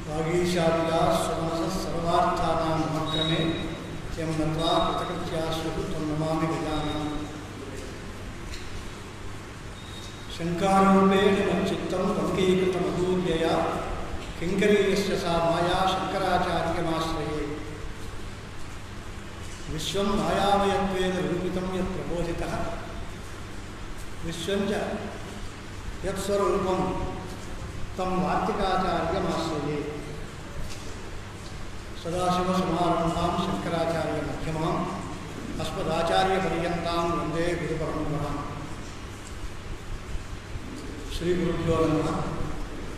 वागीशादिया सुमनसः सर्वार्थानां उपक्रमे यं नत्वा कृतकृत्यास्युः तं नमामि गजाननम्। शङ्कारूपेण मच्चित्तं पङ्कीकृतमधूर्यया किङ्करीयस्य सा माया शङ्कराचार्यमाश्रये। विश्वं मायामयत्वेन रूपितं यत् प्रबोधितः विश्वं च यत्स्वरूपं तं वार्तिकाचार्यमाश्रये। सदाशिवसमारम्भां शङ्कराचार्यमध्यमाम् अस्मदाचार्यपर्यन्तां वन्दे गुरुपरम्पराम्। श्रीगुरुभ्यो नमः।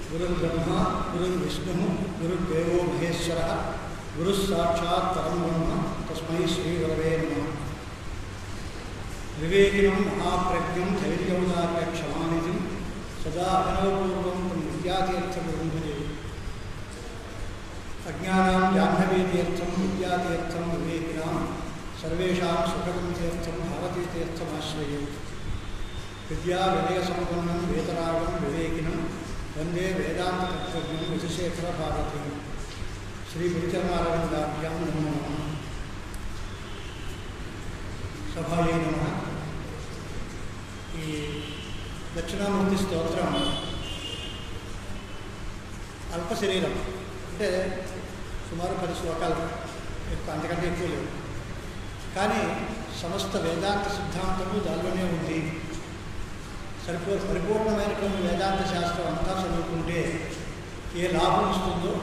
गुरुर्ब्रह्मा गुरुर्विष्णुः गुरुर्देवो महेश्वरः गुरुस्साक्षात् परं ब्रह्म तस्मै श्रीगुरवे नमः। विवेकिनं महाप्रज्ञं धैर्यौदार्यक्षमानिधिं सदा अभिनवपूर्वं तं विद्यातीर्थं भजे। अज्ञानां जाह्नवीतीर्थं विद्यातीर्थं विवेकिनां सर्वेषां सुखदं तीर्थं भारतीतीर्थमाश्रये। विद्याविनयसम्पन्नं वेतरागं विवेकिनं वन्दे वेदान्ततत्त्वज्ञं विधुशेखरभारतीं। श्रीगुरुचरणारविन्दाभ्यां नमो नमः। सभायै नमः। ఈ దక్షిణామూర్తి స్తోత్రం అల్ప శరీరం, అంటే సుమారు 10 శ్లోకాలు, అంతకంటే ఎక్కువ లేవు. కానీ సమస్త వేదాంత సిద్ధాంతము దానిలోనే ఉంది. పరిపూర్ణమైనటువంటి వేదాంత శాస్త్రం అంతా చదువుకుంటే ఏ లాభం వస్తుందో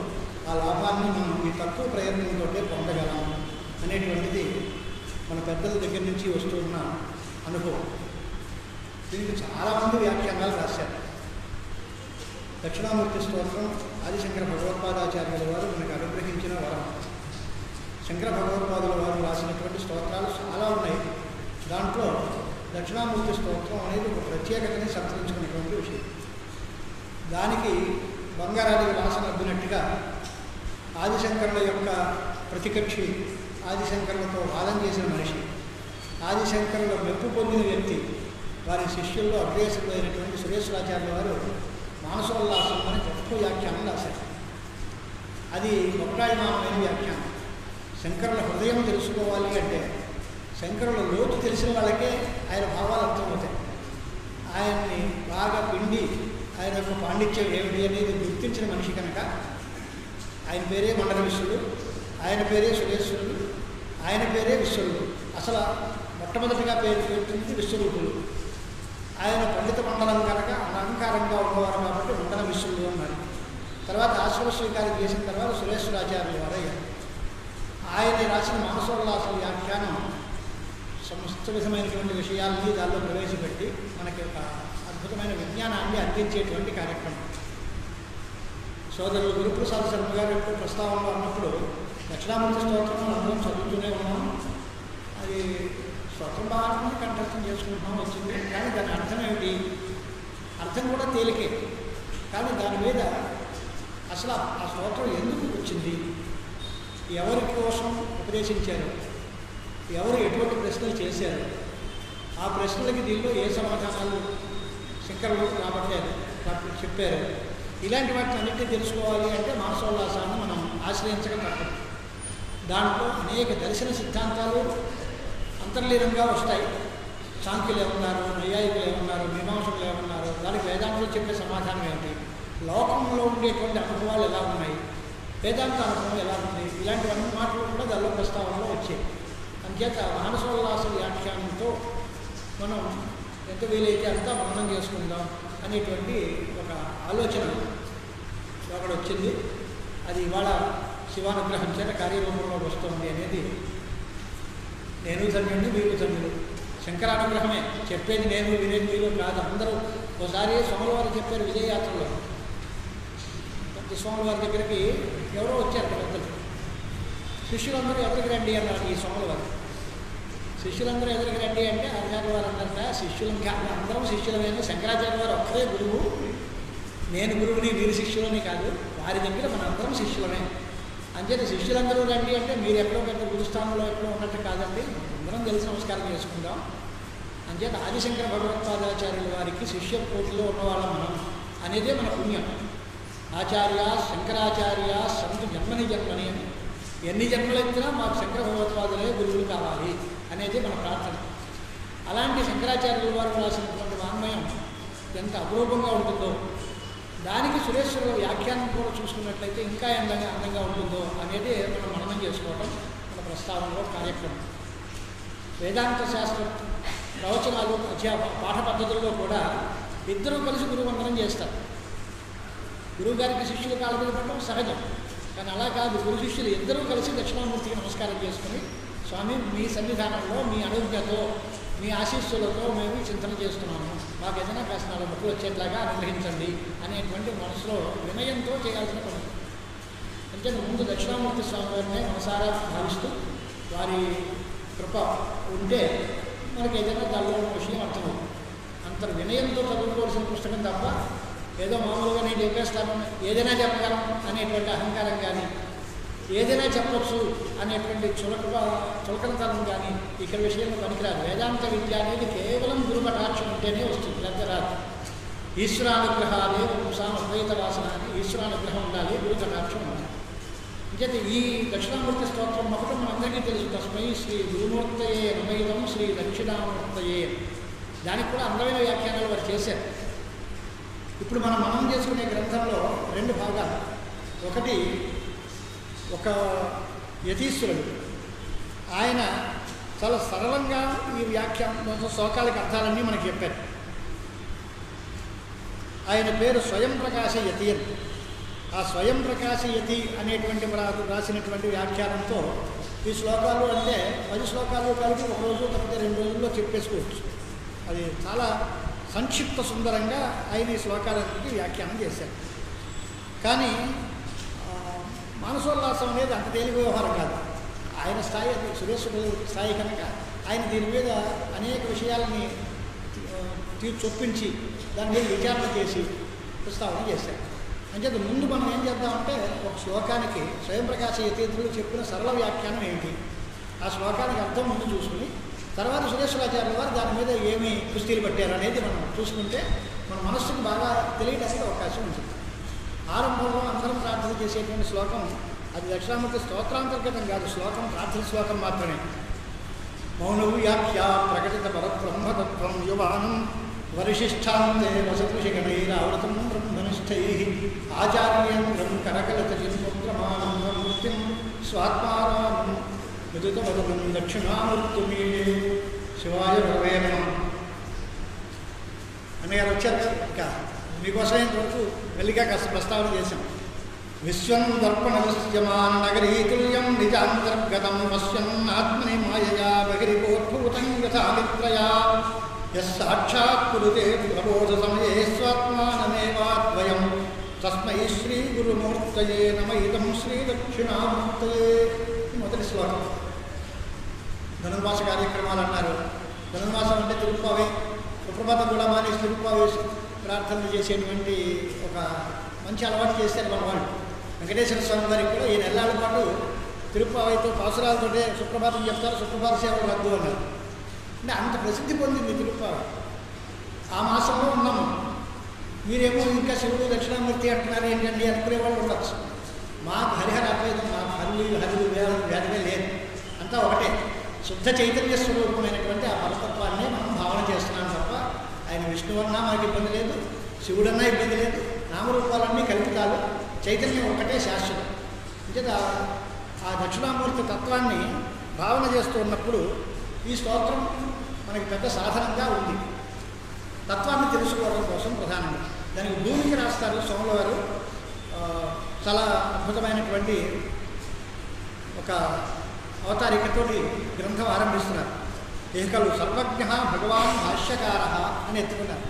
ఆ లాభాన్ని మనం ఈ తక్కువ ప్రయత్నంతో పొందగలం అనేటువంటిది మన పెద్దల దగ్గర నుంచి వస్తున్న అనుభవం. దీనికి చాలామంది వ్యాఖ్యానాలు రాశారు. దక్షిణామూర్తి స్తోత్రం ఆదిశంకర భగవత్పాదాచార్యుల వారు మనకు అనుగ్రహించిన వరం. శంకర భగవత్పాదుల వారు రాసినటువంటి స్తోత్రాలు చాలా ఉన్నాయి. దాంట్లో దక్షిణామూర్తి స్తోత్రం అనేది ఒక ప్రత్యేకతని సంతరించుకున్నటువంటి విషయం. దానికి బంగారానికి వాసన అద్దినట్టుగా ఆదిశంకరుల యొక్క ప్రతికక్షి, ఆదిశంకరులతో వాదం చేసిన మనిషి, ఆదిశంకరుల మెప్పు పొందిన వ్యక్తి, వారి శిష్యుల్లో అగ్రేసులైనటువంటి సురేశ్వరాచార్యుల వారు మానసోల్లాసం అని గొప్ప వ్యాఖ్యానం రాశారు. అది ఒక్కాయమానమైన వ్యాఖ్యానం. శంకరుల హృదయం తెలుసుకోవాలి అంటే శంకరుల లోతు తెలిసిన వాళ్ళకే ఆయన భావాలు అర్థమవుతాయి. ఆయన్ని బాగా పిండి ఆయన యొక్క పాండిత్యం ఏమిటి అనేది గుర్తించిన మనిషి కనుక ఆయన పేరే మండల విశ్వడు, ఆయన పేరే సురేశ్వరుడు, ఆయన పేరే విశ్వరుడు. అసలు మొట్టమొదటిగా పేరు పెడుతుంది విశ్వరూపుడు. ఆయన పండిత మండలం కనుక అలంకారంగా ఉన్నవారు కాబట్టి మండల విశ్వరుడు అన్నారు. తర్వాత ఆశ్రమ స్వీకారం చేసిన తర్వాత సురేశ్వరాచార్యుల వారయ్యారు. ఆయన రాసిన మానసోల్లాస వ్యాఖ్యానం సమస్త విధమైనటువంటి విషయాల్ని దానిలో ప్రవేశపెట్టి మనకి ఒక అద్భుతమైన విజ్ఞానాన్ని అందించేటువంటి కార్యక్రమం. సోదరులు గురుప్రసాద్ శర్మ గారు ఎప్పుడు ప్రస్తావనలో ఉన్నప్పుడు దక్షిణామూర్తి స్తోత్రం అందరం చదువుతూనే ఉన్నాం. అది స్తోత్రం బాగా కంఠస్థం చేసుకుంటున్నాం వచ్చింది. కానీ దాని అర్థం ఏమిటి? అర్థం కూడా తేలికే. కానీ దాని మీద అసలు ఆ స్తోత్రం ఎందుకు వచ్చింది, ఎవరి కోసం ఉపదేశించారు, ఎవరు ఎటువంటి ప్రశ్నలు చేశారు, ఆ ప్రశ్నలకి దీనిలో ఏ సమాధానాలు శంకరులు రాబట్టారు, చెప్పారు, ఇలాంటి వాటిని అన్నింటినీ తెలుసుకోవాలి అంటే మానసోల్లాసాన్ని మనం ఆశ్రయించక తప్పదు. దాంట్లో అనేక దర్శన సిద్ధాంతాలు అంతర్లీనంగా వస్తాయి. సాంఖ్యులు ఏమన్నారు, నైయాయికులు ఏమన్నారు, మీమాంసకులు ఏమన్నారు, దానికి వేదాంతులు చెప్పే సమాధానం ఏంటి, లోకంలో ఉండేటువంటి అనుభవాలు ఎలా ఉన్నాయి, వేదాంత అనుభవం ఎలా ఉంది, ఇలాంటివన్నీ మాటలు కూడా దానిలో ప్రస్తావనలో వచ్చాయి. అంచేత మానసోల్లాస వ్యాఖ్యానంతో మనం ఎంత వీలైతే అంతా మననం చేసుకుందాం అనేటువంటి ఒక ఆలోచన అక్కడ వచ్చింది. అది ఇవాళ శివానుగ్రహం చేత కార్యరూపంలోకి వస్తుంది అనేది నేను ధన్యుడిని, మీరు ధన్యుడు. శంకరానుగ్రహమే చెప్పేది, నేను వినేది మీరు కాదు. అందరూ ఒకసారి స్వామివారు చెప్పారు విజయయాత్రలో. స్వామివారి దగ్గరికి ఎవరో వచ్చారు పెద్దలు. శిష్యులందరూ ఎదురికి రండి అన్నారు. ఈ స్వామివారు శిష్యులందరూ ఎదురికి రండి అంటే ఆచార్య వారు అన్నారట, శిష్యులంగా అందరం శిష్యులమైన, శంకరాచార్య వారు ఒక్కరే గురువు, నేను గురువుని మీరు శిష్యులని కాదు, వారి దగ్గర మనందరం శిష్యులమే. అంచేత శిష్యులందరూ రండి అంటే మీరు ఎక్కడో పెద్ద గురుస్థానంలో ఎక్కడో ఉన్నట్టు కాదండి, అందరం కలిసి నమస్కారం చేసుకుందాం. అంచేత ఆదిశంకర భగవత్పాదాచార్యుల వారికి శిష్య కోటిలో ఉన్నవాళ్ళం మనం అనేదే మన పుణ్యం. ఆచార్య శంకరాచార్య సంతు జన్మని జన్మని అని ఎన్ని జన్మలు ఎత్తినా మాకు శంకర భగవత్పాదులే గురువులు కావాలి అనేది మన ప్రార్థన. అలాంటి శంకరాచార్యుల వారు రాసినటువంటి వాంగ్మయం ఎంత అపురూపంగా ఉంటుందో, దానికి సురేశ్వరుల వ్యాఖ్యానం కూడా చూసుకున్నట్లయితే ఇంకా అందంగా ఉంటుందో అనేది మనం మననం చేసుకోవడం మన ప్రస్తావనలో కార్యక్రమం. వేదాంత శాస్త్రం ప్రవచనాలు పాఠ పద్ధతుల్లో కూడా ఇద్దరూ కలిసి గురువందనం చేస్తారు. గురువుగారికి శిష్యులు కాళ్ళ మీద పడడం సహజం, కానీ అలా కాదు. గురు శిష్యులు ఇద్దరూ కలిసి దక్షిణామూర్తికి నమస్కారం చేసుకుని, స్వామి మీ సన్నిధానంలో మీ అనుజ్ఞతో మీ ఆశీస్సులతో మేము చింతన చేస్తున్నాము, మాకు ఏదైనా కాస్త 4 బుక్కులు వచ్చేట్లాగా అనుగ్రహించండి అనేటువంటి మనసులో వినయంతో చేయాల్సిన పని. అంటే ముందు దక్షిణామూర్తి స్వామి వారినే మనసారా భావిస్తూ వారి కృప ఉంటే మనకి ఏదైనా దానిలో ఉన్న విషయం అర్థమవుతుంది. అంత వినయంతో చదువుకోవాల్సిన పుస్తకం తప్ప ఏదో మామూలుగా నేను చెప్పేస్తాను, ఏదైనా చెప్పగలం అనేటువంటి అహంకారం కానీ, ఏదైనా చెప్పచ్చు అనేటువంటి చులకనతనం కానీ ఇక్కడ విషయంలో పనికిరాదు. వేదాంత విద్య అనేది కేవలం గురుకటాక్షం ఉంటేనే వస్తుంది, లేకపోతే రాదు. ఈశ్వరానుగ్రహాలే పుంసాం అద్వైత వాసన అని ఈశ్వరానుగ్రహం ఉండాలి, గురుకటాక్షం ఉండాలి. ఇంకైతే ఈ దక్షిణామూర్తి స్తోత్రం ఒకటి మనందరికీ తెలుసు. తస్మై శ్రీ గురుమూర్తయే నమైదం శ్రీ దక్షిణామూర్తయే. దానికి కూడా అందమైన వ్యాఖ్యానాలు వారు చేశారు. ఇప్పుడు మనం చేసుకునే గ్రంథంలో 2 భాగాలు. ఒకటి ఒక యతీశ్వరుడు, ఆయన చాలా సరళంగా ఈ వ్యాఖ్యానం శ్లోకాలకు అర్థాలన్నీ మనకి చెప్పారు. ఆయన పేరు స్వయం ప్రకాశ యతి అని. ఆ స్వయం ప్రకాశ యతి అనేటువంటి రాసినటువంటి వ్యాఖ్యానంతో ఈ శ్లోకాలు అంటే 10 శ్లోకాలు కలిపి 1 రోజు తప్పితే 2 రోజుల్లో చెప్పేసుకోవచ్చు. అది చాలా సంక్షిప్త సుందరంగా ఆయన ఈ శ్లోకాలన్నింటికి వ్యాఖ్యానం చేశారు. కానీ మానసోల్లాసం అనేది అంత తేలిక వ్యవహారం కాదు. ఆయన స్థాయి, అది సురేశ్వరుడు స్థాయి కనుక ఆయన దీని మీద అనేక విషయాలని చొప్పించి దాని మీద విచారణ చేసి ప్రస్తావన చేశారు. అంచేత ముందు మనం ఏం చేద్దామంటే ఒక శ్లోకానికి స్వయం ప్రకాశ యతీంద్రులు చెప్పిన సరళ వ్యాఖ్యానం ఏంటి, ఆ శ్లోకానికి అర్థం ముందు చూసుకుని తర్వాత సురేశ్వరాచార్యుల వారు దాని మీద ఏమి కుస్తీలు పట్టారు అనేది మనం చూసుకుంటే మన మనస్సుకు బాగా తెలియడానికి అవకాశం ఉంటుంది. ఆరంభంలో అందరం ప్రార్థన చేసేటువంటి శ్లోకం అది దక్షిణామూర్తి స్తోత్రాంతర్గతం కాదు, శ్లోకం ప్రార్థన శ్లోకం మాత్రమే. మౌన వ్యాఖ్య ప్రకటిత పరబ్రహ్మతత్వం యువానం వరిశిష్టాంతే వసకృషిగణైరావృతం బ్రహ్మనిష్టై ఆచార్యేంద్రం కరకలత జిన్ముద్రమానం మృత్యుం స్వాత్మారామం విదుతవదనం దక్షిణామూర్తిమీడే శివాయ గురవే నమః. అన్నగారు వచ్చారు. ఇంకా మీకోసం ఇంతవరకు మెల్లిగా కాస్త ప్రస్తావన చేశాం. విశ్వం దర్పణ విశ్యమాన నగరీతుల్యం నిజాంతర్గతం పశ్యన్నాత్మని మాయయా బహిరిపోద్భూతం యథామిత్రయా యస్సాక్షాత్ కురుతే ప్రబోధ సమయే స్వాత్మానమేవాద్వయం తస్మై శ్రీ గురుమూర్తయే నమ ఇదం శ్రీ దక్షిణామూర్తయే. మొదటి శ్లోకం. ధనుర్మాస కార్యక్రమాలు అన్నారు. ధనుర్మాసం అంటే తిరుప్పావే, సుప్రభాతం కూడా మానేసి తిరుప్పావే ప్రార్థనలు చేసేటువంటి ఒక మంచి అలవాటు చేశారు మన వాళ్ళు. వెంకటేశ్వర స్వామి గారికి కూడా ఈ నెలల పాటు తిరుప్పావైతో పాసురాలతోటే సుప్రభాతం చెప్తారు, సుప్రభాత సేవలు రద్దు అన్నారు. అంటే అంత ప్రసిద్ధి పొందింది తిరుప్పావై. ఆ మాసంలో ఉన్నాము. మీరేమో ఇంకా శివుడు దక్షిణామూర్తి అంటున్నారు ఏంటండి అనుకునే వాళ్ళు ఉండొచ్చు. మాకు హరిహర అద్వైతం, మాకు హరులు వేదమే లేదు, అంతా ఒకటే. శుద్ధ చైతన్య స్వరూపమైనటువంటి ఆ పరతత్వాన్ని మనం భావన చేస్తున్నాం తప్ప ఆయన విష్ణువు అన్నా మనకి ఇబ్బంది లేదు, శివుడన్నా ఇబ్బంది లేదు. నామరూపాలన్నీ కల్పితాలు, చైతన్యం ఒకటే శాశ్వతం. అంటే ఆ దక్షిణామూర్తి తత్వాన్ని భావన చేస్తూ ఉన్నప్పుడు ఈ స్తోత్రం మనకి పెద్ద సాధనంగా ఉంది. తత్వాన్ని తెలుసుకోవడం కోసం ప్రధానంగా దానికి భూమికి రాస్తారు సోముల వారు. చాలా అద్భుతమైనటువంటి ఒక అవతారికతోటి గ్రంథం ఆరంభిస్తున్నారు. ఏకలు సర్వజ్ఞ భగవాన్ భాష్యకార అని ఎత్తుకున్నారు.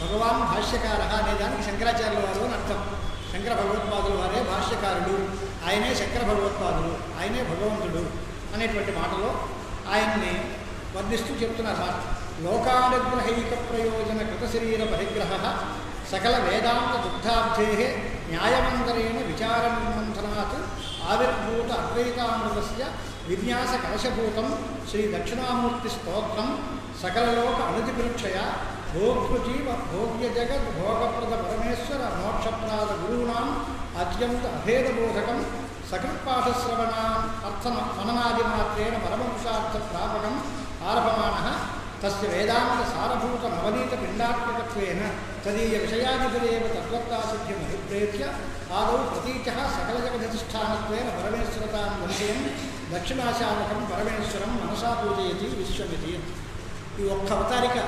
భగవాన్ భాష్యకార అనే దానికి శంకరాచార్యుల వారు అని అర్థం. శంకర భగవత్పాదుల వారే భాష్యకారుడు, ఆయనే శంకర భగవత్పాదులు, ఆయనే భగవంతుడు అనేటువంటి మాటలో ఆయన్ని వర్ణిస్తూ చెప్తున్నారు. లోకానుగ్రహైక ప్రయోజన కృత శరీర పరిగ్రహ సకల వేదాంత దుగ్ధాబ్ధే న్యాయమంతరేణ విచార నిర్మంథనాత్ ఆవిర్భూత అద్వైతామృతస్య విన్యాస కలశభూతం శ్రీ దక్షిణామూర్తి స్తోత్రం సకలలోక అనుతిపృక్షయ భోగృజీవ భోగ్య జగత్ భోగప్రద పరమేశ్వర మోక్షప్రాద గురు అత్యంత అభేదబోధకం సకృత్పాఠశ్రవణ అర్థ మననాదిమాత్రేణ పరమపురుషార్థ ప్రాపకం ఆరభమాణ తస్య వేదాంత సారభూత నవనీత పిండాత్మకత్వేన తదీయ విషయాధిపదేవ తద్వత్తాసిద్ధ్యం అభిప్రేత్య ఆదౌ ప్రతీచ సకల జగదధిష్టానత్వేన పరమేశ్వరతాం వంశయం దక్షిణాశామకం పరమేశ్వరం మనసా పూజయతి విశ్వమితి. ఈ ఒక్క అవతారిక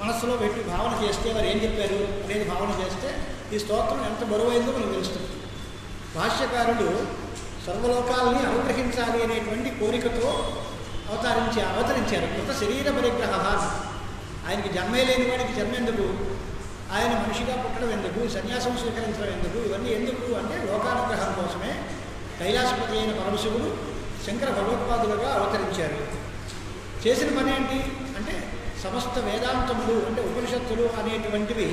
మనస్సులో పెట్టి భావన చేస్తే వారు ఏం చెప్పారు అనేది భావన చేస్తే ఈ స్తోత్రం ఎంత బరువైందో మనకు తెలుస్తుంది. భాష్యకారుడు సర్వలోకాలని అనుగ్రహించాలి అనేటువంటి కోరికతో అవతరించారు. కృత శరీర పరిగ్రహ. ఆయనకి జన్మే లేని వాడికి జన్మ ఎందుకు, ఆయన మనిషిగా పుట్టడం ఎందుకు, సన్యాసం స్వీకరించడం ఎందుకు, ఇవన్నీ ఎందుకు అంటే లోకానుగ్రహం కోసమే కైలాసపతి అయిన పరమశివుడు శంకర భగవత్పాదులుగా అవతరించారు. చేసిన పని ఏంటి అంటే సమస్త వేదాంతములు అంటే ఉపనిషత్తులు అనేటువంటివి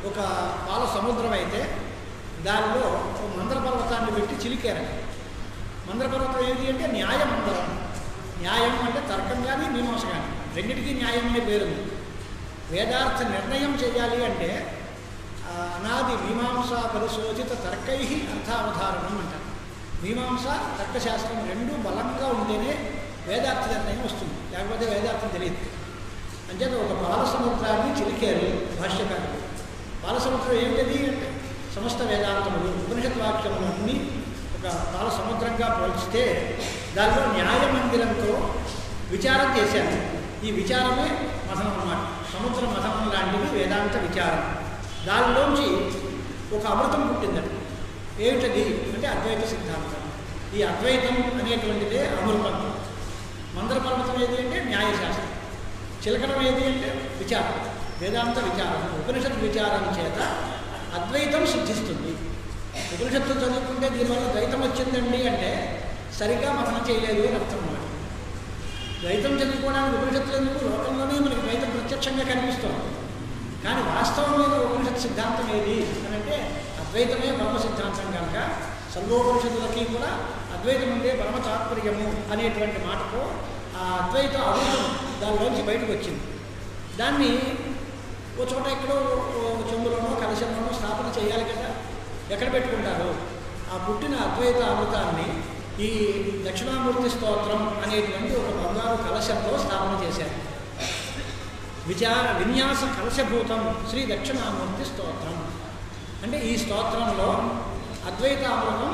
ఒక పాల సముద్రం అయితే దానిలో మందరపర్వతాన్ని పెట్టి చిలికారండి. మందరపర్వతం ఏది అంటే న్యాయమందరం. న్యాయం అంటే తర్కం కానీ మీమాంస కానీ రెండింటికి న్యాయం అనే పేరుంది. వేదార్థ నిర్ణయం చేయాలి అంటే అనాది మీమాంసా పరిశోధిత తర్కై అర్థావధారణం అంటారు. మీమాంస తర్కశాస్త్రం రెండూ బలంగా ఉంటేనే వేదార్థ నిర్ణయం వస్తుంది, లేకపోతే వేదార్థం తెలియదు. అంచేత ఒక బాలసముద్రాన్ని చిలికారు భాష్యకారులు. బాలసముద్రం ఏమిటది అంటే సమస్త వేదాంతములు ఉపనిషత్ వాక్యములు అన్నీ ఒక బాలసముద్రంగా పోల్చితే దానిలో న్యాయమందిరంతో విచారం చేశారు. ఈ విచారమే మథనం అన్నమాట. సముద్ర మథనం లాంటిది వేదాంత విచారం. దానిలోంచి ఒక అమృతం పుట్టిందండి. ఏమిటది అంటే అద్వైత సిద్ధాంతం. ఈ అద్వైతం అనేటువంటిదే అమృతం. మందర పర్వతం ఏది అంటే న్యాయశాస్త్రం. చిలకడం ఏది అంటే విచారం, వేదాంత విచారం. ఉపనిషత్తు విచారం చేత అద్వైతం సిద్ధిస్తుంది. ఉపనిషత్తులు చదువుకుంటే దీనివల్ల ద్వైతం వచ్చిందండి అంటే సరిగ్గా మథనం చేయలేదు అని అర్థం అన్నమాట. ద్వైతం చదువుకోవడానికి ఉపనిషత్తులు ఎందుకు? లోకంలోనే మనకి ద్వైతం ప్రత్యక్షంగా కనిపిస్తుంది. కానీ వాస్తవమైన ఉపనిషత్ సిద్ధాంతం ఏది అని అంటే అద్వైతమే పరమ సిద్ధాంతం కనుక సర్వోపనిషత్తులకి కూడా అద్వైతం ఉంటే పరమ తాత్పర్యము అనేటువంటి మాటతో ఆ అద్వైత అమృతం దానిలోంచి బయటకు వచ్చింది. దాన్ని ఓ చోట ఎక్కడో చెంబులోనో కలశంలోనో స్థాపన చేయాలి కదా. ఎక్కడ పెట్టుకుంటారు? ఆ పుట్టిన అద్వైత అమృతాన్ని ఈ దక్షిణామూర్తి స్తోత్రం అనేటువంటి ఒక బంగారు కలశంలో స్థాపన చేశారు. విన్యాస కలశభూతం శ్రీ దక్షిణామూర్తి స్తోత్రం అంటే ఈ స్తోత్రంలో అద్వైత అమృతం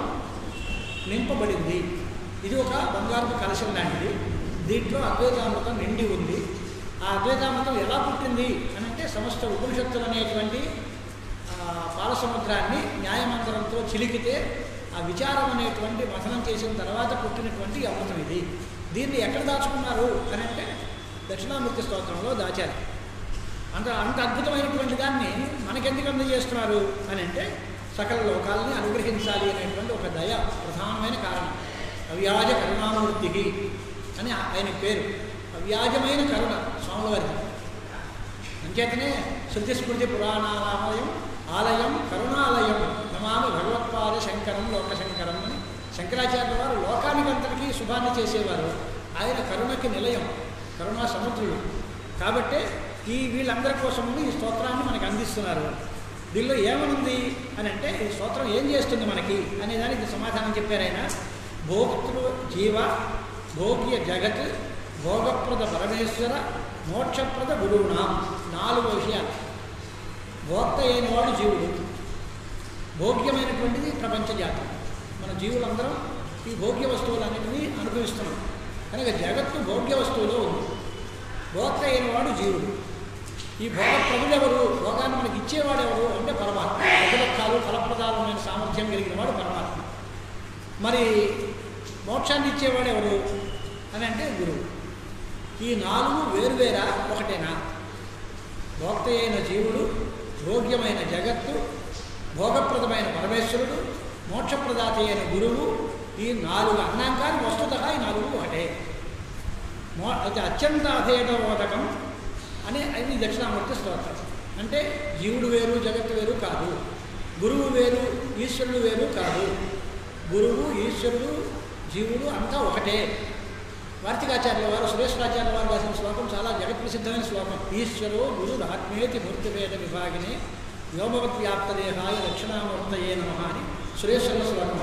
నింపబడింది. ఇది ఒక బంగారు కలశం లాంటిది. దీంట్లో అద్వైతామృతం నిండి ఉంది. ఆ అద్వైతామృతం ఎలా పుట్టింది అని అంటే సమస్త ఉపనిషత్తులు అనేటువంటి పాలసముద్రాన్ని న్యాయమంతరంతో చిలికితే ఆ విచారం అనేటువంటి మథనం చేసిన తర్వాత పుట్టినటువంటి అమృతం ఇది. దీన్ని ఎక్కడ దాచుకున్నారు అని అంటే దక్షిణామూర్తి స్తోత్రంలో దాచారు. అంత అద్భుతమైనటువంటి దాన్ని మనకెందుకు అందజేస్తున్నారు అని అంటే సకల లోకాలని అనుగ్రహించాలి అనేటువంటి ఒక దయ ప్రధానమైన కారణం. అవ్యాజ కరుణామూర్తికి అని ఆయన పేరు. అవ్యాజమైన కరుణ స్వాముల వారికి. అంచేతనే శృతి స్మృతి పురాణాలయం ఆలయం కరుణాలయం నమామి భగవత్పాద శంకరం లోకశంకరం అని శంకరాచార్యుల వారు లోకానికంతటికీ శుభాన్ని చేసేవారు. ఆయన కరుణకి నిలయం, కరుణా సముద్రుడు. కాబట్టే వీళ్ళందరి కోసం ఈ స్తోత్రాన్ని మనకు అందిస్తున్నారు. దీనిలో ఏమనుంది అని అంటే ఈ స్తోత్రం ఏం చేస్తుంది మనకి అనేదానికి సమాధానం చెప్పారు ఆయన. భోక్తృ జీవ భోగ్య జగత్ భోగప్రద పరమేశ్వర మోక్షప్రద గురువునా 4 విషయాలు. భోక్త అయినవాడు జీవుడు, భోగ్యమైనటువంటిది ప్రపంచజాతం. మన జీవులందరం ఈ భోగ్య వస్తువులన్నింటినీ అనుభవిస్తున్నాం కనుక జగత్తు భోగ్య వస్తువులో ఉంది. భోక్త అయినవాడు జీవుడు. ఈ భోగప్రదులు ఎవరు? భోగాన్ని మనకి ఇచ్చేవాడు ఎవరు అంటే పరమాత్మ. ఉపలక్షాలు ఫలప్రదాలమైన సామర్థ్యం కలిగిన వాడు పరమాత్మ. మరి మోక్షాన్ని ఇచ్చేవాడు ఎవరు అని అంటే గురువు. ఈ 4 వేరువేరా ఒకటేనా? భోక్త అయిన జీవుడు, భోగ్యమైన జగత్తు, భోగప్రదమైన పరమేశ్వరుడు, మోక్షప్రదాత అయిన గురువు, ఈ 4 అన్నాంకాలు వస్తుతగా ఈ 4 ఒకటే. అయితే అత్యంత అభేదబోధకం అని అది దక్షిణామూర్తి స్తోత్రం. అంటే జీవుడు వేరు జగత్తు వేరు కాదు, గురువు వేరు ఈశ్వరుడు వేరు కాదు. గురువు ఈశ్వరుడు జీవుడు అంతా ఒకటే. వార్తికాచార్యుల వారు సురేశ్వరాచార్యుల వారు రాసిన శ్లోకం చాలా జగత్ప్రసిద్ధమైన శ్లోకం. ఈశ్వరో గురు ఆత్మేతి మూర్తిభేద విభాగిని వ్యోమవత్ వ్యాప్తదేహాయ దక్షిణామూర్తయే నమః అని సురేశ్వరుల శ్లోకం.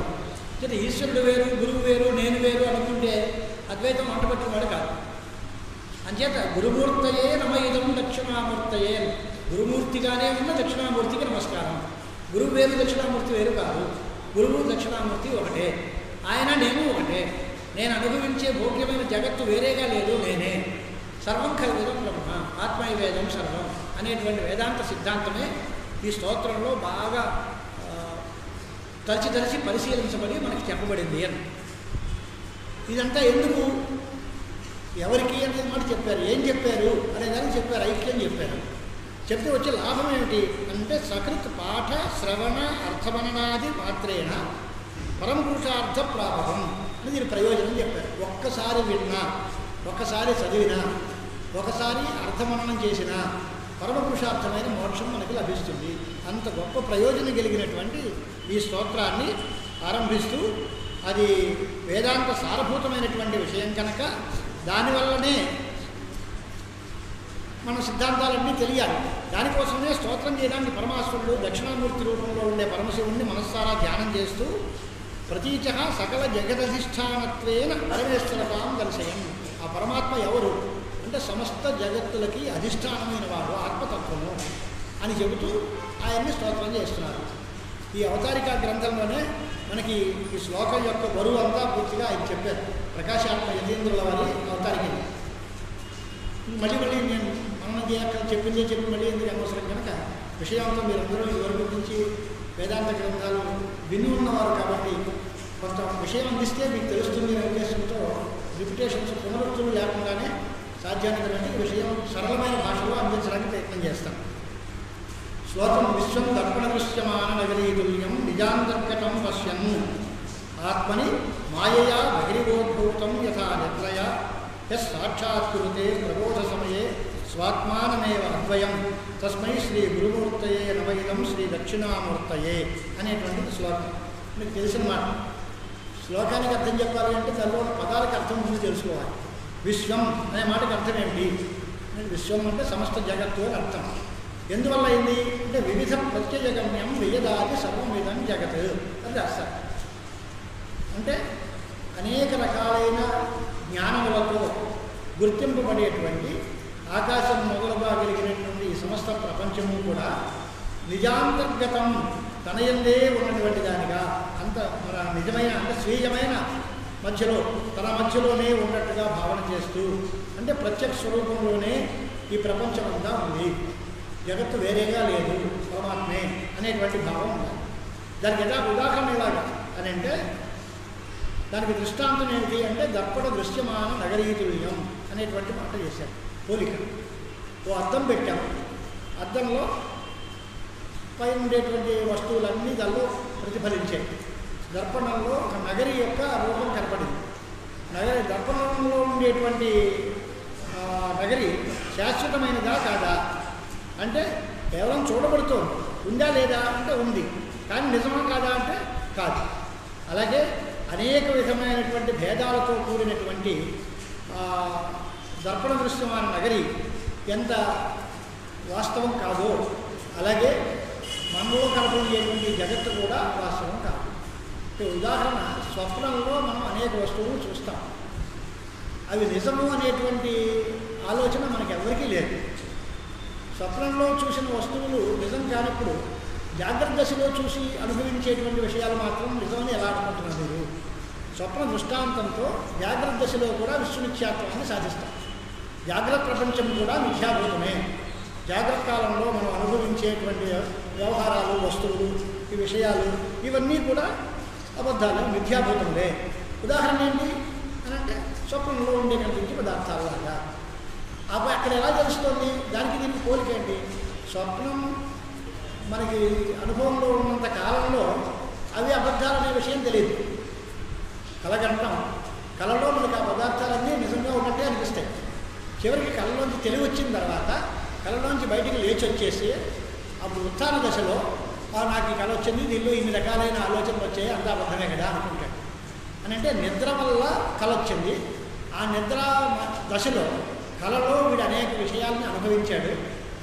అంటే ఈశ్వరుడు వేరు, గురువు వేరు, నేను వేరు అనుకుంటే అద్వైతం అంటబట్టినవాడు కాదు. అంచేత గురుమూర్తయే నమ ఇదం దక్షిణామూర్తయే, గురుమూర్తిగానే ఉన్న దక్షిణామూర్తికి నమస్కారం. గురువు వేరు, దక్షిణామూర్తి వేరు కాదు. గురువు దక్షిణామూర్తి ఒకటే, ఆయన నేను ఒకటే. నేను అనుభవించే భోగ్యమైన జగత్తు వేరేగా లేదు, నేనే. సర్వం ఖల్విదం బ్రహ్మ ఆత్మైవేదం సర్వం అనేటువంటి వేదాంత సిద్ధాంతమే ఈ స్తోత్రంలో బాగా తలచి పరిశీలించబడి మనకి చెప్పబడింది అని. ఇదంతా ఎందుకు, ఎవరికి అనేది మాట చెప్పారు, ఏం చెప్పారు అనేదానికి చెప్పారు, ఐక్యం చెప్పారు. చెప్తే వచ్చే లాభం ఏమిటి అంటే సకృత్ పాఠ శ్రవణ అర్థమననాది మాత్రేణ పరమపురుషార్థ ప్రాపకం అని దీని ప్రయోజనం చెప్పారు. ఒక్కసారి విన్నా, ఒక్కసారి చదివినా, ఒకసారి అర్థమననం చేసినా పరమపురుషార్థమైన మోక్షం మనకు లభిస్తుంది. అంత గొప్ప ప్రయోజనం కలిగినటువంటి ఈ స్తోత్రాన్ని ఆరంభిస్తూ, అది వేదాంత సారభూతమైనటువంటి విషయం కనుక దానివల్లనే మన సిద్ధాంతాలన్నీ తెలియాలి. దానికోసమే స్తోత్రం చేయడానికి పరమాశ్వరుడు దక్షిణామూర్తి రూపంలో ఉండే పరమశివుణ్ణి మనస్సారా ధ్యానం చేస్తూ ప్రతీచ సకల జగదధిష్టానత్వేన పరమేశ్వరతాం దర్శయం. ఆ పరమాత్మ ఎవరు అంటే సమస్త జగత్తులకి అధిష్టానమైన వాడు, ఆత్మతత్వము అని చెబుతూ ఆయన్ని స్తోత్రం చేస్తున్నారు. ఈ అవతారికా గ్రంథంలోనే మనకి ఈ శ్లోకం యొక్క బరువు అంతా పూర్తిగా ఆయన చెప్పారు. ప్రకాశాత్మ యతీంద్రుల వారి అవతారిక. మళ్ళీ నేను మనం చెప్పిందే చెప్పి మళ్ళీ ఎందుకు అనవసరం కనుక విషయాంతో మీరందరూ ఇదివరకు నుంచి వేదాంత గ్రంథాలు విని ఉన్నవారు కాబట్టి కొంత విషయం అందిస్తే మీకు తెలుస్తుంది అనే ఉద్దేశంతో రిపిటేషన్స్ పునరుక్తులు లేకుండానే సాధ్యానికి విషయం సరళమైన భాషలో అందించడానికి ప్రయత్నం చేస్తాం. శ్లోకం విశ్వం దర్పణ దృశ్యమాన నగరీతుల్యం నిజాంతర్గతం పశ్యన్ ఆత్మని మాయయా బహిరివోద్భూతం యథా నిద్రయ సాక్షాత్కృతే ప్రబోధ సమయే స్వాత్మానమేవ అద్వయం తస్మై శ్రీ గురుమూర్తయే నవైదం శ్రీ దక్షిణామూర్తయే అనేటువంటిది శ్లోకం. మీకు తెలిసిన మాట. శ్లోకానికి అర్థం చెప్పాలి అంటే దానిలో పదాలకు అర్థం ముందు తెలుసుకోవాలి. విశ్వం అనే మాటకి అర్థం ఏమిటి? విశ్వం అంటే సమస్త జగత్తు అని అర్థం. ఎందువల్ల అయింది అంటే వివిధ ప్రత్యజగమ్యం వియదాది సర్వమిదం జగత్ అని రాస్తారు. అంటే అనేక రకాలైన జ్ఞానములతో గుర్తింపబడేటువంటి ఆకాశం మొదలుగా కలిగినటువంటి ఈ సమస్త ప్రపంచము కూడా నిజాంతర్గతం, తనయందే ఉన్నటువంటి దానిగా, అంత మన నిజమైన అంటే స్వీయమైన మధ్యలో, తన మధ్యలోనే ఉన్నట్టుగా భావన చేస్తూ, అంటే ప్రత్యక్ష స్వరూపంలోనే ఈ ప్రపంచం అంతా ఉంది, జగత్తు వేరేగా లేదు, పరమాత్మే అనేటువంటి భావం ఉంది. దానికి ఉదాహరణ ఎలాగా అని అంటే దానికి దృష్టాంతం ఏమిటి అంటే దర్పణ దృశ్యమాన నగరీతుల్యం అనేటువంటి మాట చేశారు. పోలిక. ఓ అద్దం పెట్టాము, అద్దంలో పైన ఉండేటువంటి వస్తువులన్నీ దానిలో ప్రతిఫలించాయి. దర్పణంలో ఒక నగరి యొక్క రూపం కనపడింది. దర్పణంలో ఉండేటువంటి నగరి శాశ్వతమైనదా కాదా అంటే కేవలం చూడబడుతోంది. ఉందా లేదా అంటే ఉంది, కానీ నిజమా కాదా అంటే కాదు. అలాగే అనేక విధమైనటువంటి భేదాలతో కూడినటువంటి దర్పణ దృశ్యమాన నగరి ఎంత వాస్తవం కాదో అలాగే మనలో కనపడేటువంటి జగత్తు కూడా వాస్తవం కాదు. ఉదాహరణ, స్వప్నంలో మనం అనేక వస్తువులు చూస్తాం. అవి నిజము అనేటువంటి ఆలోచన మనకి ఎవరికీ లేదు. స్వప్నంలో చూసిన వస్తువులు నిజం కానప్పుడు జాగ్రత్త దశలో చూసి అనుభవించేటువంటి విషయాలు మాత్రం నిజమని ఎలా అనుకుంటున్నారు మీరు? స్వప్న దృష్టాంతంతో జాగ్రత్త దశలో కూడా విశ్వమిథ్యాత్వాన్ని సాధిస్తాం. జాగ్రత్త ప్రపంచం కూడా మిథ్యాభూతమే. జాగ్రత్త కాలంలో మనం అనుభవించేటువంటి వ్యవహారాలు, వస్తువులు, ఈ విషయాలు ఇవన్నీ కూడా అబద్ధాలు, మిథ్యాభూతములే. ఉదాహరణ ఏంటి అని అంటే స్వప్నంలో ఉండే కనిపించే పదార్థాలు లాగా. అక్కడ ఎలా తెలుస్తుంది? దానికి దీనికి పోలిక ఏంటి? స్వప్నం మనకి అనుభవంలో ఉన్నంత కాలంలో అవి అబద్ధాలనే విషయం తెలియదు. కలగంటాం, కళలో మనకి ఆ పదార్థాలన్నీ నిజంగా ఉన్నట్టే అనిపిస్తాయి. చివరికి కళలోంచి తెలివి వచ్చిన తర్వాత కళలోంచి బయటికి లేచి వచ్చేసి అప్పుడు ఉత్థాన దశలో నాకు ఈ కళ వచ్చింది, దీనిలో ఇన్ని రకాలైన ఆలోచనలు వచ్చాయి, అంతా అబద్ధమే కదా అనుకుంటాడు. అని అంటే నిద్ర వల్ల కళ వచ్చింది. ఆ నిద్ర దశలో కళలో వీడు అనేక విషయాలను అనుభవించాడు.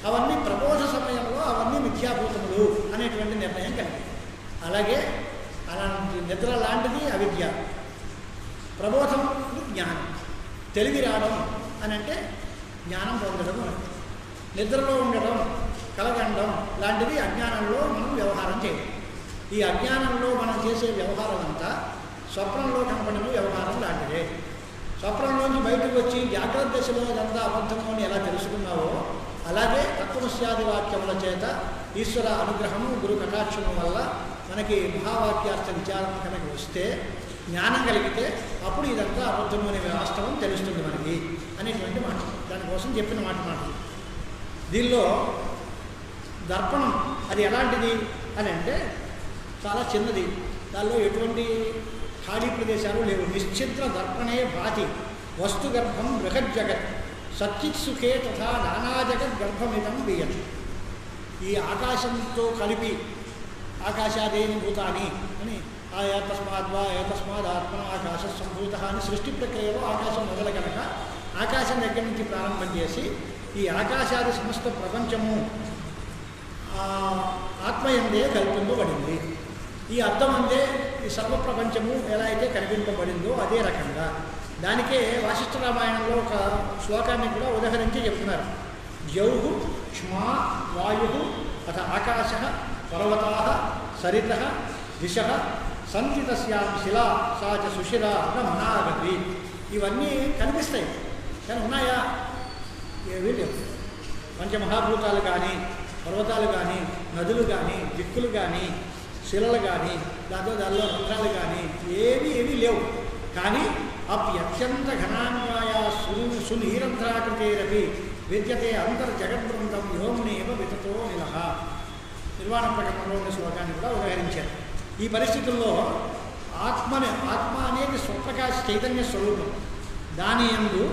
అవన్నీ ప్రబోధ సమయంలో అవన్నీ మిథ్యాభూతములు అనేటువంటి నిర్ణయం కలిగింది. అలాగే అలాంటి నిద్ర లాంటిది అవిద్య. ప్రబోధం జ్ఞానం. తెలివి రావడం అని అంటే జ్ఞానం పొందడం. నిద్రలో ఉండడం, కలగండం లాంటిది అజ్ఞానంలో మనం వ్యవహారం చేయడం. ఈ అజ్ఞానంలో మనం చేసే వ్యవహారం అంతా స్వప్నంలో కనపడిన వ్యవహారం లాంటిదే. స్వప్నంలోంచి బయటకు వచ్చి జాగ్రత్త దశలో ఇదంతా అబద్ధము అని ఎలా తెలుసుకున్నావో అలాగే తత్వమస్యాది వాక్యముల చేత ఈశ్వర అనుగ్రహము గురు కటాక్షము వల్ల మనకి మహావాక్యార్థ విచారాత్మకమకి వస్తే జ్ఞానం కలిగితే అప్పుడు ఇదంతా అబద్ధము అనే వాస్తవం తెలుస్తుంది మనకి అనేటువంటి మాట. దానికోసం చెప్పిన మాట. దీనిలో దర్పణం అది ఎలాంటిది అని అంటే చాలా చిన్నది. దానిలో ఎటువంటి ఖాళీ ప్రదేశాలు లేవు. నిశ్చిద్ర దర్పణే భాతి వస్తుగర్భం బృహజ్జగత్ సచ్చిత్సుఖే తథా నానాజగత్ గర్భమిదం బియ్యం. ఈ ఆకాశంతో కలిపి ఆకాశాదేని భూతాని అని ఏతస్మాద్వా ఏతస్మాద్ ఆత్మ ఆకాశ సంభూత అని సృష్టి ప్రక్రియలో ఆకాశం మొదలు కనుక ఆకాశం దగ్గర నుంచి ప్రారంభం చేసి ఈ ఆకాశాది సమస్త ప్రపంచము ఆత్మయందే కల్పింపబడింది. ఈ అర్థం అందే ఈ సర్వప్రపంచము ఎలా అయితే కనిపింపబడిందో అదే రకంగా దానికే వాసిష్ఠ రామాయణంలో ఒక శ్లోకాన్ని కూడా ఉదాహరించి చెప్తున్నారు. ద్యౌః క్ష్మా వాయుః అథ ఆకాశః పర్వతాః సరితః దిశః సంతి తస్యాం శిలా సా చ సుశిరా న మనాగతి. ఇవన్నీ కనిపిస్తాయి కానీ ఉన్నాయా? ఏవీ లేవు. పంచమహాభూతాలు కానీ పర్వతాలు కానీ నదులు కానీ దిక్కులు కానీ శిలలు కానీ దానిలో రంధ్రాలు కానీ ఏవీ లేవు. కానీ అప్యత్యంత ఘనాన్వాయ సునీరంధ్రాకృతేరపి విద్యతే అంతర్జగద్బృందం యోమునేవ వితతో నిలహ. నిర్వాణ ప్రకటనలో ఉన్న శ్లోకాన్ని కూడా ఉదహరించారు. ఈ పరిస్థితుల్లో ఆత్మ అనేది స్వప్రకాశ చైతన్య స్వరూపం. దాని యందు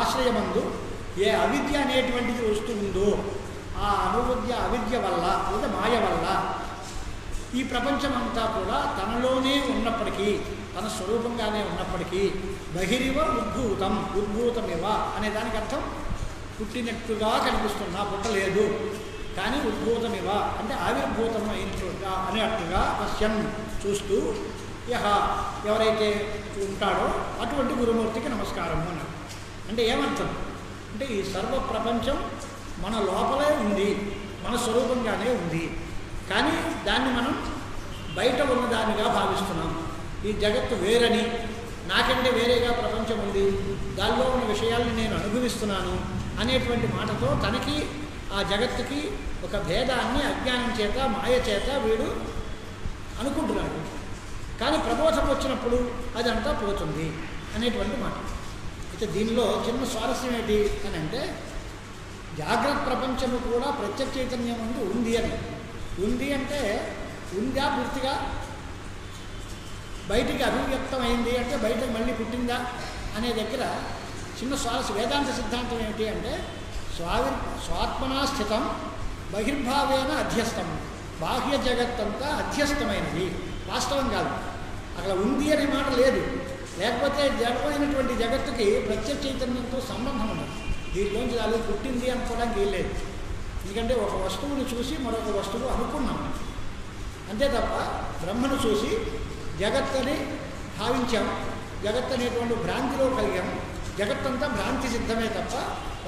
ఆశ్రయమందు ఏ అవిద్య అనేటువంటిది వస్తుందో ఆ అవిద్య వల్ల లేదా మాయ వల్ల ఈ ప్రపంచమంతా కూడా తనలోనే ఉన్నప్పటికీ తన స్వరూపంగానే ఉన్నప్పటికీ బహిరివ ఉద్భూతమివ అనే దానికి అర్థం పుట్టినట్టుగా కనిపిస్తున్నా పుట్టలేదు కానీ ఉద్భూతమివ అంటే ఆవిర్భూతం అయినట్టుగా అనేట్టుగా పశ్యన్ చూస్తూ ఎవరైతే ఉంటాడో అటువంటి గురుమూర్తికి నమస్కారము అన్నారు. అంటే ఏమర్థం అంటే ఈ సర్వ ప్రపంచం మన లోపలే ఉంది, మన స్వరూపంగానే ఉంది. కానీ దాన్ని మనం బయట ఉన్నదానిగా భావిస్తున్నాం. ఈ జగత్తు వేరని, నాకంటే వేరేగా ప్రపంచం ఉంది, దానిలో ఉన్న విషయాల్ని నేను అనుభవిస్తున్నాను అనేటువంటి మాటతో తనకి ఆ జగత్తుకి ఒక భేదాన్ని అజ్ఞానం చేత మాయ చేత వీడు అనుకుంటున్నాడు. కానీ ప్రబోధం వచ్చినప్పుడు అదంతా పోతుంది అనేటువంటి మాట. అయితే దీనిలో చిన్న స్వారస్యం ఏంటి అని అంటే జాగ్రత్త ప్రపంచము కూడా ప్రత్యక్ష చైతన్యం ముందు ఉంది అని. ఉంది అంటే ఉందా పూర్తిగా, బయటికి అభివ్యక్తమైంది అంటే బయటకు మళ్ళీ పుట్టిందా అనే దగ్గర చిన్న స్వారస్యం. వేదాంత సిద్ధాంతం ఏమిటి అంటే స్వాత్మనా స్థితం బహిర్భావేన అధ్యస్థం. బాహ్య జగత్తంతా అధ్యస్థమైనది, వాస్తవం కాదు. అక్కడ ఉంది అనే మాట లేదు. లేకపోతే జడమైనటువంటి జగత్తుకి ప్రత్యక్ష చైతన్యంతో సంబంధం ఉండదు. దీంట్లోంచి అది పుట్టింది అనుకోవడానికి ఏం లేదు. ఎందుకంటే ఒక వస్తువుని చూసి మరొక వస్తువు అనుకున్నాం అంతే తప్ప బ్రహ్మను చూసి జగత్తని భావించాం, జగత్ అనేటువంటి భ్రాంతిలో కలిగాం. జగత్తంతా భ్రాంతి సిద్ధమే తప్ప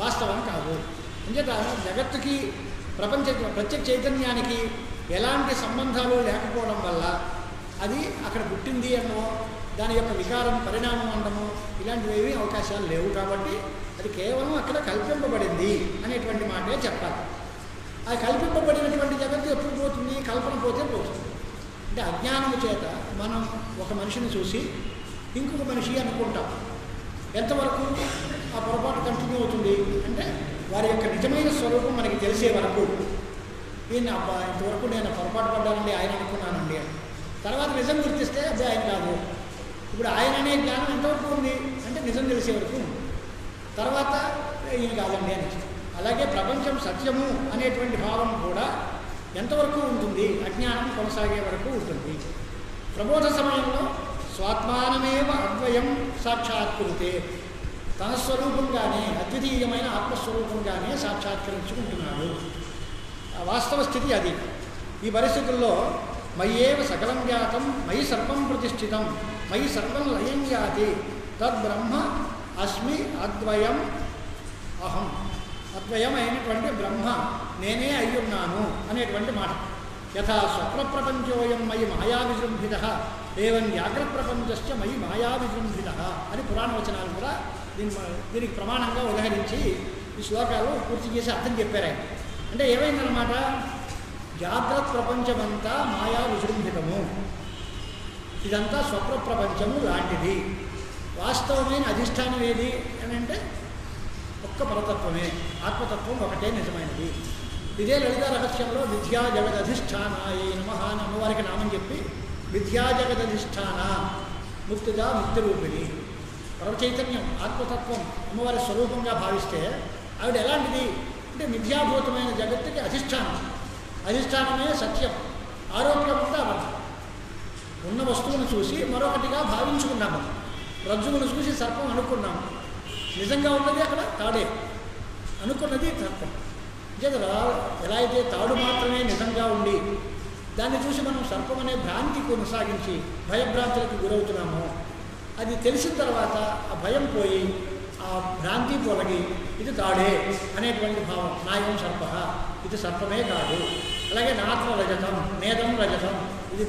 వాస్తవం కాదు. అంచేత జగత్తుకి ప్రత్యక్ష చైతన్యానికి ఎలాంటి సంబంధాలు లేకపోవడం వల్ల అది అక్కడ పుట్టింది అన్నో దాని యొక్క వికారం పరిణామం అనడము ఇలాంటివి అవకాశాలు లేవు. కాబట్టి అది కేవలం అక్కడ కల్పింపబడింది అనేటువంటి మాటే చెప్పాలి. ఆ కల్పింపబడినటువంటి జగత్తు ఎప్పుడు పోతుంది? కల్పన పోతే పోతుంది. అంటే అజ్ఞానము చేత మనం ఒక మనిషిని చూసి ఇంకొక మనిషి అనుకుంటాం. ఎంతవరకు ఆ పొరపాటు కంటిన్యూ అవుతుంది అంటే వారి యొక్క నిజమైన స్వరూపం మనకి తెలిసే వరకు. ఈయన అబ్బా ఇంతవరకు నేను పొరపాటు పడ్డానండి, ఆయన అనుకున్నానండి అని. తర్వాత నిజం గుర్తిస్తే అదే ఆయన కాదు. ఇప్పుడు ఆయన అనే జ్ఞానం ఎంతవరకు ఉంది అంటే నిజం తెలిసే వరకు ఉంది. తర్వాత ఈయన కాదండి అని. అలాగే ప్రపంచం సత్యము అనేటువంటి భావం కూడా ఎంతవరకు ఉంటుంది? అజ్ఞానం కొనసాగే వరకు ఉంటుంది. ప్రబోధ సమయంలో స్వాత్మానమేవ అద్వయం సాక్షాత్కృతే, తన స్వరూపంగానే అద్వితీయమైన ఆత్మస్వరూపంగానే సాక్షాత్కరించుకుంటున్నాడు. వాస్తవ స్థితి అది. ఈ పరిస్థితుల్లో మయ్యేవ సకలం జాతం మయి సర్వం ప్రతిష్ఠితం మయి సర్వం లయం యాతి తద్బ్రహ్మ అస్మి అద్వయం అహం. అద్వయం అయినటువంటి బ్రహ్మ నేనే అయ్యున్నాను అనేటువంటి మాట. యథా స్వప్న ప్రపంచోయం మయి మాయా విజృంభిత ఏవం జాగ్రత్త ప్రపంచస్య మయి మాయా విజృంభిత అని పురాణ వచనాలు కూడా దీనికి ప్రమాణంగా ఉదహరించి ఈ శ్లోకాలు పూర్తి చేసి అర్థం చెప్పారు ఆయన. అంటే ఏమైందనమాట, జాగ్రత్త ప్రపంచమంతా మాయా విజృంభితము, ఇదంతా స్వప్న ప్రపంచము లాంటిది. వాస్తవమైన అధిష్టానం ఏది అని అంటే ఒక్క పరతత్వమే, ఆత్మతత్వం ఒకటే నిజమైనది. ఇదే లలిత రహస్యంలో విద్యా జగదధిష్టానాయ నమః అని అమ్మవారికి నామం చెప్పి విద్యా జగదధిష్టాన ముక్తిగా ముక్తి రూపిణి పరమచైతన్యం ఆత్మతత్వం అమ్మవారి స్వరూపంగా భావిస్తే ఆవిడ ఎలాంటిది అంటే మిథ్యాభూతమైన జగత్తుకి అధిష్టానం. అధిష్టానమే సత్యం, ఆరోగ్యం అంతా అబద్ధం. ఉన్న వస్తువును చూసి మరొకటిగా భావించుకున్నాము, రజ్జువును చూసి సర్పం అనుకున్నాము, నిజంగా ఉన్నది అక్కడ తాడే, అనుకున్నది సర్పం. జగరా ఎలా అయితే తాడు మాత్రమే నిజంగా ఉండి దాన్ని చూసి మనం సర్పం అనే భ్రాంతి కొనసాగించి భయభ్రాంతులకు గురవుతున్నామో, అది తెలిసిన తర్వాత ఆ భయం పోయి ఆ భ్రాంతి తొలగి ఇది తాడే అనేటువంటి భావం, నాయం సర్ప, ఇది సర్పమే కాదు. అలాగే నాత్ర రజతం, నేదం రజతం, ఇది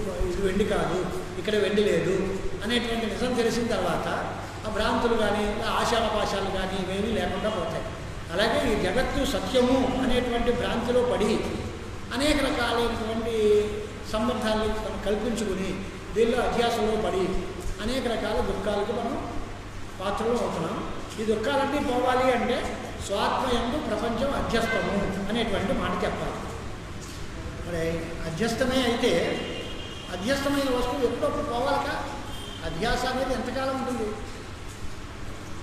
వెండి కాదు, ఇక్కడ వెండి లేదు అనేటువంటి నిజం తెలిసిన తర్వాత ఆ భ్రాంతులు కానీ ఆశాలపాశాలు కానీ ఇవేమీ లేకుండా పోతాయి. అలాగే ఈ జగత్తు సత్యము అనేటువంటి భ్రాంతిలో పడి అనేక రకాలైనటువంటి సంబంధాలను మనం కల్పించుకుని దీనిలో అధ్యాసంలో పడి అనేక రకాల దుఃఖాలకు మనం పాత్రలు అవుతున్నాం. ఈ దుఃఖాలన్నీ పోవాలి అంటే స్వాత్మయందు ప్రపంచం అధ్యస్థము అనేటువంటి మాట చెప్పాలి. మరి అధ్యస్థమే అయితే అధ్యస్థమైన వస్తువు ఎప్పుడప్పుడు పోవాలక, అధ్యాస అనేది ఎంతకాలం ఉంటుంది?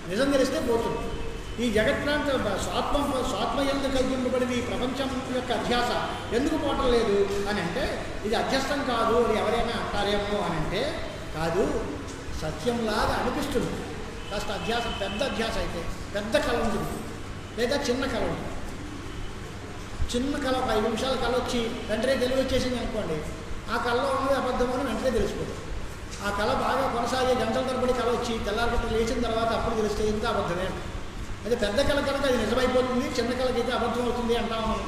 నిజం తెలిస్తే పోతుంది. ఈ జగత్ప్రాంత స్వాత్మయందు కల్పింపబడిన ఈ ప్రపంచం యొక్క అధ్యాస ఎందుకు పోవటం లేదు అని అంటే ఇది అధ్యస్థం కాదు అని ఎవరైనా అంటారేమో అని అంటే కాదు, సత్యంలాగా అనిపిస్తుంది. కాస్త అధ్యాస పెద్ద అధ్యాస అయితే పెద్ద కళ ఉంటుంది, లేదా చిన్న కళ ఉంటుంది. చిన్న కళ 5 నిమిషాల కళ వచ్చి వెంటనే తెలివి వచ్చేసింది అనుకోండి, ఆ కళలో ఉన్నది అబద్ధం అని వెంటనే తెలిసిపోతుంది. ఆ కళ బాగా కొనసాగే గంటల తరబడి కళ వచ్చి తెల్లారిపట్ల లేచిన తర్వాత అప్పుడు తెలిస్తే ఇంత అబద్ధమే. అదే పెద్ద కళ కనుక అది నిజమైపోతుంది, చిన్న కళకైతే అబద్ధం అవుతుంది అంటాము మనం.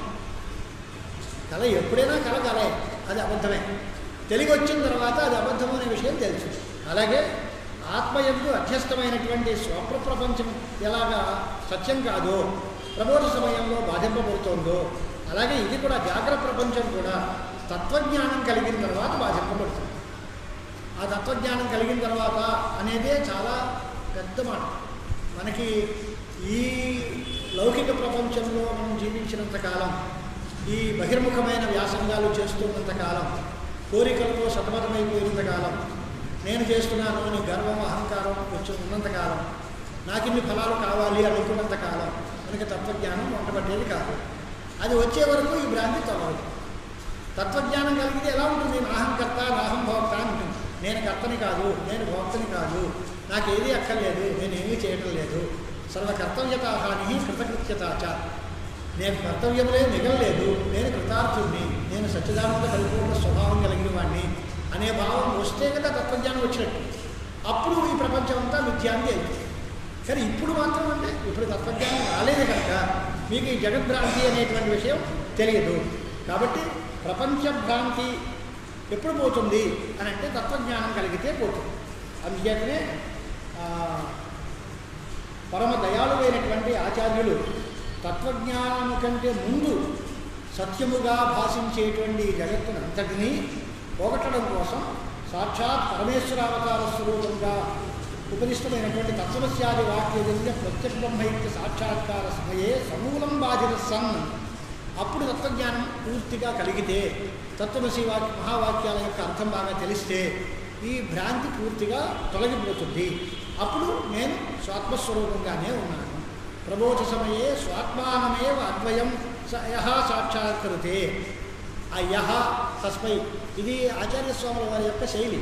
కళ ఎప్పుడైనా కళే, అది అబద్ధమే. తెలివి వచ్చిన తర్వాత అది అబద్ధం అనే విషయం తెలుసు. అలాగే ఆత్మయందు అధ్యస్థమైనటువంటి స్వప్న ప్రపంచం ఎలాగా సత్యం కాదో, ప్రబోధ సమయంలో బాధింపబడుతోందో, అలాగే ఇది కూడా జాగ్రత్త ప్రపంచం కూడా తత్వజ్ఞానం కలిగిన తర్వాత బాధింపబడుతుంది. ఆ తత్వజ్ఞానం కలిగిన తర్వాత అనేదే చాలా పెద్ద మాట. మనకి ఈ లౌకిక ప్రపంచంలో మనం జీవించినంతకాలం, ఈ బహిర్ముఖమైన వ్యాసంగాలు చేస్తున్నంతకాలం, కోరికలతో సతమతమైపోయినంతకాలం, నేను చేస్తున్నాను అని గర్వం అహంకారం వచ్చి ఉన్నంతకాలం, నాకు ఇన్ని ఫలాలు కావాలి అనుకున్నంతకాలం మనకి తత్వజ్ఞానం వంటబట్టేది కాదు. అది వచ్చే వరకు ఈ భ్రాంతి తొలగదు. తత్వజ్ఞానం కలిగితే ఎలా ఉంటుంది? నాహం కర్త నాహం భోక్త అని ఉంటుంది. నేను కర్తని కాదు, నేను భోక్తని కాదు, నాకేదీ అక్కర్లేదు, నేనేమీ చేయటం లేదు. సర్వకర్తవ్యతాహాని కృతకృత్యతాచ, నేను కర్తవ్యములే మిగలలేదు, నేను కృతార్థుడిని, నేను సచ్చిదానంద పరిపూర్ణ స్వభావం కలిగిన వాడిని అనే భావం వస్తే కదా తత్వజ్ఞానం వచ్చినట్టు. అప్పుడు ఈ ప్రపంచం అంతా మిథ్యాంతి అయింది. కానీ ఇప్పుడు మాత్రం అంటే ఇప్పుడు తత్వజ్ఞానం రాలేదు కనుక మీకు ఈ జగద్భ్రాంతి అనేటువంటి విషయం తెలియదు. కాబట్టి ప్రపంచ భ్రాంతి ఎప్పుడు పోతుంది అని అంటే తత్వజ్ఞానం కలిగితే పోతుంది. అందుచేతనే పరమ దయాళువైనటువంటి ఆచార్యులు తత్వజ్ఞానం కంటే ముందు సత్యముగా భాషించేటువంటి జగత్తును అంతటినీ పోగొట్టడం కోసం సాక్షాత్ పరమేశ్వరావతార స్వరూపంగా ఉపదిష్టమైనటువంటి తత్సమస్యాది వాక్యజన్య ప్రత్యక్షబ్రహ్మైక్య సాక్షాత్కార సమయే సమూలం బాధిత సన్, అప్పుడు తత్వజ్ఞానం పూర్తిగా కలిగితే, తత్వమసి మహావాక్యాల యొక్క అర్థం బాగా తెలిస్తే ఈ భ్రాంతి పూర్తిగా తొలగిపోతుంది. అప్పుడు నేను స్వాత్మస్వరూపంగానే ఉన్నాను. ప్రబోధ సమయే స్వాత్మానమేవ అద్వయం యహ సాక్షాత్కృతే. ఆ యహ తస్మై, ఇది ఆచార్యస్వాముల వారి యొక్క శైలి.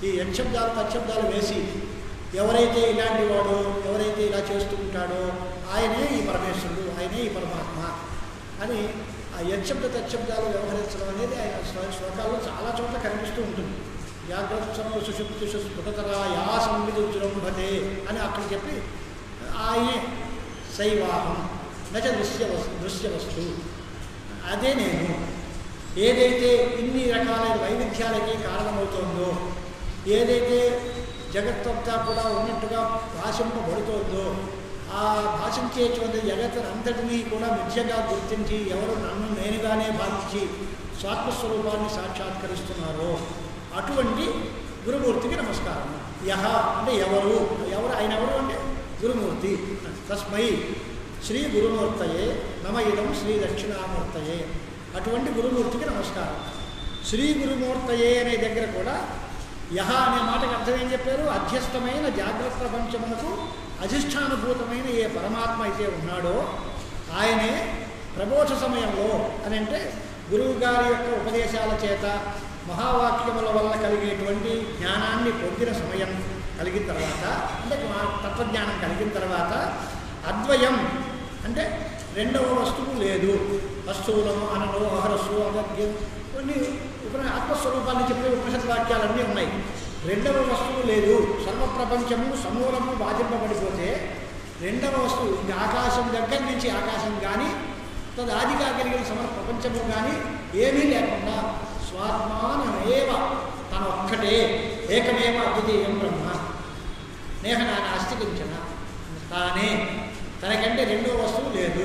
ఈ యక్షబ్దాలు తత్శబ్దాలు వేసి ఎవరైతే ఇలాంటి వాడో, ఎవరైతే ఇలా చేస్తూ ఉంటాడో ఆయనే ఈ పరమేశ్వరుడు, ఆయనే ఈ పరమాత్మ అని ఆ యశబ్ద తచ్చబ్దాలు వ్యవహరించడం అనేది ఆయన శ్లోకాల్లో చాలా చోట్ల కనిపిస్తూ ఉంటుంది. జాగ్రత్త సుషుప్తి స్ఫుటతరా యా సంవిదుజృంభతే అని అక్కడ చెప్పి ఆయనే శైవాహం నచ దృశ్యవస్తు, అదే నేను. ఏదైతే ఇన్ని రకాలైన వైవిధ్యాలకి కారణమవుతోందో, ఏదైతే జగత్తంతా కూడా ఉన్నట్టుగా భాషింపబడుతోందో, ఆ భాషించేటువంటి జగత్తునంతటినీ కూడా మిథ్యగా గుర్తించి ఎవరు నన్ను నేనుగానే భావించి స్వాత్మస్వరూపాన్ని సాక్షాత్కరిస్తున్నారో అటువంటి గురుమూర్తికి నమస్కారం. యహ అంటే ఎవరు, ఆయన ఎవరు అంటే గురుమూర్తి. తస్మై శ్రీ గురుమూర్తయే నమ ఇదం శ్రీ దక్షిణామూర్తయే, అటువంటి గురుమూర్తికి నమస్కారం. శ్రీ గురుమూర్తయే అనే దగ్గర కూడా యహ అనే మాటకు అర్థం ఏం చెప్పారు? అధ్యస్థమైన జాగ్రత్త ప్రపంచమునకు అధిష్టానుభూతమైన ఏ పరమాత్మ అయితే ఉన్నాడో ఆయనే ప్రబోధ సమయంలో అని అంటే గురువు గారి యొక్క ఉపదేశాల చేత మహావాక్యముల వల్ల కలిగేటువంటి జ్ఞానాన్ని పొందిన సమయం కలిగిన తర్వాత, అంటే తత్వజ్ఞానం కలిగిన తర్వాత అద్వయం అంటే రెండవ వస్తువు లేదు. వస్తువులను అనను అహరస్సు అమగ్యం కొన్ని ఆత్మస్వరూపాన్ని చెప్పే ఉపనిషత్ వాక్యాలన్నీ ఉన్నాయి. రెండవ వస్తువు లేదు. సర్వప్రపంచము సమూలము బాధింపబడిపోతే రెండవ వస్తువు ఆకాశం దగ్గర నుంచి ఆకాశం కానీ తదాదిగా కలిగిన సమర ప్రపంచము కానీ ఏమీ లేకుండా స్వాత్మానమేవ తన ఒక్కటే ఏకమేవ అద్వితీయం బ్రహ్మ నేహనానాస్తి కించన, తానే తనకంటే రెండో వస్తువు లేదు.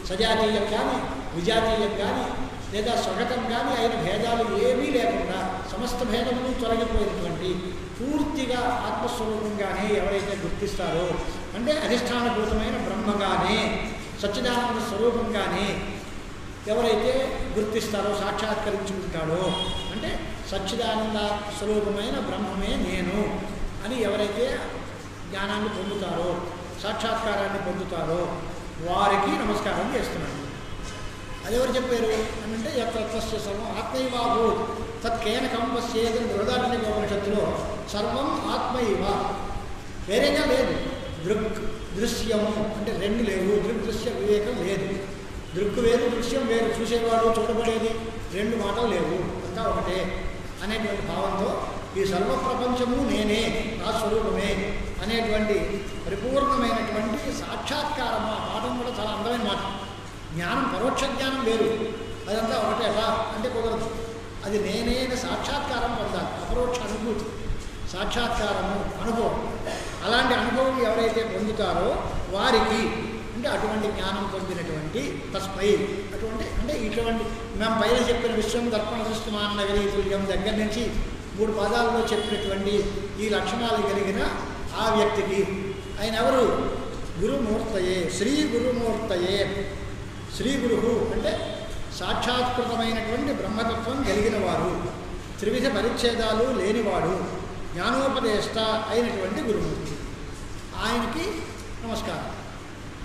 సజాతీయం కానీ విజాతీయం కానీ లేదా స్వగతం కానీ అయిన భేదాలు ఏమీ లేకుండా సమస్త భేదములు తొలగిపోయినటువంటి పూర్తిగా ఆత్మస్వరూపంగానే ఎవరైతే గుర్తిస్తారో, అంటే అధిష్టానభూతమైన బ్రహ్మగానే సచ్చిదానంద స్వరూపంగానే ఎవరైతే గుర్తిస్తారో సాక్షాత్కరించుకుంటాడో, అంటే సచ్చిదానంద స్వరూపమైన బ్రహ్మమే నేను అని ఎవరైతే జ్ఞానాన్ని పొందుతారో సాక్షాత్కారాన్ని పొందుతారో వారికి నమస్కారం చేస్తున్నాను. అదెవరు చెప్పారు అని అంటే యత్రస్య సర్వం ఆత్మైవాభూ తత్కేన కంపస్యేదని బృహదారణ్యోపనిషత్తులో సర్వం ఆత్మైవ, వేరేగా లేదు. దృశ్యము అంటే రెండు లేవు, దృశ్య వివేకం లేదు. దృక్కు వేరు దృశ్యం వేరు, చూసేవాడు చూడబడేది రెండు మాటలు లేవు, అంతా ఒకటే అనేటువంటి భావంతో ఈ సర్వప్రపంచము నేనే నా స్వరూపమే అనేటువంటి పరిపూర్ణమైనటువంటి సాక్షాత్కారం. ఆ పాఠం కూడా చాలా అందమైన మాట. జ్ఞానం పరోక్ష జ్ఞానం వేరు, అదంతా ఒకటే ఎలా అంటే కుదరదు. అది నేనే సాక్షాత్కారం పొందాలి, అపరోక్ష అనుభూతి, సాక్షాత్కారము అనుభవం. అలాంటి అనుభవం ఎవరైతే పొందుతారో వారికి అంటే అటువంటి జ్ఞానం పొందినటువంటి తస్మై అటువంటి అంటే ఇటువంటి మేము పైన చెప్పిన విశ్వం దర్పణ దృష్టిమాన విరీతుల్యం దగ్గర నుంచి 3 పాదాలలో చెప్పినటువంటి ఈ లక్షణాలు కలిగిన ఆ వ్యక్తికి ఆయన ఎవరు? గురుమూర్తయే, శ్రీ గురుమూర్తయే. శ్రీ గురువు అంటే సాక్షాత్కృతమైనటువంటి బ్రహ్మతత్వం కలిగిన వారు, త్రివిధ పరిచ్ఛేదాలు లేనివాడు, జ్ఞానోపదేష్ట అయినటువంటి గురుమూర్తి. ఆయనకి నమస్కారం.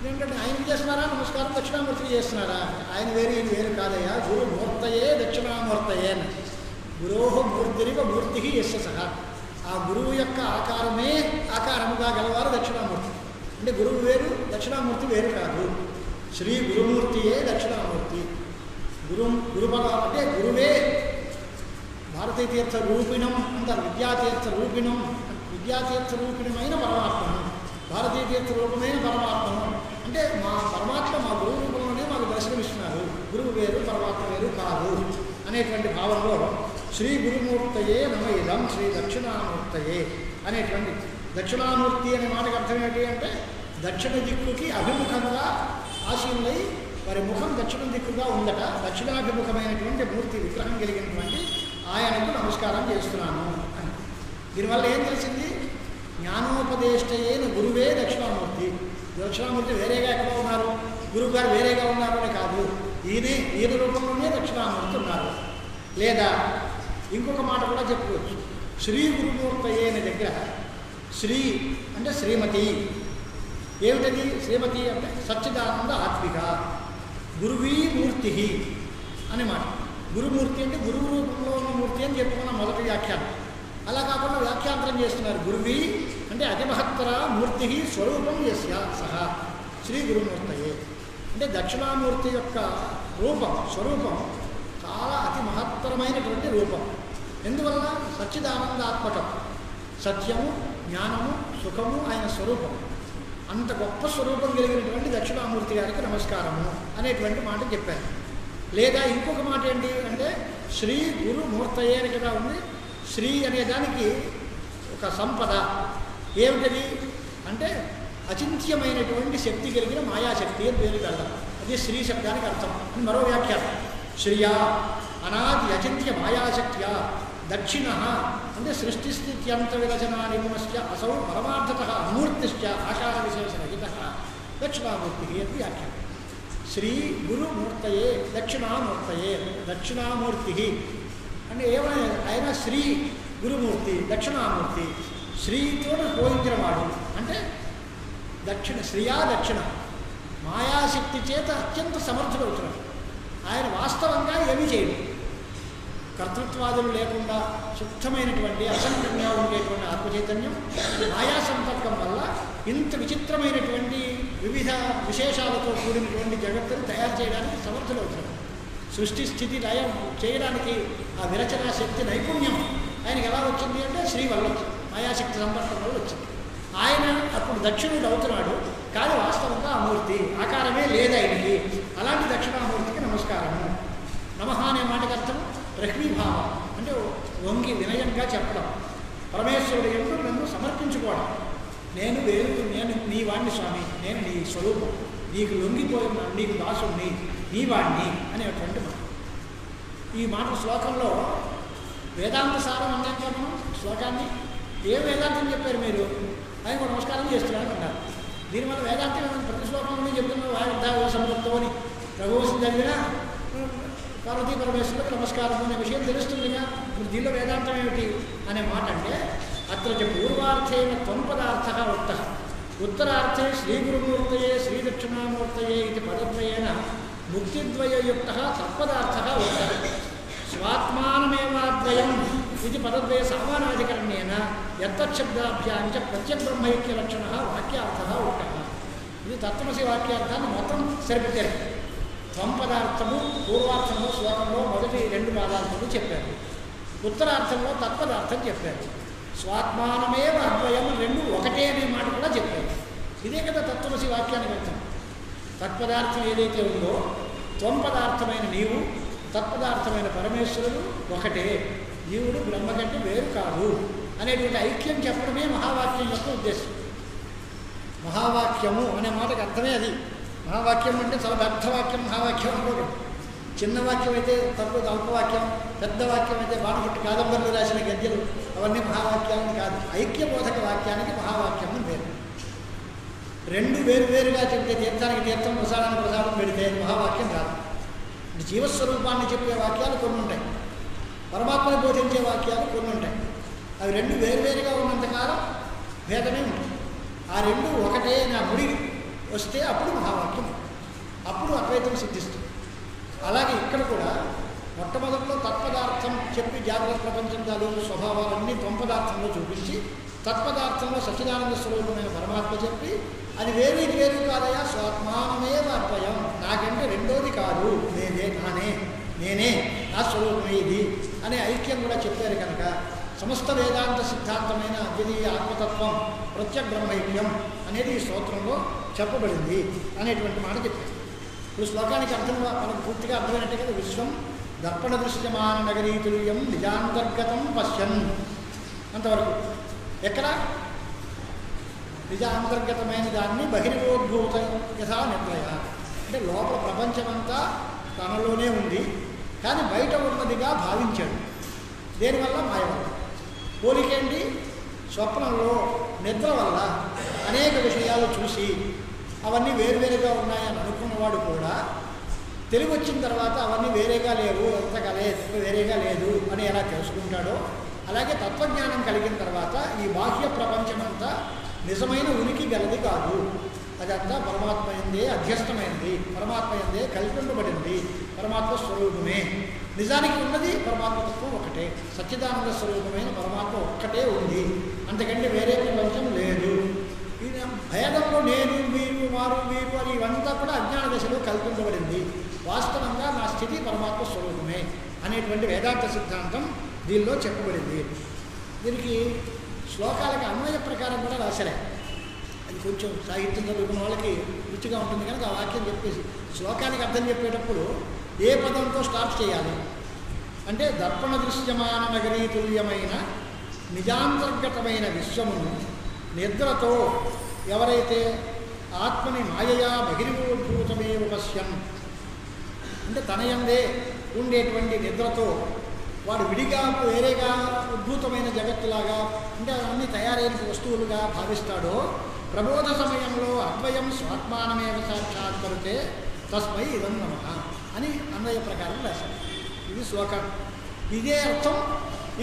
ఏంటంటే ఆయనకి చేస్తున్నారా నమస్కారం, దక్షిణామూర్తికి చేస్తున్నారా? ఆయన వేరు ఈయన వేరు కాదయ్యా. గురుమూర్తయే దక్షిణామూర్తయే. గురోహ మూర్తిరివ మూర్తి యస్య సహ. ఆ గురువు యొక్క ఆకారమే ఆకారముగా గలవారు దక్షిణామూర్తి. అంటే గురువు వేరు దక్షిణామూర్తి వేరు కాదు. శ్రీ గురుమూర్తియే దక్షిణామూర్తి. గురుపద అంటే గురువే భారతీతీర్థ రూపిణం అంటారు. విద్యాతీర్థ రూపిణం, విద్యాతీర్థ రూపిణమైన పరమాత్మను, భారతీతీర్థ రూపమైన పరమాత్మను. అంటే మా పరమాత్మ మా గురువు రూపంలోనే మాకు దర్శనమిస్తున్నారు. గురువు వేరు పరమాత్మ వేరు కాదు అనేటువంటి భావంలో శ్రీ గురుమూర్తయే నమ ఇదం శ్రీ దక్షిణామూర్తయే అనేటువంటి దక్షిణామూర్తి అనే మాటకు అర్థం ఏంటి అంటే దక్షిణ దిక్కుకి అభిముఖంగా ఆశీనులై వారి ముఖం దక్షిణ దిక్కుగా ఉందట. దక్షిణాభిముఖమైనటువంటి మూర్తి విగ్రహం కలిగినటువంటి ఆయనకు నమస్కారం చేస్తున్నాను అని. దీనివల్ల ఏం తెలిసింది? జ్ఞానోపదేష్టయైన గురువే దక్షిణామూర్తి. దక్షిణామూర్తి వేరేగా ఎక్కడ ఉన్నారు, గురువుగారు వేరేగా ఉన్నారు అని కాదు, ఈయన రూపంలోనే దక్షిణామూర్తి ఉన్నారు. లేదా ఇంకొక మాట కూడా చెప్పుకోవచ్చు. శ్రీ గురుమూర్తయే అనే దగ్గర శ్రీ అంటే శ్రీమతి. ఏమిటది శ్రీమతి అంటే? సచ్చిదానంద ఆత్మిక గురువీ మూర్తి అనే మాట. గురుమూర్తి అంటే గురువు రూపంలో ఉన్న మూర్తి అని చెప్పుకున్న మొదటి వ్యాఖ్యానం. అలా కాకుండా వ్యాఖ్యాంతరం చేస్తున్నారు. గురువీ అంటే అతిమహత్తర మూర్తి స్వరూపం యస్య సహ శ్రీ గురుమూర్తయే. అంటే దక్షిణామూర్తి యొక్క రూపం స్వరూపం చాలా అతి మహత్తరమైనటువంటి రూపం. ఎందువల్ల? సచ్చిదానందాత్మకం. సత్యము, జ్ఞానము, సుఖము ఆయన స్వరూపం. అంత గొప్ప స్వరూపం కలిగినటువంటి దక్షిణామూర్తి గారికి నమస్కారము అనేటువంటి మాట చెప్పారు. లేదా ఇంకొక మాట ఏంటి అంటే శ్రీ గురు మూర్తయే అని కదా ఉంది. శ్రీ అనే దానికి ఒక సంపద ఏమిటది అంటే అచింత్యమైనటువంటి శక్తి కలిగిన మాయాశక్తి అని పేరు పెడదాం. అది శ్రీ శబ్దానికి అర్థం అని మరో వ్యాఖ్యానం. శ్రియా అనాది అచింత్య మాయాశక్త్యా దక్షిణ అంటే సృష్టిస్థిత్యంత విరచనా నిపుణశ్చ అసౌ పరమార్థత అమూర్తిశ్చ ఆకార విశేషరహిత దక్షిణామూర్తి అని వ్యాఖ్యానం. శ్రీ గురుమూర్తయే దక్షిణామూర్తయే. దక్షిణామూర్తి అంటే ఏమైనా ఆయన శ్రీ గురుమూర్తి దక్షిణామూర్తి. శ్రీతో పోయించినవాడు అంటే దక్షిణ శ్రీయా దక్షిణ మాయాశక్తి చేత అత్యంత సమర్థుడవుతున్నాడు. ఆయన వాస్తవంగా ఏమీ చేయడు. కర్తృత్వాదులు లేకుండా శుద్ధమైనటువంటి అసంఖ్యంగా ఉండేటువంటి ఆత్మచైతన్యం మాయా సంపర్కం వల్ల ఇంత విచిత్రమైనటువంటి వివిధ విశేషాలతో కూడినటువంటి జగత్తును తయారు చేయడానికి సమర్థులవుతున్నాడు. సృష్టి స్థితి లయం చేయడానికి ఆ విరచనా శక్తి నైపుణ్యం ఆయనకి ఎలా వచ్చింది అంటే శ్రీ వల్ల వచ్చింది, మాయాశక్తి సంపర్కం వల్ల వచ్చింది. ఆయన అప్పుడు దక్షిణుడు అవుతున్నాడు, కానీ వాస్తవంగా ఆ మూర్తి ఆకారమే లేదు ఆయనకి. అలాంటి దక్షిణామూర్తికి నమస్కారము. నమః అనే మాటకి అర్థం రహ్మీభావం అంటే వంగి వినయంగా చెప్పడం. పరమేశ్వరుడు ఎందు నన్ను సమర్పించుకోవడం. నేను వేరు, నేను నీ వాణ్ణి స్వామి, నేను నీ స్వరూపం, నీకు లొంగిపోయిన నీకు దాసుని నీ వాణ్ణి అనేటువంటి మాట. ఈ మాట శ్లోకంలో వేదాంత సారం అన్నాక మనం శ్లోకాన్ని ఏ వేదాంతం చెప్పారు మీరు? ఆయన నమస్కారం చేస్తున్నాను అన్నారు. దీనివల్ల వేదాంతం ప్రతి శ్లోకంలో చెప్తున్నారు వాయుర్ధావ సంపత్తో అని రఘువంశం చదివినా పార్వతీ పరమేశ్వరులకు నమస్కారం అనే విషయం తెలుస్తుందిగా. ఇప్పుడు దీనిలో వేదాంతం ఏమిటి అనే మాట అంటే అత్ర పూర్వార్థైన త్వంపదార్థ ఉక్త ఉత్తరార్థే శ్రీగురుమూర్తయే శ్రీదక్షిణామూర్తయే ఇది పదద్వయేన ముక్తిద్వయయుక్త తత్పదార్థ ఉక్త స్వాత్మానమేవాద్వయం ఇది పదద్వయ సామానాధికరణ్యేన యత్తశబ్దాభ్యాంచ ప్రత్యబ్రహ్మైక్యలక్షణ వాక్యార్థ ఉక్త. ఇది తత్వమసి వాక్యార్థాన్ని మొత్తం సరిపెట్టారు. త్వంపదార్థము పూర్వార్థంలో శ్లోకంలో మొదటి 2 పాదార్థములు చెప్పారు. ఉత్తరార్థంలో తత్పదార్థం చెప్పారు. స్వాత్మానమేవ అద్వయం 2 ఒకటే అనే మాట కూడా చెప్పారు. ఇదే కదా తత్వమసి వాక్యానికి అర్థం. తత్పదార్థం ఏదైతే ఉందో త్వంపదార్థమైన నీవు తత్పదార్థమైన పరమేశ్వరుడు ఒకటే, జీవుడు బ్రహ్మ కంటే వేరు కాదు అనేటువంటి ఐక్యం చెప్పడమే మహావాక్యం యొక్క ఉద్దేశం. మహావాక్యము అనే మాటకు అర్థమే అది. మహావాక్యం అంటే చాలా పెద్ద వాక్యం మహావాక్యం అనుకోవడం. చిన్న వాక్యం అయితే తక్కువ అల్పవాక్యం, పెద్ద వాక్యం అయితే బాణభట్టు కాదంబరిలో రాసిన గద్యలు అవన్నీ మహావాక్యాలని కాదు. ఐక్యబోధక వాక్యానికి మహావాక్యం అని పేరు. 2 వేరువేరుగా చెప్తే తీర్థానికి తీర్థం ప్రసాదానికి ప్రసాదం పెడితే మహావాక్యం కాదు. జీవస్వరూపాన్ని చెప్పే వాక్యాలు కొన్ని ఉంటాయి, పరమాత్మని బోధించే వాక్యాలు కొన్ని ఉంటాయి. అవి 2 వేరువేరుగా ఉన్నంతకాలం భేదమే ఉంటుంది. ఆ 2 ఒకటే నా ముడి వస్తే అప్పుడు మహావాక్యం, అప్పుడు అద్వైతం సిద్ధిస్తుంది. అలాగే ఇక్కడ కూడా మొట్టమొదటిలో తత్పదార్థం చెప్పి జాగ్రత్త ప్రపంచం తాలూకు స్వభావాలన్నీ త్వంపదార్థంలో చూపించి తత్పదార్థంలో సచ్చిదానంద స్వరూపమైన పరమాత్మ చెప్పి అది వేరు వేరు కాదయా స్వాత్మానమే అద్వయం, నాకంటే రెండోది కాదు, నేనే నా స్వరూపమే ఇది అనే ఐక్యం కూడా చెప్పారు. కనుక సమస్త వేదాంత సిద్ధాంతమైన అద్వితీయ ఆత్మతత్వం ప్రత్యబ్రహ్మైక్యం అనేది ఈ స్తోత్రంలో చెప్పబడింది అనేటువంటి మాట చెప్పారు. ఇప్పుడు శ్లోకానికి అర్థం మనకు పూర్తిగా అర్థమైనట్టే కదా. విశ్వం దర్పణ దృశ్యమాన నగరీతుల్యం నిజాంతర్గతం పశ్యన్ అంతవరకు. ఎక్కడ నిజాంతర్గతమైన దాన్ని బహిర్గోద్భూత యథా నిర్ణయ అంటే లోపల ప్రపంచమంతా తనలోనే ఉంది, కానీ బయట ఉన్నదిగా భావించాడు. దేనివల్ల? మాయ వల్ల. పోలికేంటి? స్వప్నంలో నిద్ర వల్ల అనేక విషయాలు చూసి అవన్నీ వేరువేరుగా ఉన్నాయని అనుకున్నవాడు కూడా తెలివి వచ్చిన తర్వాత అవన్నీ వేరేగా లేవు, అంతగా వేరేగా లేదు అని ఎలా తెలుసుకుంటాడో, అలాగే తత్వజ్ఞానం కలిగిన తర్వాత ఈ బాహ్య ప్రపంచమంతా నిజమైన ఉనికి గలది కాదు, అదంతా పరమాత్మ యందే అధ్యస్థమైనది, పరమాత్మ యందే కల్పింపబడింది, పరమాత్మ స్వరూపమే. నిజానికి ఉన్నది పరమాత్మత్వం ఒకటే, సచ్చిదానంద స్వరూపమైన పరమాత్మ ఒక్కటే ఉంది, అంతకంటే వేరే ప్రపంచం లేదు. భేదంలో నేను, మీరు, వారు, వీరు అని ఇవంతా కూడా అజ్ఞాన దశలో కల్పించబడింది. వాస్తవంగా నా స్థితి పరమాత్మ స్వరూపమే అనేటువంటి వేదాంత సిద్ధాంతం దీనిలో చెప్పబడింది. దీనికి శ్లోకాలకి అన్వయ ప్రకారం కూడా రాశారే. అది కొంచెం సాహిత్యం చదువుకున్న వాళ్ళకి రుచిగా ఉంటుంది కనుక ఆ వాక్యం చెప్పేసి శ్లోకానికి అర్థం చెప్పేటప్పుడు ఏ పదంతో స్టార్ట్ చేయాలి అంటే దర్పణ దృశ్యమాన నగరీతుల్యమైన నిజాంతర్గతమైన విశ్వమును నిద్రతో ఎవరైతే ఆత్మని మాయయా బహిర్భూతమే ఉపశ్యం అంటే తనయందే ఉండేటువంటి నిద్రతో వాడు విడిగా వేరేగా ఉద్భూతమైన జగత్తులాగా అంటే అన్నీ తయారైన వస్తువులుగా భావిస్తాడో ప్రబోధ సమయంలో అద్వయం స్వాత్మానమేవ సాక్షాత్కరితే తస్మై ఇదం నమః అని అన్వయ ప్రకారం రాశారు. ఇది శ్లోకం. ఇదే అర్థం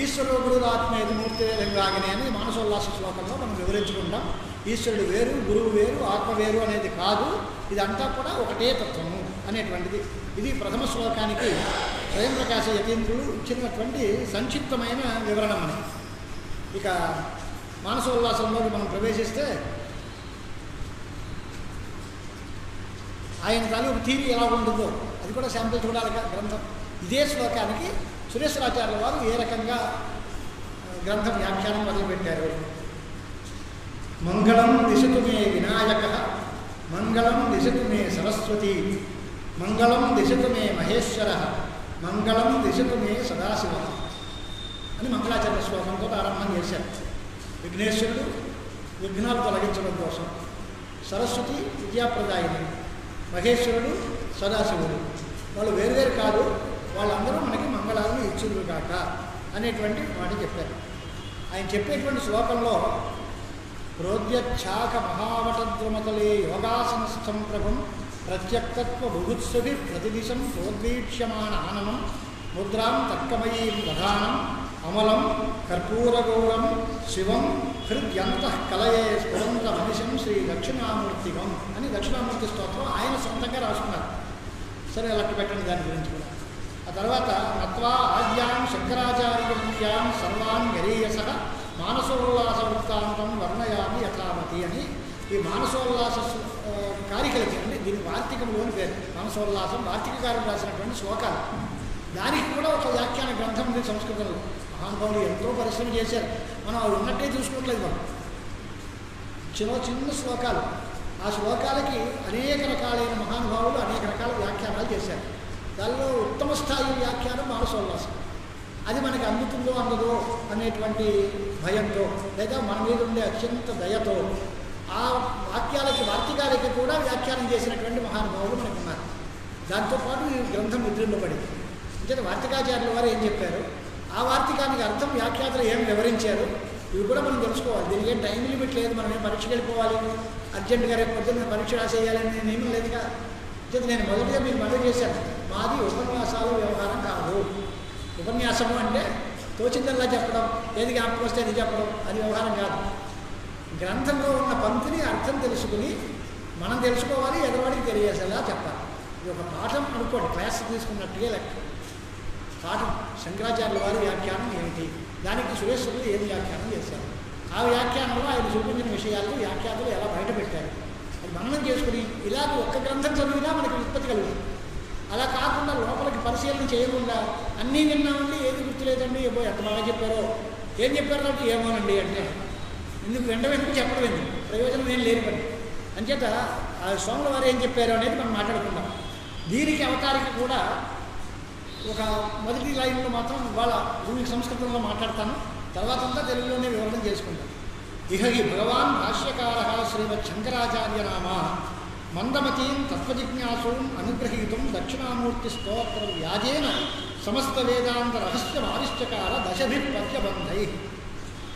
ఈశ్వరుడు గురురాత్మేది మూర్తి రంగాగిని అని మానసోల్లాస శ్లోకంలో మనం వివరించుకుంటాం. ఈశ్వరుడు వేరు, గురువు వేరు, ఆత్మ వేరు అనేది కాదు, ఇదంతా కూడా ఒకటే తత్వము అనేటువంటిది. ఇది ప్రథమ శ్లోకానికి స్వయం ప్రకాశ యతీంద్రుడు ఇచ్చినటువంటి సంక్షిప్తమైన వివరణ అని. ఇక మానసోల్లాసంలోకి మనం ప్రవేశిస్తే ఆయన తాలూకు థీరీ ఎలా ఉంటుందో అది కూడా శాంపుల్ చూడాలి గ్రంథం. ఇదే శ్లోకానికి సురేశ్వరాచార్యుల వారు ఏ రకంగా గ్రంథం వ్యాఖ్యానం మొదలుపెట్టారు. మంగళం దిశతు మే వినాయక, మంగళం దిశతు మే సరస్వతి, మంగళం దిశతు మే మహేశ్వర, మంగళం దిశతు మే సదాశివ అని మంగళాచరణ శ్లోకంతో ఆరంభం చేశారు. విఘ్నేశ్వరుడు విఘ్నాలు తొలగించడం కోసం, సరస్వతి విద్యాప్రదాయిని, మహేశ్వరుడు సదాశివుడు. వాళ్ళు వేరువేరు కాదు, వాళ్ళందరూ మనకి మంగళాలను ఇచ్చుదురు కాక అనేటువంటి మాట చెప్పారు. ఆయన చెప్పేటువంటి శ్లోకంలో ప్రోద్యఛాక మహావటద్రుమతలే యోగాసనస్థం ప్రభుం ప్రత్యక్తత్వ బుభుత్సుభి ప్రతిదిశం ప్రోద్వీక్ష్యమాణ ఆననం ముద్రాం తర్కమయీం దధానం అమలం కర్పూరగౌరం శివం హృద్యంతః కలయే స్ఫురంత మనిషం శ్రీ దక్షిణామూర్తిగం అని దక్షిణామూర్తి స్తోత్రం ఆయన సొంతంగా రాసుకున్నారు. సరే లెక్క పెట్టండి దాని గురించి కూడా. ఆ తర్వాత నత్వా ఆద్యాం శంకరాచార్యముఖ్యాం సర్వాన్ గరీయస మానసోల్లాస వృత్తాంతం వర్ణయామి యథామతి అని ఈ మానసోల్లాస కారికలకి అంటే దీని వార్తికంలోని పేరు. మానసోల్లాసం వార్తికకారులు రాసినటువంటి శ్లోకాలు. దానికి కూడా ఒక వ్యాఖ్యాన గ్రంథం ఉంది సంస్కృతంలో. మహానుభావులు ఎంతో పరిశ్రమ చేశారు. మనం అవి ఉన్నట్టే చూసుకోవట్లేదు. మనం చిన్న శ్లోకాలు, ఆ శ్లోకాలకి అనేక రకాలైన మహానుభావులు అనేక రకాల వ్యాఖ్యానాలు చేశారు. దానిలో ఉత్తమ స్థాయి వ్యాఖ్యానం మానసోల్లాసం. అది మనకి అందుతుందో అందదో అనేటువంటి భయంతో లేదా మన మీద ఉండే అత్యంత దయతో ఆ వాక్యాలకి వార్తికాలకి కూడా వ్యాఖ్యానం చేసినటువంటి మహానుభావులు మనకు ఉన్నారు. దాంతోపాటు ఈ గ్రంథం ముద్రలో పడింది. అంటే వార్తికాచార్యుల వారు ఏం చెప్పారు, ఆ వార్తికానికి అర్థం వ్యాఖ్యాతలు ఏం వివరించారు, ఇవి కూడా మనం తెలుసుకోవాలి. దీనికి ఏం టైం లిమిట్ లేదు. మనం ఏం పరీక్షకి వెళ్ళిపోవాలి, అర్జెంటుగా రేపు పొద్దున్న పరీక్ష రాసేయాలని నియమం లేదుగా. అంటే నేను మొదటిగా మీకు మనవి చేశాను, మాది ఉపన్యాసాలు వ్యవహారం కాదు. ఉపన్యాసము అంటే తోచిందల్లా చెప్పడం, ఏది జ్ఞాపకం వస్తే అది చెప్పడం, అది వ్యవహారం కాదు. గ్రంథంలో ఉన్న పంక్తిని అర్థం తెలుసుకుని మనం తెలుసుకోవాలి, ఎదరవాడికి తెలియజేసేలా చెప్పాలి. ఇది ఒక పాఠం అనుకోండి, క్లాస్ తీసుకున్నట్టుగా లెక్క. పాఠం శంకరాచార్యుల వారి వ్యాఖ్యానం ఏమిటి, దానికి సురేశ్వరుడు ఏం వ్యాఖ్యానం చేశారు, ఆ వ్యాఖ్యానంలో ఆయన చూపించిన విషయాలు వ్యాఖ్యాతులు ఎలా బయటపెట్టారు, అది మననం చేసుకుని ఇలాగ ఒక్క గ్రంథం చదివినా మనకి ఉత్పత్తి కలుగుతుంది. అలా కాకుండా లోపలికి పరిశీలన చేయకుండా అన్నీ విన్నామండి, ఏది గుర్తులేదండి, ఏమో ఎంత బాగా చెప్పారో, ఏం చెప్పారు అంటే ఏమోనండి అంటే ఎందుకు వెంటనే చెప్పడం ఎందుకు, ప్రయోజనం ఏం లేని పని. అంచేత ఆ స్వాముల వారు ఏం చెప్పారు అనేది మనం మాట్లాడుకుందాం. దీనికి అవతారిక కూడా ఒక మొదటి లైన్లో మాత్రం ఇవాళ భూమి సంస్కృతంలో మాట్లాడతాను, తర్వాత అంతా తెలుగులోనే వివరణ చేసుకుంటాను. ఇహ ఈ భగవాన్ భాష్యకార శ్రీమద్ శంకరాచార్య నామ మందమతీం తత్వజిజ్ఞాసూం అనుగ్రహీతం దక్షిణామూర్తి స్తోత్ర వ్యాజేన సమస్త వేదాంత రహస్యమావిష్యకార దశభిపద్యబంధై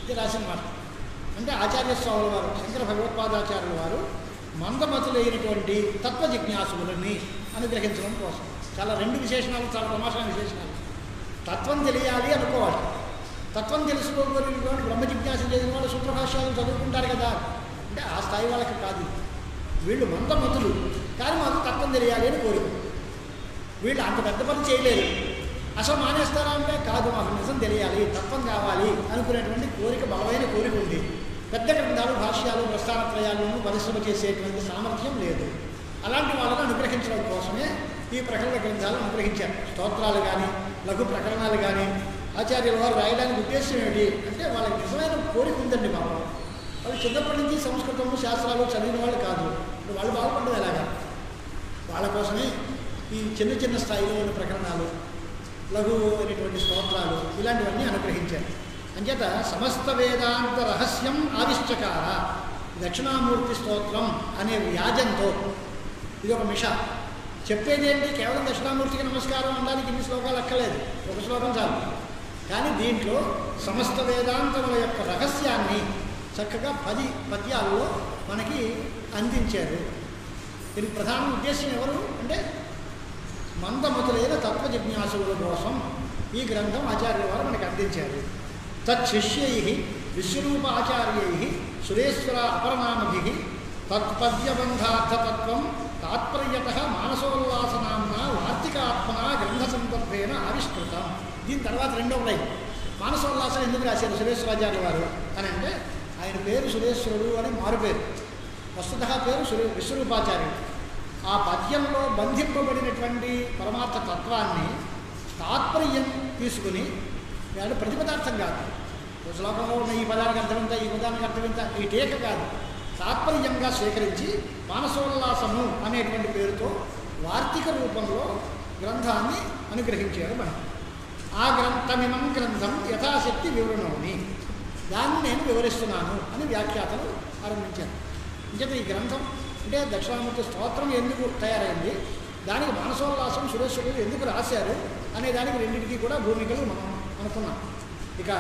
ఇది రాసిన మాట. అంటే ఆచార్యస్వాముల వారు శంకర భగవత్పాదాచార్యుల వారు మందమతులైనటువంటి తత్వజిజ్ఞాసులని అనుగ్రహించడం కోసం చాలా రెండు విశేషణాలు, చాలా తమాషైన విశేషణాలు. తత్వం తెలియాలి అనుకోవాలి, తత్వం తెలుసుకోగలిగిన వాడు బ్రహ్మ జిజ్ఞాస చేసిన వాళ్ళు సూత్రభాష్యాలు చదువుకుంటారు కదా, అంటే ఆ స్థాయి వాళ్ళకి కాదు. వీళ్ళు మందమతులు, కానీ మాకు తత్వం తెలియాలి అని కోరిక. వీళ్ళు అంత పెద్ద పని చేయలేరు, అసలు మానేస్తారా అంటే కాదు, మాకు నిజం తెలియాలి, తత్వం కావాలి అనుకునేటువంటి కోరిక, బలమైన కోరిక ఉంది. పెద్ద గ్రంథాలు, భాష్యాలు, ప్రస్థానత్రయాలను పరిశ్రమ చేసేటువంటి సామర్థ్యం లేదు. అలాంటి వాళ్ళని అనుగ్రహించడం కోసమే ఈ ప్రకరణ గ్రంథాలను అనుగ్రహించారు. స్తోత్రాలు కానీ లఘు ప్రకరణాలు కానీ ఆచార్యుల వారు రాయడానికి ఉద్దేశం ఏమిటి అంటే వాళ్ళకి నిజమైన కోరిక ఉందండి పాపం. వాళ్ళు చిన్నప్పటి నుంచి సంస్కృతము శాస్త్రాలు చదివిన వాళ్ళు కాదు. ఇప్పుడు వాళ్ళు బాగుపడ్డది ఎలాగా వాళ్ళ కోసమే ఈ చిన్న చిన్న స్థాయిలో ఉన్న ప్రకరణాలు లఘు అయినటువంటి స్తోత్రాలు ఇలాంటివన్నీ అనుగ్రహించారు. అంచేత సమస్త వేదాంత రహస్యం ఆవిష్కర దక్షిణామూర్తి స్తోత్రం అనే వ్యాజంతో ఇది ఒక మిష. చెప్పేదేంటి కేవలం దక్షిణామూర్తికి నమస్కారం అనడానికి ఇన్ని శ్లోకాలు అక్కర్లేదు, ఒక శ్లోకం చాలు. కానీ దీంట్లో సమస్త వేదాంతముల యొక్క రహస్యాన్ని చక్కగా 10 పద్యాల్లో మనకి అందించారు. దీనికి ప్రధాన ఉద్దేశం ఎవరు అంటే మందమతులైన తత్వ జిజ్ఞాసుల కోసం ఈ గ్రంథం ఆచార్యుల వారు మనకు అందించారు. తచ్చిష్యై విశ్వరూపాచార్యై సురేశ్వర అపరనామభి తత్పద్యబంధార్థతత్వం తాత్పర్యత మానసోల్లాసనాంన వార్తికాత్మన గ్రంథ సందర్భేన ఆవిష్కృతం. దీని తర్వాత రెండవ లైన్ మానసోల్లాసం ఎందుకు రాశారు సురేశ్వరాచార్య వారు అని అంటే ఆయన పేరు సురేశ్వరుడు అని మారు పేరు, వస్తుతః పేరు విశ్వరూపాచార్యుడు. ఆ పద్యంలో బంధింపబడినటువంటి పరమార్థ తత్వాన్ని తాత్పర్యం తీసుకుని అంటే ప్రతిపదార్థం కాదు, శ్లోకంలో ఉన్న ఈ పదానికి అర్థమంత ఈ పదానికి అర్థమంత ఈ టీక కాదు, తాత్పర్యంగా స్వీకరించి మానసోల్లాసము అనేటువంటి పేరుతో వార్తిక రూపంలో గ్రంథాన్ని అనుగ్రహించారు మనకు. ఆ తమిమం గ్రంథం యథాశక్తి వివరణమని దాన్ని నేను వివరిస్తున్నాను అని వ్యాఖ్యాతలు ఆరంభించారు. ఇంకేత ఈ గ్రంథం అంటే దక్షిణామూర్తి స్తోత్రం ఎందుకు తయారైంది, దానికి మానసోల్లాసం సురేశ్వరుడు ఎందుకు రాశారు అనే దానికి రెండింటికి కూడా భూమికలు మనం అనుకున్నాం. ఇక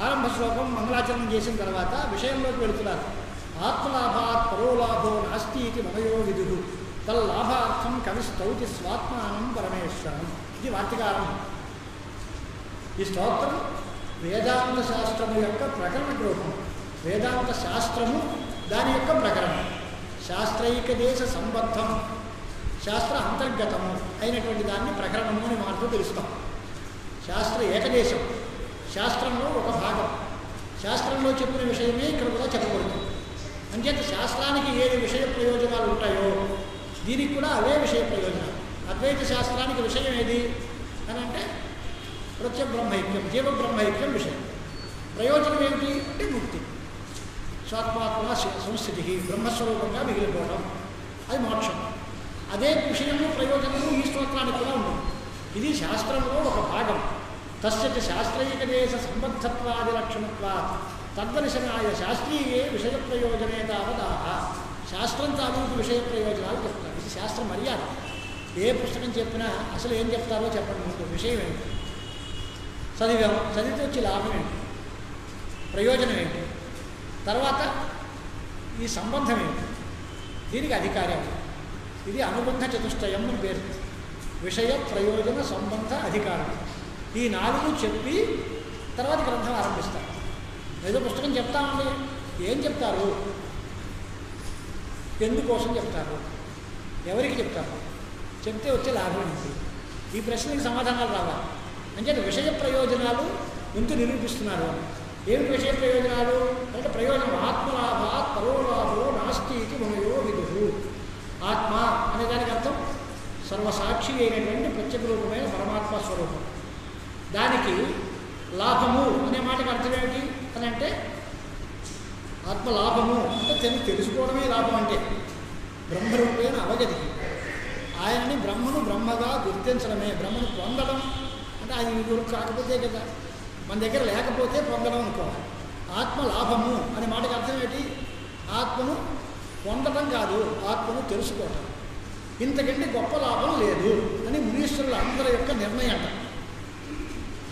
ఆరంభ శ్లోకం మంగళాచరణం చేసిన తర్వాత విషయంలోకి వెళుతున్నారు. ఆత్మలాభాత్ పరోలాభో నాస్తి ఇది మనయో విదుహు తల్లాభార్థం కవిస్తౌతి స్వాత్మానం పరమేశ్వరం. ఇది వార్తికారం. ఈ స్తోత్రం వేదాంత శాస్త్రము యొక్క ప్రకరణ రూపం. వేదాంత శాస్త్రము దాని యొక్క ప్రకరణం. శాస్త్రైక దేశ సంబద్ధం శాస్త్ర అంతర్గతము అయినటువంటి దాన్ని ప్రకరణము అని మాటతో తెలుస్తాం. శాస్త్ర ఏకదేశం, శాస్త్రంలో ఒక భాగం. శాస్త్రంలో చెప్పిన విషయమే ఇక్కడ కూడా చెప్పబడుతుంది. అంచేత శాస్త్రానికి ఏది విషయ ప్రయోజనాలు ఉంటాయో దీనికి కూడా అవే విషయ ప్రయోజనాలు. అద్వైత శాస్త్రానికి విషయం ఏది అని అంటే ప్రత్యబ్రహ్మైక్యం, జీవబ్రహ్మైక్యం విషయం. ప్రయోజనం ఏమిటి అంటే ముక్తి, స్వాత్మాత్మ సంస్థితి, బ్రహ్మస్వరూపంగా మిగిలిపోవడం, అది మోక్షం. అదే విషయము ప్రయోజనము ఈ స్తోత్రానికి కూడా ఉంటుంది. ఇది శాస్త్రంలో ఒక భాగం. తస్య శాస్త్రైక దేశ సంబద్ధత్వాది లక్షణత్వా తద్దర్శనాయ శాస్త్రీయే విషయ ప్రయోజనే తావదాహ. శాస్త్రం తాలూకు విషయ ప్రయోజనాలు చెప్తారు. ఇది శాస్త్ర మర్యాద. ఏ పుస్తకం చెప్పినా అసలు ఏం చెప్తారో చెప్పండి ముందు. విషయం ఏంటి, చదివితే వచ్చే లాభం ఏంటి, ప్రయోజనం ఏంటి, తర్వాత ఈ సంబంధం ఏంటి, దీనికి అధికారం. ఇది అనుబంధ చతుష్టయం అని పేరు. విషయ ప్రయోజన సంబంధ అధికారం. ఈ 4 చెప్పి తర్వాత గ్రంథం ఆరంభిస్తారు. ఏదో పుస్తకం చెప్తామండి, ఏం చెప్తారు, ఎందుకోసం చెప్తారు, ఎవరికి చెప్తారు, చెప్తే వచ్చే లాభం ఏంటి, ఈ ప్రశ్నకి సమాధానాలు రావాలి. అంటే విషయ ప్రయోజనాలు ఎంత నిరూపిస్తున్నారు. ఏమిటి విషయ ప్రయోజనాలు అంటే ప్రయోజనం ఆత్మలాభాత్ పరోలాభో నాస్తి ఇది మనయో విదుహు. ఆత్మ అనే దానికి అర్థం సర్వసాక్షి అయినటువంటి ప్రత్యేక రూపమైన పరమాత్మ స్వరూపం. దానికి లాభము అనే మాటకు అర్థం ఏమిటి అని అంటే ఆత్మలాభము అంటే తెలుసుకోవడమే లాభం. అంటే బ్రహ్మరూపేణ అవగతికి ఆయనని బ్రహ్మను బ్రహ్మగా గుర్తించడమే. బ్రహ్మను పొందడం అంటే ఆయన గురించి కాకపోతే కదా, మన దగ్గర లేకపోతే పొందడం అనుకోవాలి. ఆత్మలాభము అనే మాటకు అర్థం ఏంటి, ఆత్మను పొందడం కాదు, ఆత్మను తెలుసుకోవటం. ఇంతకంటే గొప్ప లాభం లేదు అని మునీశ్వరుల అందరి యొక్క నిర్ణయం అంట.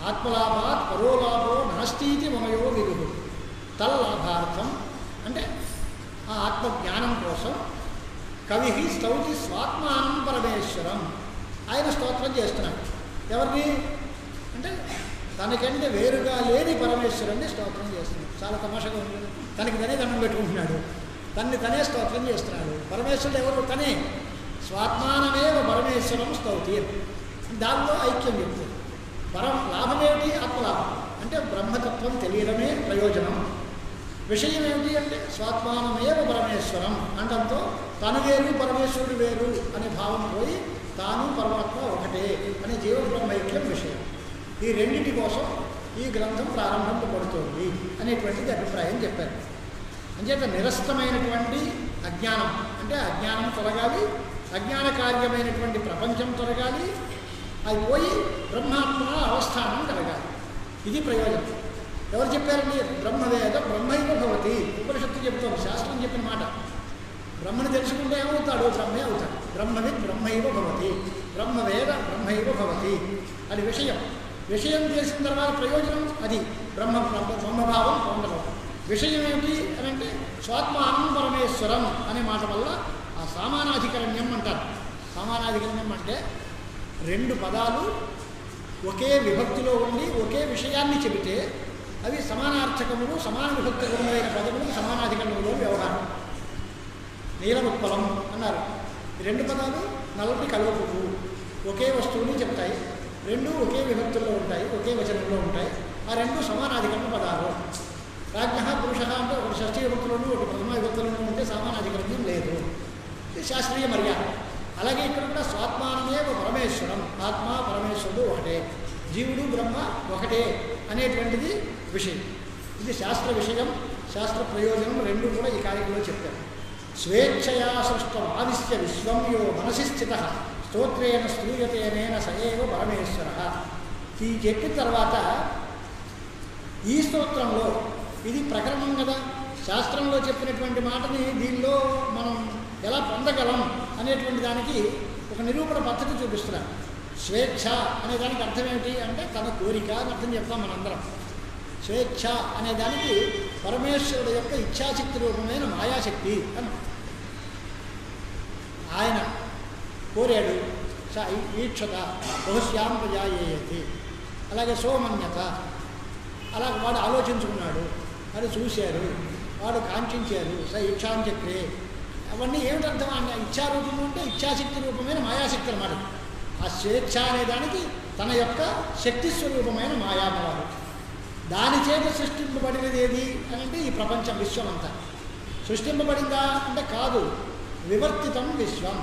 ఆత్మలాభాత్ పరోలాభో నాస్తి మనయో విదుహు. తల్లాభార్థం అంటే ఆ ఆత్మజ్ఞానం కోసం కవి స్తౌతి స్వాత్మానం పరమేశ్వరం. ఆయన స్తోత్రం చేస్తున్నాడు. ఎవరిని అంటే తనకంటే వేరుగా లేని పరమేశ్వరుని స్తోత్రం చేస్తున్నాడు. చాలా తమాషగా ఉంటుంది. తనకి తనే దండం పెట్టుకుంటున్నాడు, తనే స్తోత్రం చేస్తున్నాడు. పరమేశ్వరుడు ఎవరు? తనే. స్వాత్మానమేవ పరమేశ్వరం స్తౌతి. దానిలో ఐక్యం చెప్తుంది. లాభం ఏమిటి? ఆత్మలాభం అంటే బ్రహ్మతత్వం తెలియడమే ప్రయోజనం. విషయం ఏమిటి అంటే స్వాత్మానమేవ పరమేశ్వరం అంటంతో తను వేరు పరమేశ్వరుడు వేరు అనే భావం పోయి తాను పరమాత్మ ఒకటే అనే జీవ బ్రహ్మైక్యం విషయం. ఈ రెండింటి కోసం ఈ గ్రంథం ప్రారంభింపబడుతోంది అనేటువంటిది అభిప్రాయం చెప్పారు. అంచేత నిరస్తమైనటువంటి అజ్ఞానం అంటే అజ్ఞానం తొలగాలి, అజ్ఞాన కార్యమైనటువంటి ప్రపంచం తొలగాలి, అది పోయి బ్రహ్మాత్మ అవస్థానం కలగాలి. ఇది ప్రయోజనం. ఎవరు చెప్పారండి? బ్రహ్మవేద బ్రహ్మైవ భవతి. ఉపనిషత్తు చెబుతోంది, శాస్త్రం చెప్పిన మాట. బ్రహ్మని తెలుసుకుంటే ఏమవుతాడు? బ్రహ్మే అవుతాడు. బ్రహ్మవిద్ బ్రహ్మైవ భవతి, బ్రహ్మవేద బ్రహ్మైవ భవతి. అది విషయం. విషయం చేసిన తర్వాత ప్రయోజనం అది బ్రహ్మభావం పొందడం. విషయం ఏమిటి అని అంటే స్వాత్మానం పరమేశ్వరం అనే మాట వల్ల ఆ సమానాధికరణ్యం అంటారు. సమానాధికరణ్యం అంటే రెండు పదాలు ఒకే విభక్తిలో ఉండి ఒకే విషయాన్ని చెబితే అవి సమానార్థకములు, సమాన విభక్తికములైన పదములు సమానాధికరణంలో వ్యవహారం. నీలముత్పలం అన్నారు. రెండు పదాలు నల్లటి కలువపువ్వు ఒకే వస్తువుని చెప్తాయి. రెండు ఒకే విభక్తుల్లో ఉంటాయి, ఒకే వచనంలో ఉంటాయి. ఆ రెండు సమానాధికరణ పదాలు. రాజ్ఞ పురుష అంటే ఒకటి షష్ఠీ విభక్తులను ఒకటి ప్రథమ విభక్తులను ఉంటే సమానాధికరణం లేదు. ఇది శాస్త్రీయ మర్యాద. అలాగే ఇక్కడ కూడా స్వాత్మానమే పరమేశ్వరం, ఆత్మ పరమేశ్వరుడు ఒకటే, జీవుడు బ్రహ్మ ఒకటే అనేటువంటిది విషయం. ఇది శాస్త్ర విషయం, శాస్త్ర ప్రయోజనం రెండు కూడా ఈ కార్యక్రమంలో చెప్పారు. స్వేచ్ఛయా సృష్టం ఆదిశ్య విశ్వం యో మనసి స్థిత స్తోత్రేణ స్తూయతేనేన సయేవ పరమేశ్వర. ఈ చెప్పిన తర్వాత ఈ స్తోత్రంలో ఇది ప్రకరణం కదా, శాస్త్రంలో చెప్పినటువంటి మాటని దీనిలో మనం ఎలా పొందగలం అనేటువంటి దానికి ఒక నిరూపణ పద్ధతి చూపిస్తున్నారు. స్వేచ్ఛ అనే దానికి అర్థం ఏమిటి అంటే తన కోరిక అని అర్థం చెప్తాం మనందరం. స్వేచ్ఛ అనే దానికి పరమేశ్వరుడు యొక్క ఇచ్ఛాశక్తి రూపమైన మాయాశక్తి అని. ఆయన కోరాడు ఈక్షత బహుశ్యాం ప్రజాయేయతి, అలాగే సోమన్యత, అలాగే వాడు ఆలోచించుకున్నాడు, వాడు చూశారు, వాడు కాంక్షించారు, ఈక్షాంచక్రే. అవన్నీ ఏమిటర్థం అంటే ఇచ్ఛారూపం అంటే ఇచ్ఛాశక్తి రూపమైన మాయాశక్తి అన్నమాట. ఆ స్వేచ్ఛ అనే దానికి తన యొక్క శక్తి స్వరూపమైన మాయాభావాలు. దాని చేత సృష్టింపబడినది ఏది అని అంటే ఈ ప్రపంచం, విశ్వం అంతా. సృష్టింపబడిందా అంటే కాదు, వివర్తితం విశ్వం.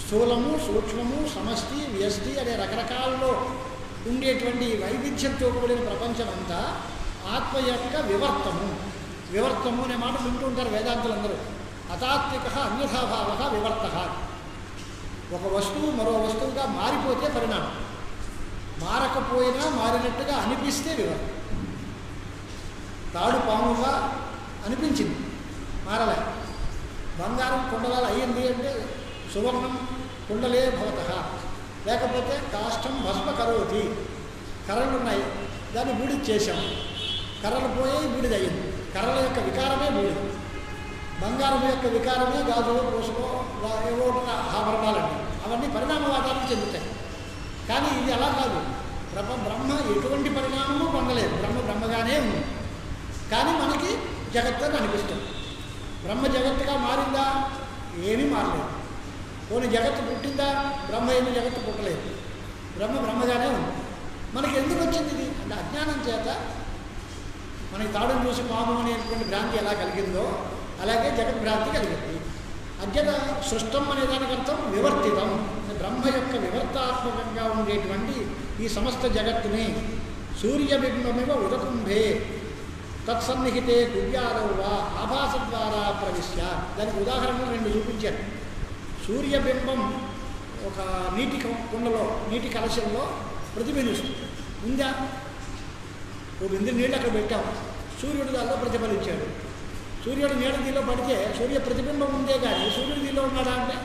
స్థూలము, సూక్ష్మము, సమష్టి, వ్యష్టి అనే రకరకాలలో ఉండేటువంటి వైవిధ్యంతో కూడిన ప్రపంచం అంతా ఆత్మ యొక్క వివర్తము. వివర్తము అనే మాట వింటూ ఉంటారు వేదాంతులందరూ. అతాత్విక అన్యథాభావ వివర్త. ఒక వస్తువు మరో వస్తువుగా మారిపోతే పరిణామం, మారకపోయినా మారినట్టుగా అనిపిస్తే వివర్తం. తాడు పాముగా అనిపించింది, మారలే. బంగారం కుండలాలు అయ్యింది అంటే సువర్ణం కుండలే భవత. లేకపోతే కాష్టం భస్మ కరోతి. కర్రలు ఉన్నాయి, దాన్ని బూడిద చేశాం, కర్రలు పోయి బూడిద అయ్యింది. కర్రల యొక్క వికారమే బూడిద. బంగారం యొక్క వికారమే గాజులో పోసుకో ఏవో ఆభరణాలండి. అవన్నీ పరిణామవాదానికి చెందుతాయి. కానీ ఇది అలా కాదు. బ్రహ్మ ఎటువంటి పరిణామము పొందలేదు, బ్రహ్మగానే ఉంది. కానీ మనకి జగత్తు అని అనిపిస్తుంది. బ్రహ్మ జగత్తుగా మారిందా? ఏమీ మారలేదు. పోనీ జగత్తు పుట్టిందా? బ్రహ్మ ఏమీ జగత్తు పుట్టలేదు. బ్రహ్మగానే ఉంది. మనకి ఎందుకు వచ్చింది ఇది అంటే అజ్ఞానం చేత. మనకి తాడును చూసి పాము అనేటువంటి భ్రాంతి ఎలా కలిగిందో అలాగే జగద్భ్రాంతి కలిగింది. అద్యత సృష్టం అనే దానికి అర్థం వివర్తితం. బ్రహ్మ యొక్క వివర్తాత్మకంగా ఉండేటువంటి ఈ సమస్త జగత్తుని సూర్యబింబమివ ఉదకుంభే తత్సన్నిహితే గువ్యాదౌవ ఆభాస ద్వారా ప్రవిశ్య. దానికి ఉదాహరణలు రెండు చూపించారు. సూర్యబింబం ఒక నీటి కుండలో, నీటి కలశంలో ప్రతిబింబిస్తుంది. ఉందా? ఓ బిందు నీళ్ళు అక్కడ పెట్టాం, సూర్యుడు దానిలో ప్రతిఫలించాడు. సూర్యుడు నీడ దీనిలో పడితే సూర్య ప్రతిబింబం ఉందే కానీ సూర్యుడు దీనిలో ఉన్నాడా అంటే,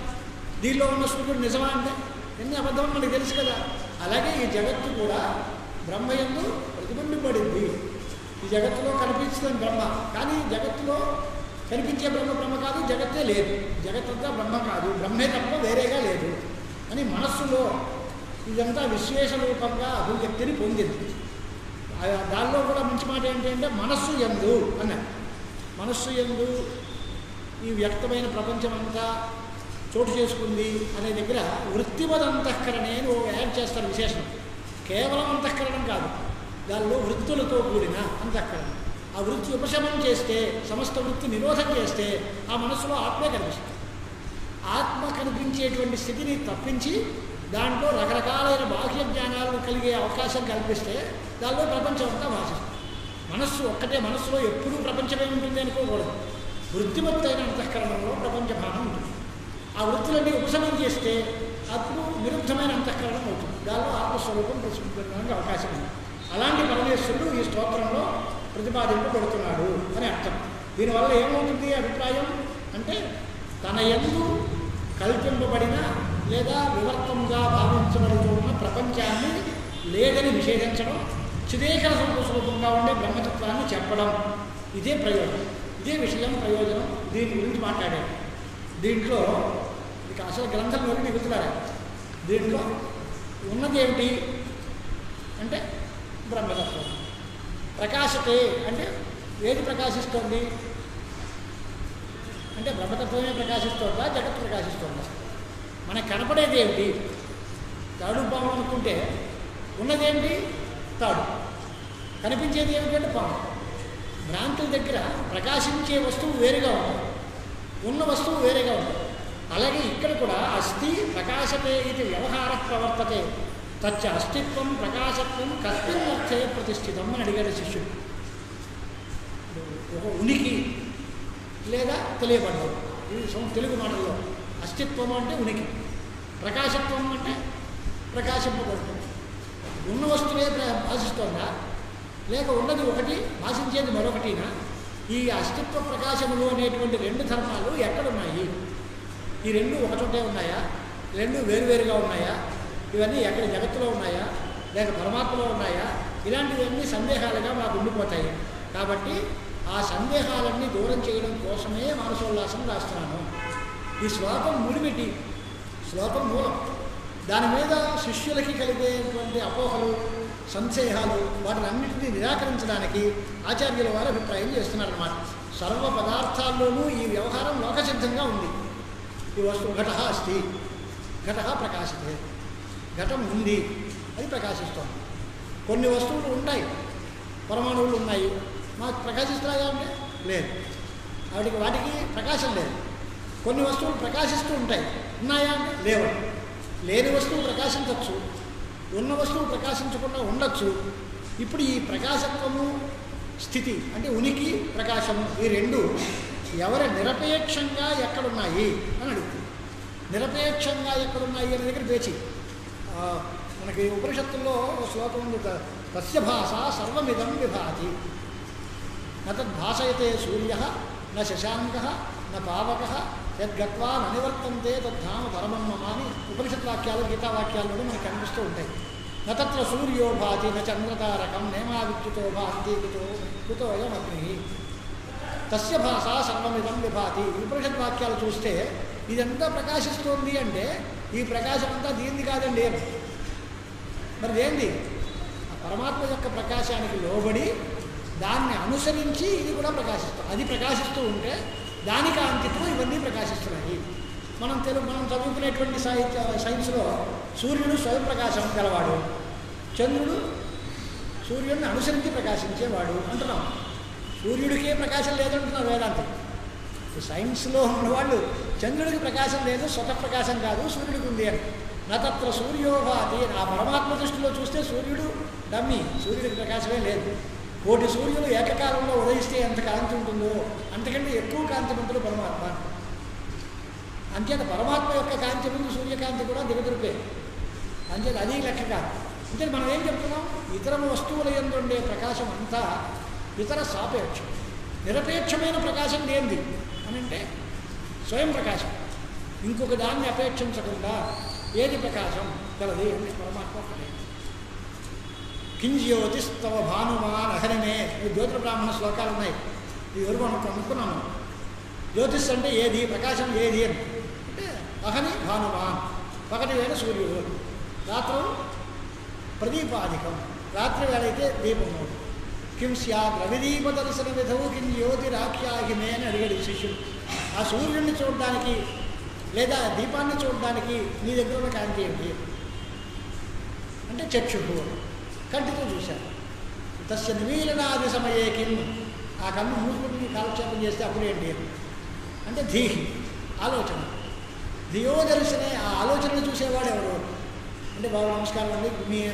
దీనిలో ఉన్న సూర్యుడు నిజమా అంటే ఎన్ని అబద్ధం మనకు తెలుసు కదా. అలాగే ఈ జగత్తు కూడా బ్రహ్మయందు ప్రతిబింబపడింది. ఈ జగత్తులో కనిపిస్తుంది బ్రహ్మ, కానీ జగత్తులో కనిపించే బ్రహ్మ కాదు, జగత్తే లేదు. జగత్తంతా బ్రహ్మ కాదు, బ్రహ్మే తప్ప వేరేగా లేదు అని మనస్సులో ఇదంతా విశ్వేష రూపంగా అభివ్యక్తిని పొందింది. దానిలో కూడా మంచి మాట ఏంటంటే మనస్సు యందు అన్నారు. మనస్సు యందు ఈ వ్యక్తమైన ప్రపంచమంతా చోటు చేసుకుంది అనే దగ్గర వృత్తివదంతఃకరణే అని యాడ్ చేస్తారు విశేషణం. కేవలం అంతఃకరణం కాదు, దానిలో వృత్తులతో కూడిన అంతఃకరణం. ఆ వృత్తి ఉపశమనం చేస్తే, సమస్త వృత్తి నిరోధం చేస్తే ఆ మనస్సులో ఆత్మే కనిపిస్తుంది. ఆత్మ కనిపించేటువంటి స్థితిని తప్పించి దాంట్లో రకరకాలైన బాహ్య జ్ఞానాలు కలిగే అవకాశం కల్పిస్తే దానిలో ప్రపంచం అంతా భాషిస్తుంది. మనస్సు ఒక్కటే, మనస్సులో ఎప్పుడూ ప్రపంచమే ఉంటుంది అనుకోకూడదు. వృత్తిమత్తైన అంతఃకరణంలో ప్రపంచ భావన ఉంటుంది. ఆ వృత్తులన్నీ ఉపశమనం చేస్తే అప్పుడు నిరుద్ధమైన అంతఃకరణం అవుతుంది. దానిలో ఆత్మస్వరూపం ప్రతిబింబించడానికి అవకాశం ఉంది. అలాంటి పరమేశ్వరుడు ఈ స్తోత్రంలో ప్రతిపాదింపబడుతున్నాడు అని అర్థం. దీనివల్ల ఏమవుతుంది అభిప్రాయం అంటే, తన యందు కల్పింపబడిన లేదా వివర్తంగా భావించబడుతున్న ప్రపంచాన్ని లేదని నిషేధించడం, చిదేకర స్వరూపంగా ఉండే బ్రహ్మతత్వాన్ని చెప్పడం, ఇదే ప్రయోజనం, ఇదే విషయం ప్రయోజనం. దీని గురించి మాట్లాడారు. దీంట్లో ఇక అసలు గ్రంథంలోకి దిగుతున్నారు. దీంట్లో ఉన్నది ఏమిటి అంటే బ్రహ్మతత్వం. ప్రకాశతే అంటే ఏది ప్రకాశిస్తోంది అంటే బ్రహ్మతత్వమే ప్రకాశిస్తోందా, జగత్ ప్రకాశిస్తోందా? మనకు కనపడేది ఏమిటి? తాడు పాము అనుకుంటే ఉన్నదేమిటి? తాడు. కనిపించేది ఏమిటంటే పాము. భ్రాంతుల దగ్గర ప్రకాశించే వస్తువు వేరుగా ఉంటుంది, ఉన్న వస్తువు వేరేగా ఉంటుంది. అలాగే ఇక్కడ కూడా అస్థి ప్రకాశతే ఇది వ్యవహార ప్రవర్తతే తచ్చ అస్తిత్వం ప్రకాశత్వం కస్మిన్ అర్థే ప్రతిష్ఠితం అని అడిగాడు శిష్యుడు. ఒక ఉనికి లేదా తెలియబడ్డం, ఇది తెలుగు మాటల్లో అస్తిత్వం అంటే ఉనికి, ప్రకాశత్వం అంటే ప్రకాశింపబడటం. ఉన్న వస్తువే భాషిస్తోందా లేక ఉన్నది ఒకటి భాషించేది మరొకటినా? ఈ అస్తిత్వ ప్రకాశములు అనేటువంటి రెండు ధర్మాలు ఎక్కడున్నాయి? ఈ రెండు ఒకచోటే ఉన్నాయా, రెండు వేరువేరుగా ఉన్నాయా? ఇవన్నీ ఎక్కడ జగత్తులో ఉన్నాయా లేక పరమాత్మలో ఉన్నాయా? ఇలాంటివన్నీ సందేహాలుగా మాకు ఉండిపోతాయి. కాబట్టి ఆ సందేహాలన్నీ దూరం చేయడం కోసమే మానసోల్లాసం రాస్తున్నాను. ఈ శ్లోకం ముడిపెట్టి, శ్లోకం మూలం, దాని మీద శిష్యులకి కలిగేటువంటి అపోహలు సంశయాలు వాటిని అన్నింటినీ నిరాకరించడానికి ఆచార్యుల వారు అభిప్రాయం చేస్తున్నారన్నమాట. సర్వ పదార్థాల్లోనూ ఈ వ్యవహారం లోకసిద్ధంగా ఉంది. ఈ వస్తువు ఘట అస్తి, ఘట ప్రకాశతే, ఘటం ఉంది, అది ప్రకాశిస్తోంది. కొన్ని వస్తువులు ఉంటాయి, పరమాణువులు ఉన్నాయి, మాకు ప్రకాశిస్తున్నాయా అంటే లేదు, వాటికి ప్రకాశం లేదు. కొన్ని వస్తువులు ప్రకాశిస్తూ ఉంటాయి, ఉన్నాయా అంటే లేవు. లేని వస్తువు ప్రకాశించవచ్చు, ఉన్న వస్తువు ప్రకాశించకుండా ఉండొచ్చు. ఇప్పుడు ఈ ప్రకాశత్వము స్థితి అంటే ఉనికి ప్రకాశము ఈ రెండు ఎవరి నిరపేక్షంగా ఎక్కడున్నాయి అని అడుగుతుంది. నిరపేక్షంగా ఎక్కడున్నాయి అనే దగ్గర పేచి మనకి ఉపనిషత్తుల్లో శ్లోకం ఉంది, తస్య భాష సర్వమిదం విభాతి నద్భాషయతే సూర్య న శశాంక న పావక యద్గత్వా ననివర్తంతే తద్ధామ పరమం మమ అని ఉపనిషత్ వాక్యాలు గీతావాక్యాల్లో మనకు కనిపిస్తూ ఉంటాయి. నత్ర సూర్యో భాతి న చంద్రతారకం నేమావిద్యుతో భాంతి కుతోయం అగ్ని తస్య భాష సర్వమిదం విభాతి. ఉపనిషత్ వాక్యాలు చూస్తే ఇదంతా ప్రకాశిస్తోంది అంటే ఈ ప్రకాశం అంతా దీనిది కాదండి. మరి ఏంది? ఆ పరమాత్మ యొక్క ప్రకాశానికి లోబడి దాన్ని అనుసరించి ఇది కూడా ప్రకాశిస్తుంది. అది ప్రకాశిస్తూ ఉంటే దాని కాంతితో ఇవన్నీ ప్రకాశిస్తున్నాయి. మనం చదువుకునేటువంటి సైన్స్లో సూర్యుడు స్వయం ప్రకాశం గలవాడు, చంద్రుడు సూర్యుడిని అనుసరించి ప్రకాశించేవాడు అంటున్నాం. సూర్యుడికే ప్రకాశం లేదంటున్నారు వేదాంతం. సైన్స్లో ఉన్నవాళ్ళు చంద్రుడికి ప్రకాశం లేదు, స్వతప్రకాశం కాదు, సూర్యుడికి ఉంది అని. నత్ర సూర్యోభాతి, ఆ పరమాత్మ దృష్టిలో చూస్తే సూర్యుడు డమ్మి, సూర్యుడికి ప్రకాశమే లేదు. కోటి సూర్యులు ఏకకాలంలో ఉదయిస్తే ఎంత కాంతి ఉంటుందో అంతకంటే ఎక్కువ కాంతిమంతుడు పరమాత్మ. అంచేత పరమాత్మ యొక్క కాంతి ముందు సూర్యకాంతి కూడా దిగదురిపే. అంచేత అది లెక్క కాదు. అంటే మనం ఏం చెప్తున్నాం? ఇతర వస్తువుల యందు ఉండే ప్రకాశం అంతా ఇతర సాపేక్షం. నిరపేక్షమైన ప్రకాశం ఏంది అని అంటే స్వయం ప్రకాశం, ఇంకొక దాన్ని అపేక్షించకుండా ఏది ప్రకాశం కలది అంటే పరమాత్మ ఒకటే. కింజ్యోతిస్తవ భానుమాన్ అహరిమే, జ్యోతిర బ్రాహ్మణ శ్లోకాలు ఉన్నాయి. ఇవి ఎవరు మనం అనుకున్నాము. జ్యోతిష్ అంటే ఏది, ప్రకాశం ఏది అని అంటే అహని భానుమాన్, పగటి వేళ సూర్యుడు, రాత్రం ప్రదీపాధికం, రాత్రి వేళ అయితే దీపము. కిం స్యాద్ రవిదీప దర్శన విధవు కిం జ్యోతిరాఖ్యాహిమే అని అడిగాడు శిష్యుడు. ఆ సూర్యుడిని చూడడానికి లేదా దీపాన్ని చూడడానికి నీ దగ్గర ఉన్న కాంతి ఏంటి అంటే చక్షుడు, కంటితో చూశారు. తస్య నిమీలనాది సమయే కిం, ఆ కన్ను మూసుకుని కాలక్షేపం చేస్తే అప్పుడేంటి అంటే ధీహి, ఆలోచన. ధియో దర్శనే, ఆ ఆలోచనలు చూసేవాడు ఎవరు అంటే బాబు నమస్కారం అండి,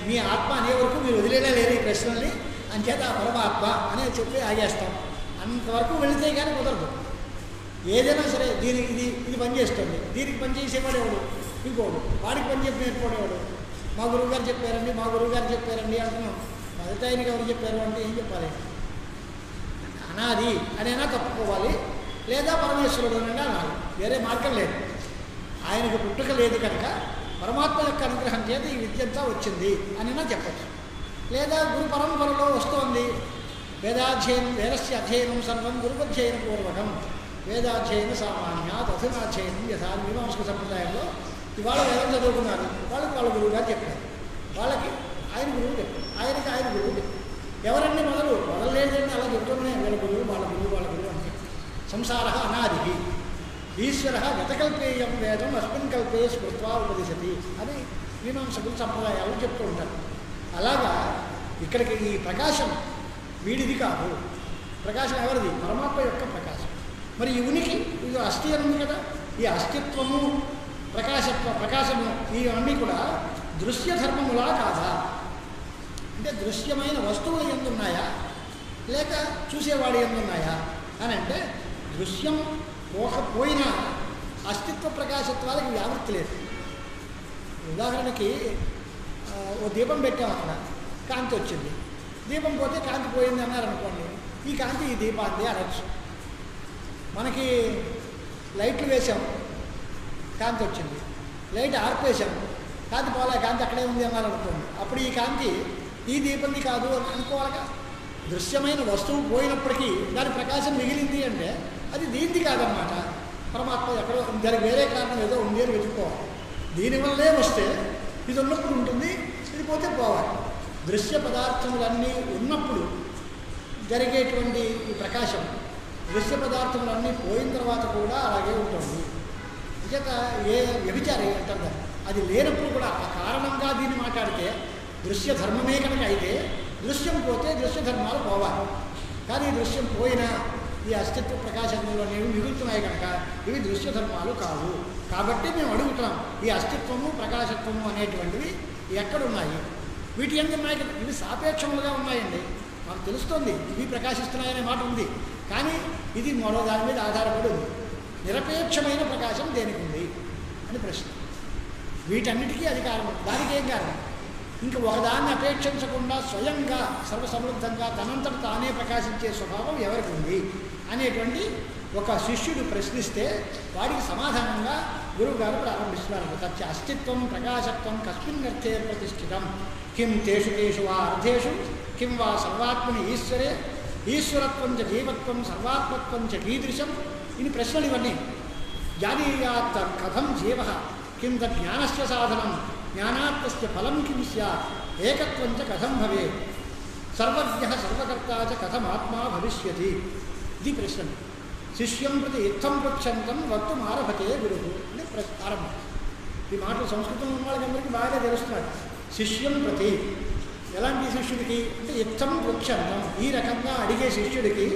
మీ ఆత్మ అనే వరకు మీరు వదిలేలేరు ఈ ప్రశ్నల్ని, అంచేత ఆ పరమాత్మ అనేది చెప్పి ఆగేస్తాం. అంతవరకు వెళితే కానీ కుదరదు. ఏదైనా సరే దీనికి ఇది పనిచేస్తుంది, దీనికి పనిచేసేవాడు ఎవడు, ఇంకోడు వాడికి పని చెప్పి నేర్చుకోవడం, మా గురువుగారు చెప్పారండి అంటున్నాం. మొదట ఆయనకి ఎవరు చెప్పారు అంటే ఏం చెప్పాలి? అనాది అనేనా తప్పుకోవాలి, లేదా పరమేశ్వరుడు అనండి అనాలి. వేరే మార్గం లేదు. ఆయనకు పుట్టుక లేదు కనుక పరమాత్మ యొక్క అనుగ్రహం చేత ఈ విద్యంతా వచ్చింది అనినా చెప్పచ్చు. లేదా గురు పరంపరలో వస్తోంది, వేదస్య అధ్యయనం సర్వం గురువధ్యయన పూర్వకం, వేదాధ్యయన సామాన్య అధునాధ్యయనం యథా మీమాంసక సంప్రదాయంలో ఇవాళ వేదం చదువుకున్నారు, వాళ్ళకి వాళ్ళ గురువు గారు చెప్పారు, వాళ్ళకి ఆయన గురువు చెప్పారు, ఆయన గురువు చెప్పారు. ఎవరన్నీ మొదలలేదండి అలా చెప్తున్నాయి, వీళ్ళ గురువు అంటే. సంసార అనాది, ఈశ్వర గతకల్పేయం వేదం అస్మిన్ కల్పే స్మృత్వా ఉపదిశతి అని మీమాంసకులు సంప్రదాయాలు చెప్తూ ఉంటారు. అలాగా ఇక్కడికి ఈ ప్రకాశం వీడిది కాదు, ప్రకాశం ఎవరిది? పరమాత్మ యొక్క ప్రకాశం. మరి ఈ ఉనికి ఇది అస్థి అని ఉంది కదా, ఈ అస్తిత్వము ప్రకాశము ఇవన్నీ కూడా దృశ్యధర్మములా కాదా? అంటే దృశ్యమైన వస్తువులు ఎందున్నాయా లేక చూసేవాడు ఎందున్నాయా అని అంటే, దృశ్యం పోకపోయినా అస్తిత్వ ప్రకాశత్వాలకి వ్యావృత్తి లేదు. ఉదాహరణకి ఓ దీపం పెట్టాం, అక్కడ కాంతి వచ్చింది, దీపం పోతే కాంతి పోయింది అన్నారనుకోండి, ఈ కాంతి ఈ దీపాంతి అనొచ్చు. మనకి లైట్లు వేసాం, కాంతి వచ్చింది, లైట్ ఆర్పేసాం, కాంతి పోలే, కాంతి అక్కడే ఉంది అన్నారనుకోండి, అప్పుడు ఈ కాంతి ఈ దీపంది కాదు అని అనుకోవాలిగా. దృశ్యమైన వస్తువు పోయినప్పటికీ దాని ప్రకాశం మిగిలింది అంటే అది దీనిది కాదన్నమాట. పరమాత్మ ఎక్కడో దానికి వేరే కారణం ఏదో ఉంది అని వెతుక్కోవాలి. దీనివల్లే వస్తే ఇది ఉన్నప్పుడు ఉంటుంది, ఇది పోతే పోవాలి. దృశ్య పదార్థములన్నీ ఉన్నప్పుడు జరిగేటువంటి ఈ ప్రకాశం దృశ్య పదార్థములన్నీ పోయిన తర్వాత కూడా అలాగే ఉంటుంది. అంచేత ఏ వ్యభిచారి అంటారు కదా, అది లేనప్పుడు కూడా ఆ కారణంగా దీన్ని మాట్లాడితే దృశ్య ధర్మమే కనుక అయితే దృశ్యం పోతే దృశ్య ధర్మాలు పోవాలి. కానీ దృశ్యం పోయినా ఈ అస్తిత్వ ప్రకాశంలో అనేవి మిగులుతున్నాయి కనుక ఇవి దృశ్య ధర్మాలు కావు. కాబట్టి మేము అడుగుతున్నాం, ఈ అస్తిత్వము ప్రకాశత్వము అనేటువంటివి ఎక్కడున్నాయి? వీటి ఎందున్నాయి కదా, ఇవి సాపేక్షములుగా ఉన్నాయండి. మాకు తెలుస్తుంది ఇవి ప్రకాశిస్తున్నాయనే మాట ఉంది, కానీ ఇది మరో దాని మీద ఆధారపడి ఉంది. నిరపేక్షమైన ప్రకాశం దేనికి ఉంది అని ప్రశ్న. వీటన్నిటికీ అది కారణం, దానికి ఏం కారణం? ఇంకా ఒకదాన్ని అపేక్షించకుండా స్వయంగా సర్వసమృద్ధంగా తనంతట తానే ప్రకాశించే స్వభావం ఎవరికి ఉంది అనేటువంటి ఒక శిష్యుడు ప్రశ్నిస్తే వాడికి సమాధానంగా గురువుగారు ప్రారంభిస్తున్నారు. తచ్చ అస్తిత్వం ప్రకాశత్వం కస్మిన్ అర్థే ప్రతిష్ఠితం, కిం తేషు తేషు వా అర్థేషు, కిం వా సర్వాత్మని ఈశ్వరే, ఈశ్వరత్వం చ జీవత్వం సర్వాత్మత్వం చ కీదృశం. ఇన్ని ప్రశ్నలు ఇవన్నీ. జానీయాత్ కథం జీవ, కిం తద్ జ్ఞానస్య సాధనం, జ్ఞానాత్మస్య ఫలం కిం స్యాత్, ఏకత్వం చ కథం భవేత్, సర్వజ్ఞః సర్వకర్తా చ కథమాత్మా భవిష్యతి. ఇది ప్రశ్న. శిష్యం ప్రతి ఇత్థం పృచ్చంతం వక్తుమారభతే గురువు అంటే ప్రారంభం. ఈ మాటలు సంస్కృతం ఉన్న వాళ్ళందరికీ బాగా తెలుస్తున్నాడు. శిష్యం ప్రతి ఎలాంటి శిష్యుడికి అంటే ఇత్థం పృచ్చంతం, ఈ రకంగా అడిగే శిష్యుడికి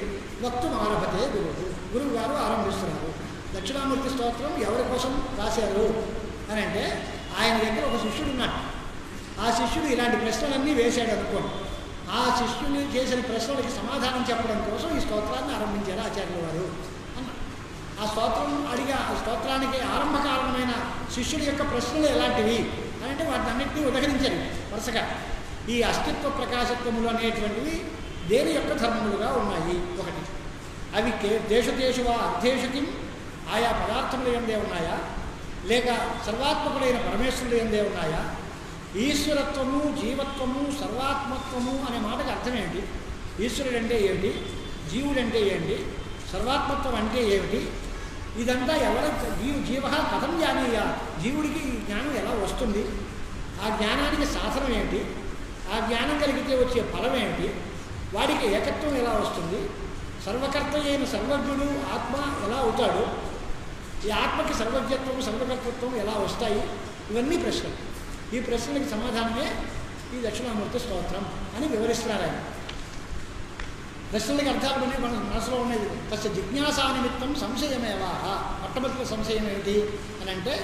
వక్తుమారభతే గురువు, గురువు గారు ఆరంభిస్తున్నారు. దక్షిణామూర్తి స్తోత్రం ఎవరి కోసం రాశారు అని అంటే, ఆయన దగ్గర ఒక శిష్యుడు ఉన్నాడు. ఆ శిష్యుడు ఇలాంటి ప్రశ్నలన్నీ వేశాడు అనుకోండి. ఆ శిష్యులు చేసిన ప్రశ్నలకి సమాధానం చెప్పడం కోసం ఈ స్తోత్రాన్ని ఆరంభించారు ఆచార్యుల వారు అన్న. ఆ స్తోత్రానికి ఆరంభ కారణమైన శిష్యుడి యొక్క ప్రశ్నలు ఎలాంటివి అని అంటే వాటిని అన్నింటినీ ఉదహరించారు వరుసగా. ఈ అస్తిత్వ ప్రకాశత్వములు అనేటువంటివి దేని యొక్క ధర్మములుగా ఉన్నాయి? ఒకటి, అవి దేశదేశువా అర్ధేషుకిం, ఆయా పదార్థములు ఎందే ఉన్నాయా, లేక సర్వాత్మకుడైన పరమేశ్వరుడు ఎందే ఉన్నాయా? ఈశ్వరత్వము, జీవత్వము, సర్వాత్మత్వము అనే మాటకి అర్థం ఏంటి? ఈశ్వరుడు అంటే ఏమిటి? జీవుడంటే ఏంటి? సర్వాత్మత్వం అంటే ఏమిటి? ఇదంతా జీవ కథం జ్ఞానీయ, జీవుడికి ఈ జ్ఞానం ఎలా వస్తుంది? ఆ జ్ఞానానికి సాధనం ఏంటి? ఆ జ్ఞానం కలిగితే వచ్చే ఫలం ఏమిటి? వాడికి ఏకత్వం ఎలా వస్తుంది? సర్వకర్త అయిన సర్వజ్ఞుడు ఆత్మ ఎలా అవుతాడు? ఈ ఆత్మకి సర్వజ్ఞత్వం సర్వకర్తృత్వం ఎలా వస్తాయి? ఇవన్నీ ప్రశ్నలు. ఈ ప్రశ్నలకి సమాధానమే ఈ దక్షిణామూర్తి స్తోత్రం అని వివరిస్తున్నారు ఆయన. ప్రశ్నలకి అర్థాలన్నీ మన మనసులో ఉన్నది. తస్య జిజ్ఞాసా నిమిత్తం సంశయమేవా. మొట్టమొదటి సంశయం ఏమిటి అని అంటే,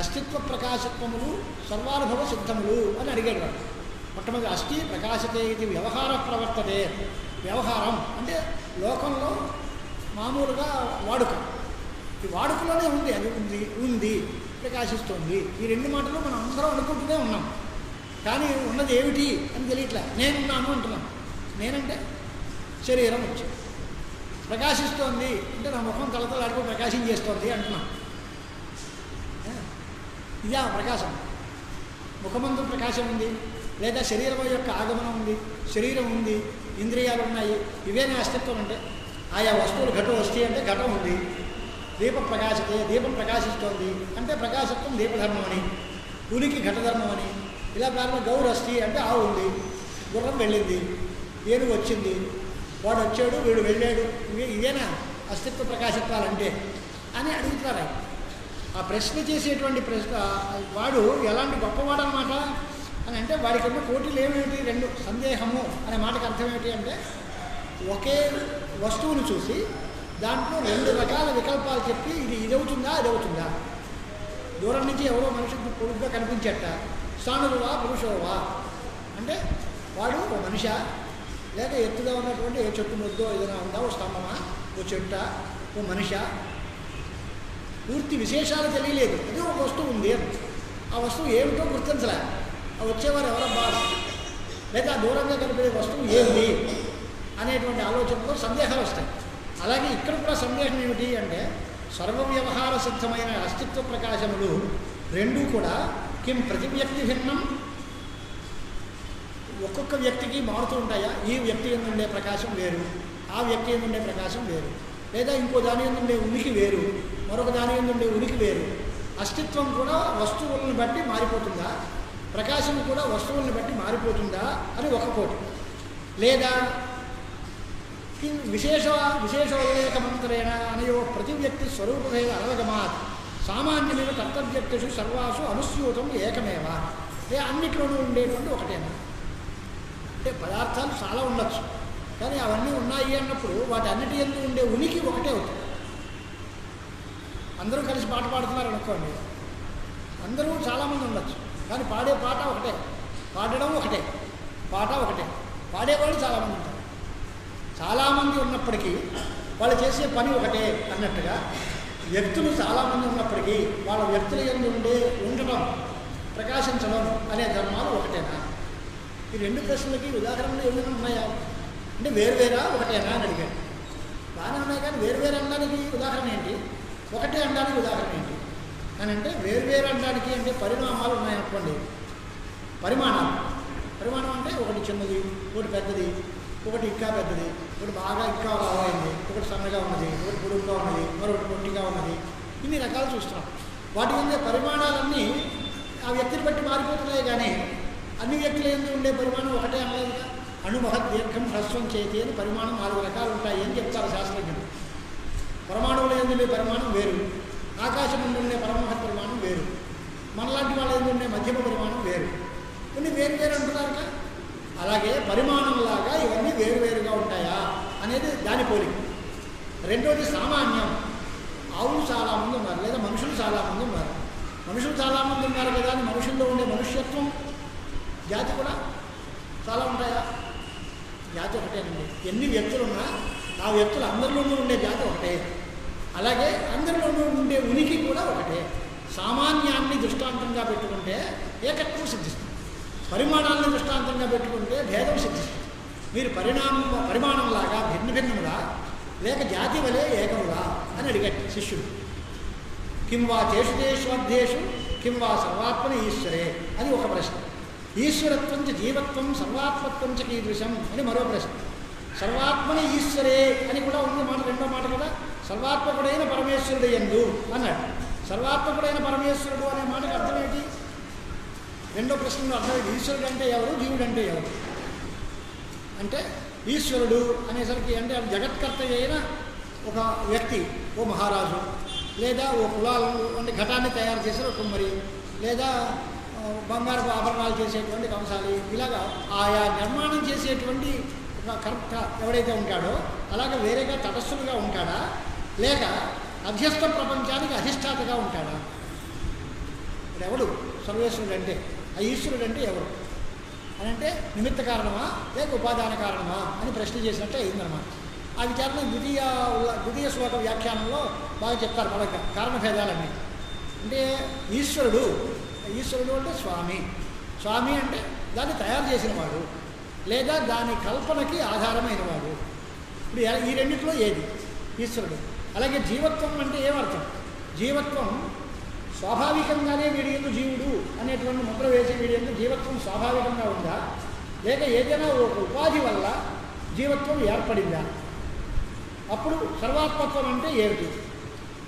అస్తిత్వ ప్రకాశత్వములు సర్వానుభవ సిద్ధములు అని అడిగాడు వాడు. మొట్టమొదటి అస్థి ప్రకాశతే ఇది వ్యవహార ప్రవర్తతే. వ్యవహారం అంటే లోకంలో మామూలుగా వాడుక, ఈ వాడుకలోనే ఉంది, అది ఉంది ప్రకాశిస్తోంది. ఈ రెండు మాటలు మనం అందరం అనుకుంటూనే ఉన్నాం, కానీ ఉన్నది ఏమిటి అని తెలియట్లే. నేనున్నాను అంటున్నాం. నేనంటే శరీరం వచ్చింది. ప్రకాశిస్తోంది అంటే నా ముఖం తలతలాడుకో ప్రకాశం చేస్తోంది అంటున్నాం. ఇదా ప్రకాశం? ముఖమందు ప్రకాశం ఉంది, లేదా శరీరం యొక్క ఆగమనం ఉంది, శరీరం ఉంది, ఇంద్రియాలు ఉన్నాయి, ఇవేనా అస్తిత్వం అంటే? ఆయా వస్తువులు ఘటం వస్తాయి అంటే ఘటం ఉంది. దీపం ప్రకాశతే, దీపం ప్రకాశిస్తోంది అంటే ప్రకాశత్వం దీపధర్మం అని, ఉనికి ఘటధర్మం అని. ఇలా ప్రారంభం గౌరు అస్థి అంటే ఆవు ఉంది, గుర్రం వెళ్ళింది, ఏనుగు వచ్చింది, వాడు వచ్చాడు, వీడు వెళ్ళాడు, ఇవేనా అస్తిత్వ ప్రకాశత్వాలంటే అని అడుగుతారు. ఆ ప్రశ్న చేసేటువంటి ప్రశ్న వాడు ఎలాంటి గొప్పవాడు అన్నమాట అని అంటే, వాడికి ఉన్న కోటిలు ఏమిటి? రెండు. సందేహము అనే మాటకు అర్థం ఏమిటి అంటే, ఒకే వస్తువును చూసి దాంట్లో రెండు రకాల వికల్పాలు చెప్పి ఇది అవుతుందా అది అవుతుందా. దూరం నుంచి ఎవరో మనిషికి పొడుగ్గా కనిపించట, స్థానుడువా పురుషోవా అంటే వాడు ఓ మనిషా, లేక ఎత్తుగా ఉన్నటువంటి ఏ చెట్టు ముద్దో ఏదైనా ఉందా, ఓ స్తంభమా, ఓ చెట్ట, ఓ మనిషా, పూర్తి విశేషాలు తెలియలేదు. అది ఒక వస్తువు ఉంది, ఆ వస్తువు ఏమిటో గుర్తించలే. ఆ వచ్చేవారు ఎవరబ్బా, లేదా దూరంగా కనిపించే వస్తువు ఏమిటి అనేటువంటి ఆలోచనతో సందేహాలు వస్తాయి. అలాగే ఇక్కడ కూడా సందేహం ఏమిటి అంటే, సర్వ వ్యవహార సిద్ధమైన అస్తిత్వ ప్రకాశములు రెండూ కూడా కిం ప్రతి వ్యక్తి భిన్నం, ఒక్కొక్క వ్యక్తికి మారుతూ ఉంటాయా? ఈ వ్యక్తి యందు ఉండే ప్రకాశం వేరు, ఆ వ్యక్తి యందు ఉండే ప్రకాశం వేరు, లేదా ఇంకో దాని యందు ఉండే ఉనికి వేరు, మరొక దాని యందు ఉండే ఉనికి వేరు. అస్తిత్వం కూడా వస్తువులను బట్టి మారిపోతుందా, ప్రకాశం కూడా వస్తువులను బట్టి మారిపోతుందా అని ఒక కోటి. లేదా విశేషోల్లేఖమంతరేణ అనయో ప్రతి వ్యక్తి స్వరూపభేద అనవగమాత్ సామాన్యమైన తత్వవ్యక్తిషు సర్వాసు అనుస్యూతం ఏకమేవ. అన్నిట్లోనూ ఉండేటువంటి ఒకటేనా అంటే, పదార్థాలు చాలా ఉండొచ్చు, కానీ అవన్నీ ఉన్నాయి అన్నప్పుడు వాటి అన్నిటి యందు ఉండే ఉనికి ఒకటే అవుతుంది. అందరూ కలిసి పాట పాడుతున్నారు అనుకోండి, అందరూ చాలామంది ఉండొచ్చు, కానీ పాడే పాట ఒకటే, పాడడం ఒకటే, పాట ఒకటే, పాడేవాళ్ళు చాలామంది ఉంటారు. చాలామంది ఉన్నప్పటికీ వాళ్ళు చేసే పని ఒకటే అన్నట్టుగా వ్యక్తులు చాలామంది ఉన్నప్పటికీ వాళ్ళ వ్యక్తుల యందు ఉండటం, ప్రకాశించడం అనే ధర్మాలు ఒకటేనా? ఈ రెండు ప్రశ్నలకి ఉదాహరణలు ఏమైనా ఉన్నాయా అంటే, వేరువేరా ఒకటేనా అని అడిగాడు. బాగానే ఉన్నాయి, కానీ వేరువేరు అనడానికి ఉదాహరణ ఏంటి, ఒకటే అనడానికి ఉదాహరణ ఏంటి అని అంటే, వేరువేరు అనడానికి అంటే పరిణామాలు ఉన్నాయనుకోండి, పరిమాణం అంటే ఒకటి చిన్నది, ఒకటి పెద్దది, ఒకటి ఇంకా పెద్దది, ఒకటి బాగా ఇంకా లావైంది, ఒకటి సన్నగా ఉన్నది, ఒకటి పొడుగుగా ఉన్నది, మరొకటి పొట్టిగా ఉన్నది, ఇన్ని రకాలు చూస్తున్నాం. వాటి ఉండే పరిమాణాలన్నీ ఆ వ్యక్తిని బట్టి మారిపోతున్నాయి, కానీ అన్ని వ్యక్తుల యందు ఉండే పరిమాణం ఒకటే అనలేదుగా. అణుమహత్ దీర్ఘం హ్రస్వం చేతి అని పరిమాణం 4 రకాలు ఉంటాయి అని చెప్తారు శాస్త్రజ్ఞులు. పరమాణువుల యందు ఉండే పరిమాణం వేరు, ఆకాశం యందు ఉండే పరమహత్ పరిమాణం వేరు, మనలాంటి వాళ్ళ యందు ఉండే మధ్యమ పరిమాణం వేరు, కొన్ని వేరు అంటున్నారుగా. అలాగే పరిమాణంలాగా ఇవన్నీ వేరువేరుగా ఉంటాయా అనేది దాని పోలిక. రెండోది సామాన్యం. ఆవులు చాలామంది ఉన్నారు, లేదా మనుషులు చాలామంది ఉన్నారు. మనుషులు చాలామంది ఉన్నారు కదా అని మనుషుల్లో ఉండే మనుష్యత్వం జాతి కూడా చాలా ఉంటాయా? జాతి ఒకటేనండి. ఎన్ని వ్యక్తులున్నా ఆ వ్యక్తులు అందరిలోనూ ఉండే జాతి ఒకటే. అలాగే అందరిలోనూ ఉండే ఉనికి కూడా ఒకటే. సామాన్యాన్ని దృష్టాంతంగా పెట్టుకుంటే ఏకత్వం సిద్ధిస్తుంది, పరిమాణాలను దృష్టాంతంగా పెట్టుకుంటే భేదం సిద్ధిస్తుంది. మీరు పరిమాణంలాగా భిన్నములా లేక జాతి వలె ఏకములా అని అడిగాడు శిష్యుడు. కిం వా చేషు కిం వా సర్వాత్మని ఈశ్వరే అని ఒక ప్రశ్న. ఈశ్వరత్వం చ జీవత్వం సర్వాత్మత్వం చ కీదృశం అని మరో ప్రశ్న. సర్వాత్మని ఈశ్వరే అని కూడా ఉంది మాట, రెండో మాట కదా. సర్వాత్మకుడైన పరమేశ్వరుడు యందు అన్నాడు. సర్వాత్మకుడైన పరమేశ్వరుడు అనే మాటకు అర్థం ఏంటి? రెండో ప్రశ్నలో అర్థం, ఈశ్వరుడు అంటే ఎవరు, జీవుడు అంటే ఎవరు అంటే, ఈశ్వరుడు అనేసరికి అంటే జగత్కర్త అయిన ఒక వ్యక్తి, ఓ మహారాజు, లేదా ఓ కులాలు అంటే ఘటాన్ని తయారు చేసిన ఒక కుమ్మరి, లేదా బంగారపు ఆభరణాలు చేసేటువంటి కంసాలి, ఇలాగా ఆయా నిర్మాణం చేసేటువంటి ఒక కర్త ఎవడైతే ఉంటాడో అలాగే వేరేగా తటస్థులుగా ఉంటాడా, లేక అధ్యస్థ ప్రపంచానికి అధిష్టాతగా ఉంటాడా? ఇప్పుడు ఎవడు సర్వేశ్వరుడు అంటే, ఆ ఈశ్వరుడు అంటే ఎవరు అని అంటే నిమిత్త కారణమా లేక ఉపాదాన కారణమా అని ప్రశ్న చేసినట్టే అయిందనమాట. ఆ విచారణ ద్వితీయ శ్లోక వ్యాఖ్యానంలో బాగా చెప్తారు మన కారణభేదాలన్నీ. అంటే ఈశ్వరుడు అంటే స్వామి అంటే దాన్ని తయారు చేసినవాడు లేదా దాని కల్పనకి ఆధారమైనవాడు. ఇప్పుడు ఈ రెండిట్లో ఏది ఈశ్వరుడు. అలాగే జీవత్వం అంటే ఏమర్థం? జీవత్వం స్వాభావికంగానే వీడియందు జీవుడు అనేటువంటి ముద్ర వేసి వీడియందు జీవత్వం స్వాభావికంగా ఉందా లేక ఏదైనా ఒక ఉపాధి వల్ల జీవత్వం ఏర్పడిందా? అప్పుడు సర్వాత్మత్వం అంటే ఏమిటి?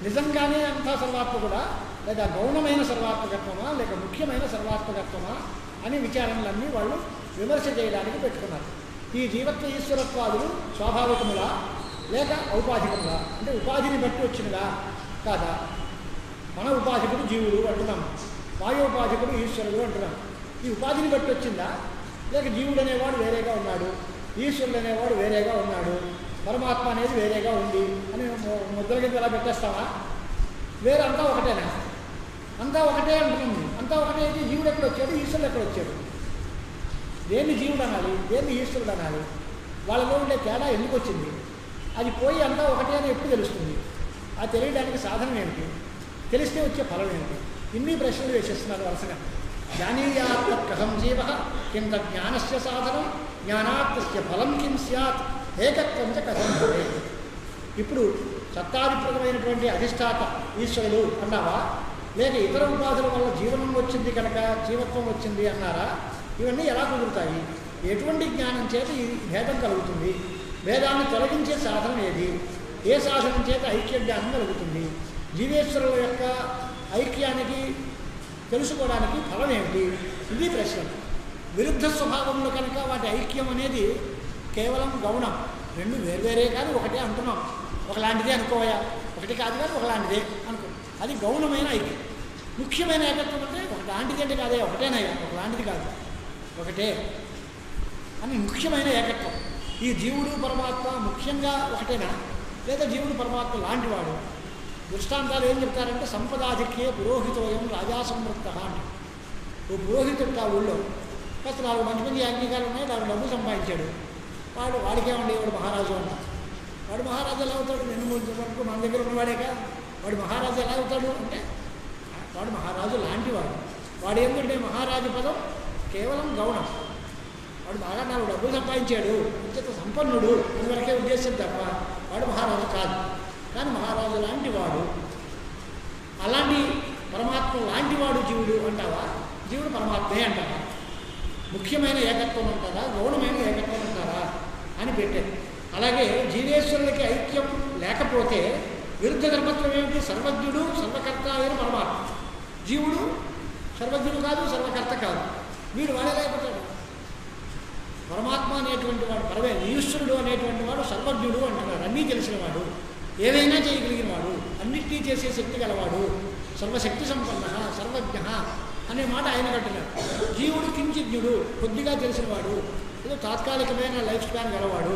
నిజంగానే అంతా సర్వాత్మకుడా లేదా గౌణమైన సర్వాత్మకత్వమా లేక ముఖ్యమైన సర్వాత్మకత్వమా అని విచారణలన్నీ వాళ్ళు విమర్శ చేయడానికి పెట్టుకున్నారు. ఈ జీవత్వ ఈశ్వరత్వాదులు స్వాభావికములా లేక ఔపాధికములా అంటే ఉపాధిని బట్టి వచ్చినదా కాదా? మన ఉపాధికుడు జీవుడు అంటున్నాం, వాయోపాధికుడు ఈశ్వరుడు అంటున్నాం. ఈ ఉపాధిని బట్టి వచ్చిందా లేక జీవుడు అనేవాడు వేరేగా ఉన్నాడు, ఈశ్వరుడు అనేవాడు వేరేగా ఉన్నాడు, పరమాత్మ అనేది వేరేగా ఉంది అని ముద్ర కింద ఎలా పెట్టేస్తావా? వేరే అంతా ఒకటేనా? అంతా ఒకటే అంటుంది. అంతా ఒకటే అయితే జీవుడు ఎక్కడ వచ్చాడు, ఈశ్వరుడు ఎక్కడ వచ్చాడు? దేన్ని జీవుడు అనాలి, దేన్ని ఈశ్వరుడు అనాలి? వాళ్ళలో ఉండే తేడా ఎందుకు వచ్చింది? అది పోయి అంతా ఒకటే అని ఎప్పుడు తెలుస్తుంది? అది తెలియడానికి సాధనం ఏమిటి? తెలిస్తే వచ్చే ఫలం ఏమిటి? ఇన్ని ప్రశ్నలు వేసేస్తున్నారు వరుసగా. జ్ఞానీయాత్మ కథం జీవ కింద జ్ఞానస్య సాధనం జ్ఞానాత్మస్య ఫలం కిం స్యాత్ ఏకత్వం చ కథం భవేత్. ఇప్పుడు సత్తాధిప్రదమైనటువంటి అధిష్టాత ఈశ్వరుడు అన్నావా లేక ఇతర ఉపాధుల వల్ల జీవనం వచ్చింది కనుక జీవత్వం వచ్చింది అన్నారా? ఇవన్నీ ఎలా కుదురుతాయి? ఎటువంటి జ్ఞానం చేత ఈ భేదం కలుగుతుంది? భేదాన్ని తొలగించే సాధనం ఏది? ఏ సాధనం చేత ఐక్య జ్ఞానం కలుగుతుంది? జీవేశ్వరుల యొక్క ఐక్యానికి తెలుసుకోవడానికి ఫలం ఏమిటి? ఇది ప్రశ్న. విరుద్ధ స్వభావంలో కనుక వాటి ఐక్యం అనేది కేవలం గౌణం. రెండు వేర్వేరే కానీ ఒకటే అంటున్నాం. ఒకలాంటిదే అనుకోవయా, ఒకటి కాదు కానీ ఒకలాంటిదే అనుకో, అది గౌణమైన ఐక్యం. ముఖ్యమైన ఏకత్వం అంటే ఒకలాంటిది అంటే కాదే, ఒకటేనయ్యా, ఒకలాంటిది కాదు, ఒకటే అని ముఖ్యమైన ఏకత్వం. ఈ జీవుడు పరమాత్మ ముఖ్యంగా ఒకటేనా లేదా జీవుడు పరమాత్మ లాంటివాడు? దృష్టాంతాలు ఏం చెప్తారంటే సంపదాధిక్యే పురోహితోయం రాజా సంవృత్త అంటే. ఓ పురోహితుడు ఆ ఊళ్ళో కాస్త 4 మంచి మంది యాజ్ఞికాలు ఉన్నాయి, 4 డబ్బు సంపాదించాడు. వాడికేమండి వాడు మహారాజు అంట. వాడు మహారాజు ఎలా అవుతాడు? 2-3 వరకు మన దగ్గర ఉన్నవాడేగా. వాడు మహారాజు ఎలా అవుతాడు అంటే వాడు మహారాజు లాంటివాడు. వాడు ఏంటంటే మహారాజు పదం కేవలం గౌణం. వాడు బాగా 4 డబ్బులు సంపాదించాడు, అంచేత సంపన్నుడు అందువరకే ఉద్దేశం తప్ప వాడు మహారాజు కాదు. కానీ మహారాజు లాంటి వాడు, అలాంటి పరమాత్మ లాంటివాడు జీవుడు అంటావా? జీవుడు పరమాత్మే అంటావా? ముఖ్యమైన ఏకత్వం అంటారా గౌణమైన ఏకత్వం అంటారా అని పెట్టారు. అలాగే జీవేశ్వరులకి ఐక్యం లేకపోతే విరుద్ధ ధర్మత్వం ఏమిటి? సర్వజ్ఞుడు సర్వకర్త అయిన పరమాత్మ. జీవుడు సర్వజ్ఞుడు కాదు, సర్వకర్త కాదు. వీడు వాడలేకపోతాడు. పరమాత్మ అనేటువంటి వాడు ఈశ్వరుడు అనేటువంటి వాడు సర్వజ్ఞుడు అంటున్నారు. అన్నీ తెలిసినవాడు, ఏవైనా చేయగలిగిన వాడు, అన్నిటినీ చేసే శక్తి గలవాడు, సర్వశక్తి సంపన్న సర్వజ్ఞ అనే మాట ఆయన కట్టినాడు. జీవుడు కించిజ్ఞుడు, కొద్దిగా తెలిసినవాడు, ఏదో తాత్కాలికమైన లైఫ్ స్పాన్ గలవాడు.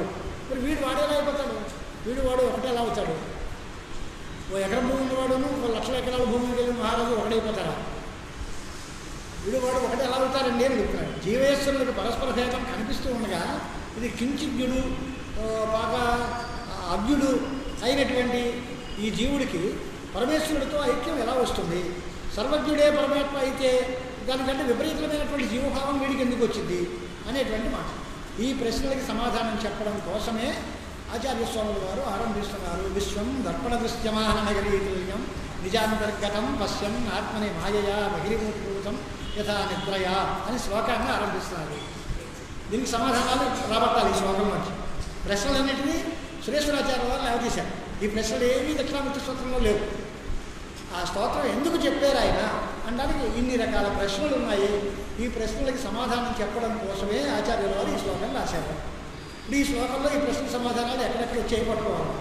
మరి వీడు వాడేలా అయిపోతాడు? వాడు ఒకటే ఎలా అవుతాడు? ఓ ఎకరం భూమి ఉన్నవాడును 1 లక్షల ఎకరాల భూమికి వెళ్ళిన మహారాజు ఒకటైపోతారా? వాడు ఒకటే ఎలా అవుతారండి అని చెప్తున్నాడు. జీవేశ్వరులకు పరస్పర భేదం కనిపిస్తూ ఉండగా ఇది కించిజ్ఞుడు బాగా అజ్ఞుడు అయినటువంటి ఈ జీవుడికి పరమేశ్వరుడితో ఐక్యం ఎలా వస్తుంది? సర్వజ్ఞుడే పరమాత్మ అయితే దానికంటే విపరీతమైనటువంటి జీవభావం వీడికి ఎందుకు వచ్చింది అనేటువంటి మాట. ఈ ప్రశ్నలకి సమాధానం చెప్పడం కోసమే ఆచార్య స్వాముల వారు ఆరంభిస్తున్నారు. విశ్వం దర్పణ దృశ్యమాన నగరీతుల్యం నిజాంతర్గతం పశ్యన్ ఆత్మని మాయయా బహిర్భూతం యథా నిద్రయా అని శ్లోకాన్ని ఆరంభిస్తున్నారు. దీనికి సమాధానాలు రాబట్టాలి. ఈ శ్లోకం నుంచి ప్రశ్నలన్నింటినీ సురేశ్వరాచార్య వారు లేవదీశారు. ఈ ప్రశ్నలు ఏమీ దక్షిణామూర్తి స్తోత్రంలో లేవు. ఆ స్తోత్రం ఎందుకు చెప్పారు ఆయన అనడానికి ఇన్ని రకాల ప్రశ్నలు ఉన్నాయి. ఈ ప్రశ్నలకి సమాధానం చెప్పడం కోసమే ఆచార్యుల వారు ఈ శ్లోకాన్ని రాశారు. ఈ శ్లోకంలో ఈ ప్రశ్న సమాధానాలు ఎక్కడెక్కడ చేయబట్టుకోవాలి,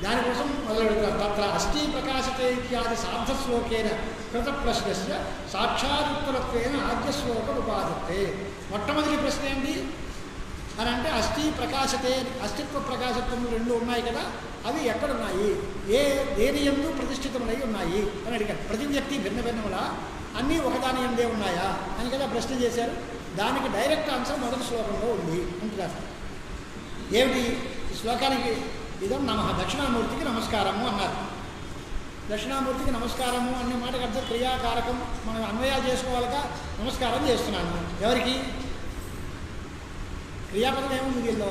దానికోసం మొదలు పెడతారు. తత్ర అస్థి ప్రకాశతే ఇత్యాది సార్థశ్లోకేన కృత ప్రశ్నస్య సాక్షాదుత్తరత్వేన ఆద్య శ్లోకం ఉపాదత్తే. మొట్టమొదటి ప్రశ్న ఏంటి అని అంటే అస్థి ప్రకాశతే, అస్తిత్వ ప్రకాశత్వములు 2 ఉన్నాయి కదా, అవి ఎక్కడున్నాయి, దేని యందు ప్రతిష్ఠితములై ఉన్నాయి అని అడిగారు. ప్రతి వ్యక్తి భిన్న భిన్నములా అన్నీ ఒకదాని ఎందే ఉన్నాయా అని కదా ప్రశ్న చేశారు. దానికి డైరెక్ట్ ఆన్సర్ మొదటి శ్లోకంలో ఉంది అంటున్నారు. ఏమిటి ఈ శ్లోకానికి? ఇదం నమః, దక్షిణామూర్తికి నమస్కారము అన్నారు. దక్షిణామూర్తికి నమస్కారము అనే మాటకు అర్థం క్రియాకారకం. మనం అన్వయాలు చేసుకోవాలిగా. నమస్కారం చేస్తున్నాను. ఎవరికి? క్రియాపదం ఏముంది దీనిలో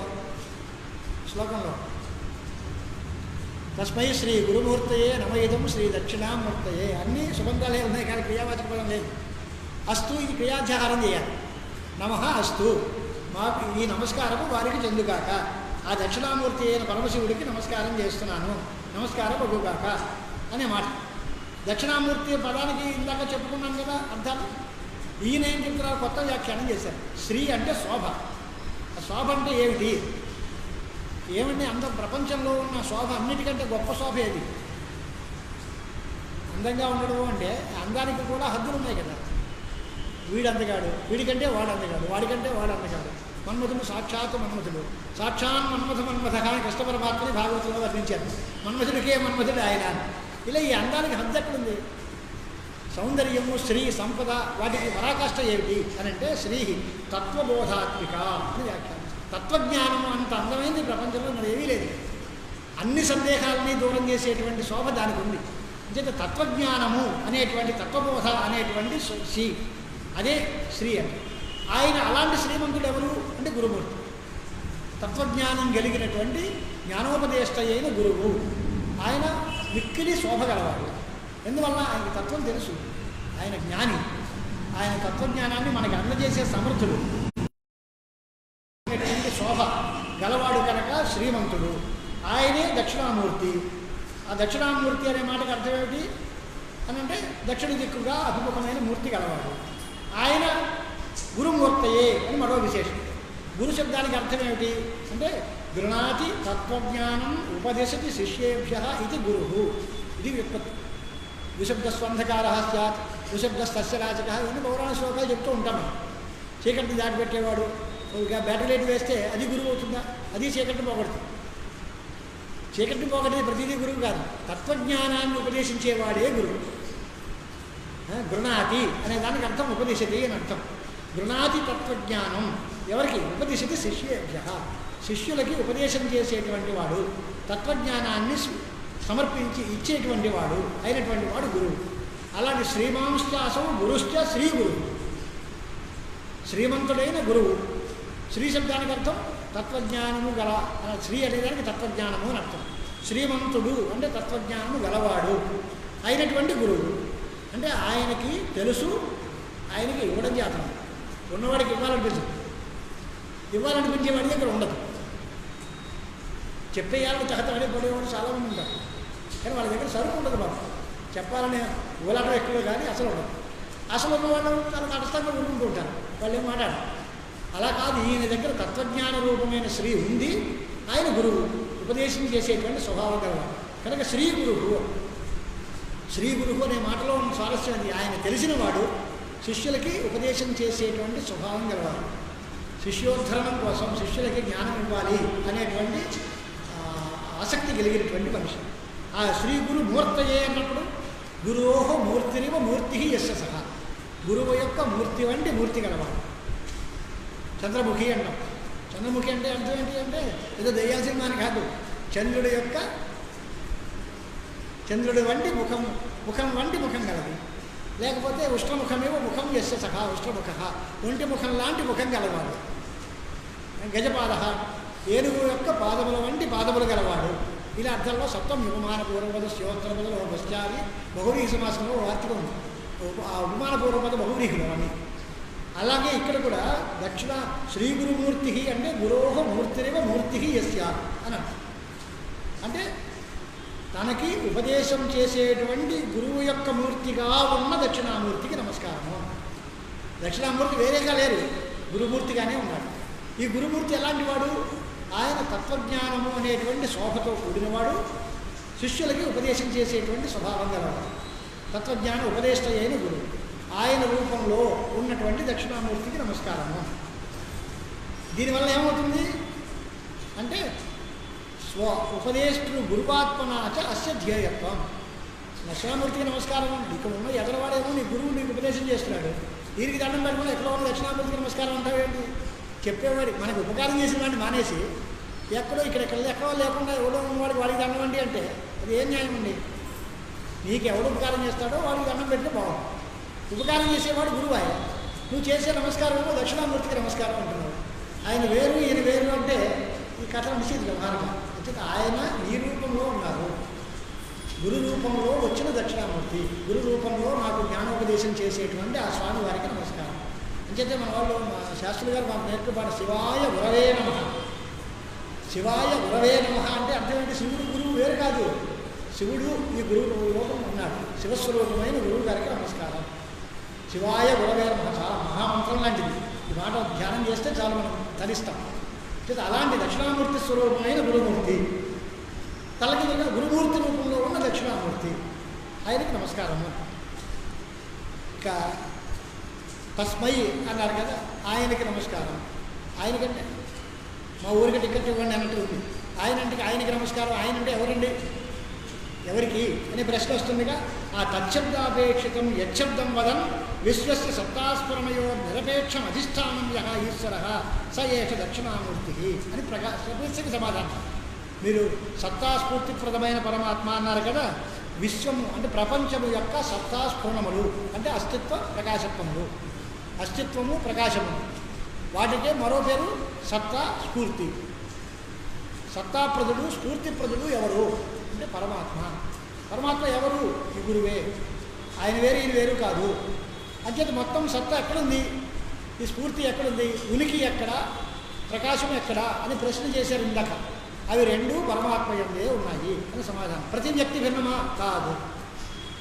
శ్లోకంలో? తస్మై శ్రీ గురుమూర్తయే నమయిదం శ్రీ దక్షిణామూర్తయే. అన్నీ సుబంధాలే ఉన్నాయి కానీ క్రియావాచక పదం లేదు. అస్తు, ఇది క్రియాధ్యాహారం చేయాలి. నమః అస్తు, మాకు ఈ నమస్కారము వారికి చెందుగాక. ఆ దక్షిణామూర్తి అయిన పరమశివుడికి నమస్కారం చేస్తున్నాను, నమస్కారం అగుగాక అనే మాట. దక్షిణామూర్తి పదానికి ఇందాక చెప్పుకున్నాం కదా అర్థాలు. ఈయన ఏం చెప్తున్నారు? కొత్త వ్యాఖ్యానం చేశారు. శ్రీ అంటే శోభ. ఆ శోభ అంటే ఏమిటి? ఏమంటే అంత ప్రపంచంలో ఉన్న శోభ అన్నిటికంటే గొప్ప శోభ ఏది? అందంగా ఉండడం అంటే అందానికి కూడా హద్దులు ఉన్నాయి కదా. వీడు అందగాడు, వీడికంటే వాడు అందగాడు, వాడికంటే వాడు అందగాడు. మన్మధుడు సాక్షాత్ మన్మధుడు, సాక్షాన్ మన్మథ మన్మథ అని కృష్ణ పరమాత్మని భాగవతంలో వర్ణించారు. మన్మధుడికే మన్మధుడు ఆయన. ఇలా ఈ అందానికి హద్దు ఎక్కడుంది? సౌందర్యము, శ్రీ, సంపద, వాటికి పరాకాష్ఠ ఏమిటి అని అంటే శ్రీ తత్వబోధాత్మిక అని వ్యాఖ్యానం. తత్వజ్ఞానము అంత అందమైంది ప్రపంచంలో మరి ఏమీ లేదు. అన్ని సందేహాలని దూరం చేసేటువంటి శోభ దానికి ఉంది. అంటే తత్వజ్ఞానము అనేటువంటి, తత్వబోధ అనేటువంటి శ్రీ, అదే శ్రీ అంటే. ఆయన అలాంటి శ్రీమంతుడు ఎవరు అంటే గురుమూర్తి. తత్వజ్ఞానం కలిగినటువంటి జ్ఞానోపదేష్ట అయిన గురువు. ఆయన మిక్కిలి శోభ గలవాడు. ఎందువల్ల? ఆయనకి తత్వం తెలుసు, ఆయన జ్ఞాని. ఆయన తత్వజ్ఞానాన్ని మనకి అందజేసే సమర్థుడు. శోభ గలవాడు కనుక శ్రీమంతుడు. ఆయనే దక్షిణామూర్తి. ఆ దక్షిణామూర్తి అనే మాటకు అర్థం ఏమిటి అని అంటే దక్షిణ దిక్కుగా అభిముఖమైన మూర్తి గలవాడు. ఆయన గురుమూర్తయే అని మరో విశేషం. గురు శబ్దానికి అర్థం ఏమిటి అంటే గృణాతి తత్వజ్ఞానం ఉపదిశతి శిష్యేభ్య ఇది గురువు. ఇది వ్యుత్పత్తి. విశబ్దస్వంధకార స్యాత్, విశబ్దస్తస్య రాచక, ఇవన్నీ పౌరాణ శ్లోకాలు చెప్తూ ఉంటాం. చీకటిని దాటిపెట్టేవాడు, బ్యాటరీ లైట్ వేస్తే అది గురువు అవుతుందా? అది చీకటిని పోగొడుతుంది. చీకటిని పోగొట్టే ప్రతిదీ గురువు కాదు. తత్వజ్ఞానాన్ని ఉపదేశించేవాడే గురువు. గృణాతి అనే దానికి అర్థం ఉపదిశతి అని అర్థం. గృణాతి తత్వజ్ఞానం ఎవరికి? ఉపదిశతి శిష్యేభ్య, శిష్యులకి ఉపదేశం చేసేటువంటి వాడు, తత్వజ్ఞానాన్ని సమర్పించి ఇచ్చేటువంటి వాడు అయినటువంటి వాడు గురువు. అలాంటి శ్రీమాంశ్చాసౌ గురుశ్చ శ్రీ గురువు. శ్రీమంతుడైన గురువు. శ్రీ శబ్దానికి అర్థం తత్వజ్ఞానము గల. శ్రీ అనేదానికి తత్వజ్ఞానము అని అర్థం. శ్రీమంతుడు అంటే తత్వజ్ఞానము గలవాడు అయినటువంటి గురువు. అంటే ఆయనకి తెలుసు, ఆయనకి ఇవ్వడం చేతనం. ఉన్నవాడికి ఇవ్వాలనిపించదు, ఇవ్వాలనిపించే వాడి దగ్గర ఉండదు. చెప్పేయాలని తహతడే పడేవాడు చాలామంది ఉంటారు, కానీ వాళ్ళ దగ్గర సరుకు ఉండదు. బాబు చెప్పాలనే ఊలాటం ఎక్కువ కానీ అసలు ఉండదు. అసలు ఉన్నవాళ్ళు చాలా తటస్థంగా ఉండుకుంటూ ఉంటారు, వాళ్ళు ఏం మాట్లాడరు. అలా కాదు, ఈయన దగ్గర తత్వజ్ఞాన రూపమైన శ్రీ ఉంది. ఆయన గురువు, ఉపదేశం చేసేటువంటి స్వభావం గలవాడు కనుక శ్రీ గురువు. శ్రీ గురువు అనే మాటలో ఉన్న స్వారస్యం అది. ఆయన తెలిసినవాడు, శిష్యులకి ఉపదేశం చేసేటువంటి స్వభావం గలవాడు. శిష్యోద్ధరణం కోసం శిష్యులకి జ్ఞానం ఇవ్వాలి అనేటువంటి ఆసక్తి కలిగినటువంటి మనిషి. ఆ శ్రీ గురు మూర్తయే అన్నప్పుడు గురువోహ మూర్తిరివ మూర్తి యస్య సహ, గురువు యొక్క మూర్తి వంటి మూర్తి గలవాడు. చంద్రముఖి అంటాం. చంద్రముఖి అంటే అర్థం ఏంటి అంటే ఏదో దెయ్యాల సినిమాని కాదు, చంద్రుడి వంటి ముఖం, ముఖం వంటి ముఖం గలది. లేకపోతే ఉష్ణముఖమేవో ముఖం యస్య సఖ ఉష్ణముఖ, ఒంటి ముఖం లాంటి ముఖం గలవాడు. గజపాద, ఏనుగు యొక్క పాదముల వంటి పాదములు గలవాడు. ఇలా అర్థంలో సప్తం ఉపమాన పూర్వపద శివోత్తరపదలు బస్చారి బహువ్రీహి సమాసంలో వార్తగా ఉంది. ఆ ఉపమాన పూర్వపద బహువ్రీహులు అని. అలాగే ఇక్కడ కూడా దక్షిణ శ్రీ గురుమూర్తి అంటే గురోహ మూర్తిరేవ మూర్తి యస్య అని అర్థం. అంటే తనకి ఉపదేశం చేసేటువంటి గురువు యొక్క మూర్తిగా ఉన్న దక్షిణామూర్తికి నమస్కారము. దక్షిణామూర్తి వేరేగా లేరు, గురుమూర్తిగానే ఉన్నాడు. ఈ గురుమూర్తి ఎలాంటి వాడు? ఆయన తత్వజ్ఞానము అనేటువంటి శోభతో కూడినవాడు, శిష్యులకి ఉపదేశం చేసేటువంటి స్వభావం గలవాడు. తత్వజ్ఞాన ఉపదేష్ట అయిన గురువు. ఆయన రూపంలో ఉన్నటువంటి దక్షిణామూర్తికి నమస్కారము. దీనివల్ల ఏమవుతుంది అంటే ఉపదేష్టు గురువాత్మనాచ అస్య ధ్యేయత్వం. దక్షిణామూర్తికి నమస్కారం. ఇక్కడ ఉన్న ఎదరవాడేమో నీ గురువు నీకు ఉపదేశం చేస్తున్నాడు, వీరికి దండం పెట్టుకుని ఎక్కడ ఉన్న దక్షిణామూర్తికి నమస్కారం అంటావేంటి? చెప్పేవాడి మనకు ఉపకారం చేసిన వాడిని మానేసి ఎక్కడో ఎక్కడో లేకుండా ఎవడో ఉన్నవాడికి వాడికి దండం అండి అంటే అది ఏం న్యాయం అండి? నీకు ఎవడు ఉపకారం చేస్తాడో వాడికి దండం పెడితే బాగుంది. ఉపకారం చేసేవాడు గురువు ఆయన. నువ్వు చేసే నమస్కారం ఏమో దక్షిణామూర్తికి నమస్కారం అంటున్నావు. ఆయన వేరు ఈయన వేరు అంటే ఈ కథ నిషేధ వ్యవహారంగా. అంటే ఆయన ఈ రూపంలో ఉన్నారు, గురు రూపంలో వచ్చిన దక్షిణామూర్తి, గురు రూపంలో నాకు జ్ఞానోపదేశం చేసేటువంటి ఆ స్వామి వారికి నమస్కారం. అంచేతే మన వాళ్ళు మా శాస్త్రులు గారు మాకు నేర్చుపాటు శివాయ గురవే నమః. శివాయ గురవే నమః అంటే అర్థమేంటి? శివుడు గురువు వేరు కాదు, శివుడు ఈ గురువు రూపం ఉన్నాడు. శివస్వరూపమైన గురువు గారికి నమస్కారం. శివాయ గురవే నమః చాలా మహామంత్రం లాంటిది. ఈ మాట ధ్యానం చేస్తే చాలా మనం ధరిస్తాం. అలాంటి దక్షిణామూర్తి స్వరూపమైన గురుమూర్తి, తలకి గురుమూర్తి రూపంలో ఉన్న దక్షిణామూర్తి, ఆయనకి నమస్కారము. ఇక తస్మై అన్నారు కదా, ఆయనకి నమస్కారం. ఆయనకంటే మా ఊరికి టికెట్ ఇవ్వండి అన్నట్టు ఉంది. ఆయనకి నమస్కారం. ఆయన అంటే ఎవరండి, ఎవరికి అనే ప్రశ్న వస్తుందిగా. ఆ తచ్చబ్దాపేక్షితం యచ్చబ్దం వదన్ విశ్వస్య సత్తాస్ఫురణయో నిరపేక్షం అధిష్టానం యః ఈశ్వర స ఏష దక్షిణామూర్తి అని ప్రశ్నకి సమాధానం. మీరు సత్తాస్ఫూర్తిప్రదమైన పరమాత్మ అన్నారు కదా. విశ్వము అంటే ప్రపంచము యొక్క సత్తాస్ఫురణములు అంటే అస్తిత్వ ప్రకాశత్వములు, అస్తిత్వము ప్రకాశము, వాటికే మరో పేరు సత్తా స్ఫూర్తి. సత్తాప్రదుడు స్ఫూర్తిప్రదుడు ఎవరు అంటే పరమాత్మ. పరమాత్మ ఎవరు? ఈ గురువే. ఆయన వేరు ఈయన వేరు కాదు. అంచేత మొత్తం సత్తా ఎక్కడుంది, ఈ స్ఫూర్తి ఎక్కడుంది, ఉనికి ఎక్కడ, ప్రకాశం ఎక్కడ అని ప్రశ్న చేశారు ఇందాక. అవి రెండూ పరమాత్మ యందే ఉన్నాయి అని సమాధానం. ప్రతి వ్యక్తి భిన్నమా? కాదు.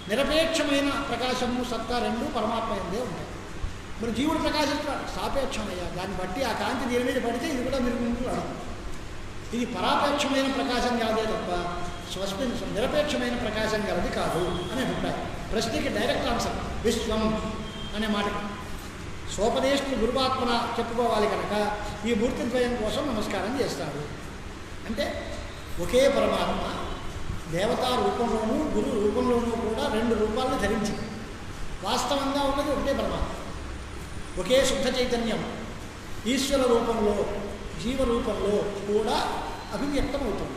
నిరపేక్షమైన ప్రకాశము సత్తా రెండూ పరమాత్మ యందే ఉన్నాయి. మరి జీవుడు ప్రకాశిస్తాడు, సాపేక్షమయ్యా. దాన్ని బట్టి ఆ కాంతి దీని మీద పడితే ఇది కూడా మీరు ముందు ఇది పరాపేక్షమైన ప్రకాశం కాదే తప్ప స్వస్మిన్ నిరపేక్షమైన ప్రకాశం కలది కాదు అని అభిప్రాయం. ప్రశ్నకి డైరెక్ట్ ఆన్సర్ విశ్వం అనే మాటకి. స్వోపదేశుడు గురువాత్మన చెప్పుకోవాలి కనుక ఈ మూర్తిద్వయం కోసం నమస్కారం చేస్తాడు. అంటే ఒకే పరమాత్మ దేవతా రూపంలోనూ గురు రూపంలోనూ కూడా రెండు రూపాలను ధరించింది. వాస్తవంగా ఉన్నది ఒకటే పరమాత్మ, ఒకే శుద్ధ చైతన్యం ఈశ్వర రూపంలో జీవరూపంలో కూడా అభివ్యక్తమవుతుంది.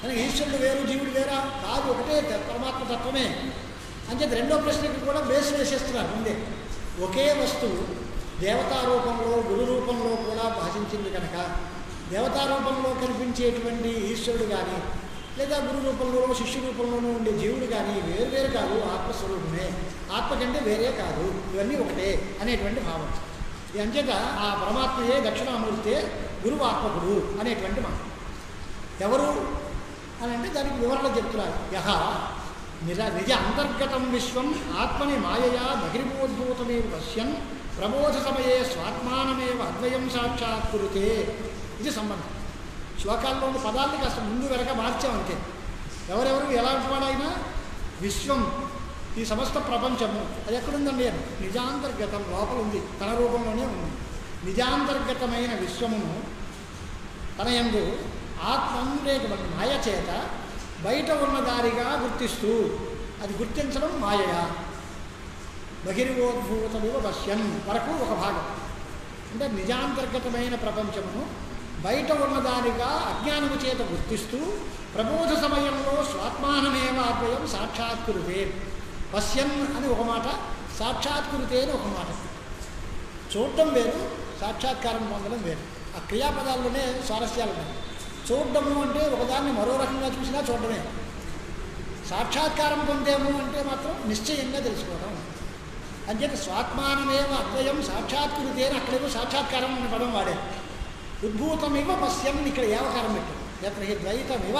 కానీ ఈశ్వరుడు వేరు జీవుడు వేరా? కాదు, ఒకటే పరమాత్మ తత్వమే. అంచేత రెండో ప్రశ్నకి కూడా బేస్ వేసేస్తున్నారు ముందే. ఒకే వస్తువు దేవతా రూపంలో గురు రూపంలో కూడా భాషించింది కనుక దేవతా రూపంలో కనిపించేటువంటి ఈశ్వరుడు కానీ లేదా గురు రూపంలోనూ శిష్యు రూపంలోనూ ఉండే జీవుడు కానీ వేరు వేరు కాదు, ఆత్మస్వరూపమే. ఆత్మ కంటే వేరే కాదు, ఇవన్నీ ఒకటే అనేటువంటి భావం. అంచేత ఆ పరమాత్మయే దక్షిణామూర్తే గురువాత్మకుడు అనేటువంటి మాట. ఎవరు అని అంటే దానికి వివరణ చెప్తున్నారు. యహ నిజ అంతర్గతం విశ్వం ఆత్మని మాయయా బహిర్మోద్భూతమేవ పశ్యన్ ప్రబోధ సమయే స్వాత్మానమేవ అద్వయం సాక్షాత్కృతే. ఇది సంబంధం. శ్లోకాల్లోని పదాన్ని కాస్త ముందు వెనక మార్చామంతే. ఎవరెవరు ఎలాంటి వాడైనా విశ్వం ఈ సమస్త ప్రపంచము అది ఎక్కడుందండి అని నిజాంతర్గతం లోపల ఉంది, తన రూపంలోనే ఉంది. నిజాంతర్గతమైన విశ్వమును తన యందు ఆత్మలేకమైన మాయ చేత బయట ఉన్నదారిగా గుర్తిస్తూ, అది గుర్తించడం మాయయా. బహిర్వోద్భూతమివ పశ్యన్ వరకు ఒక భాగం. అంటే నిజాంతర్గతమైన ప్రపంచమును బయట ఉన్నదానిగా అజ్ఞానము చేత గుర్తిస్తూ ప్రబోధ సమయంలో స్వాత్మానమేవ అద్వయం సాక్షాత్కృతే. పశ్యన్ అని ఒక మాట, సాక్షాత్కృతే అని ఒక మాట. చూడటం వేరు, సాక్షాత్కారం పొందడం వేరు. ఆ క్రియాపదాల్లోనే స్వారస్యాలు ఉన్నాయి. చూడటము అంటే ఒకదాన్ని మరో రకంగా చూసినా చూడటమే. సాక్షాత్కారం పొందేము అంటే మాత్రం నిశ్చయంగా తెలుసుకోవడం. అంచేత స్వాత్మానమేవ అద్వయం సాక్షాత్కృతే అని అక్కడేమో సాక్షాత్కారం అనే పదం వాడే. ఉద్భూతమివ పశ్యన్ ఇక్కడ ఏవకారం పెట్టాడు. ఎత్ర హి ద్వైతమివ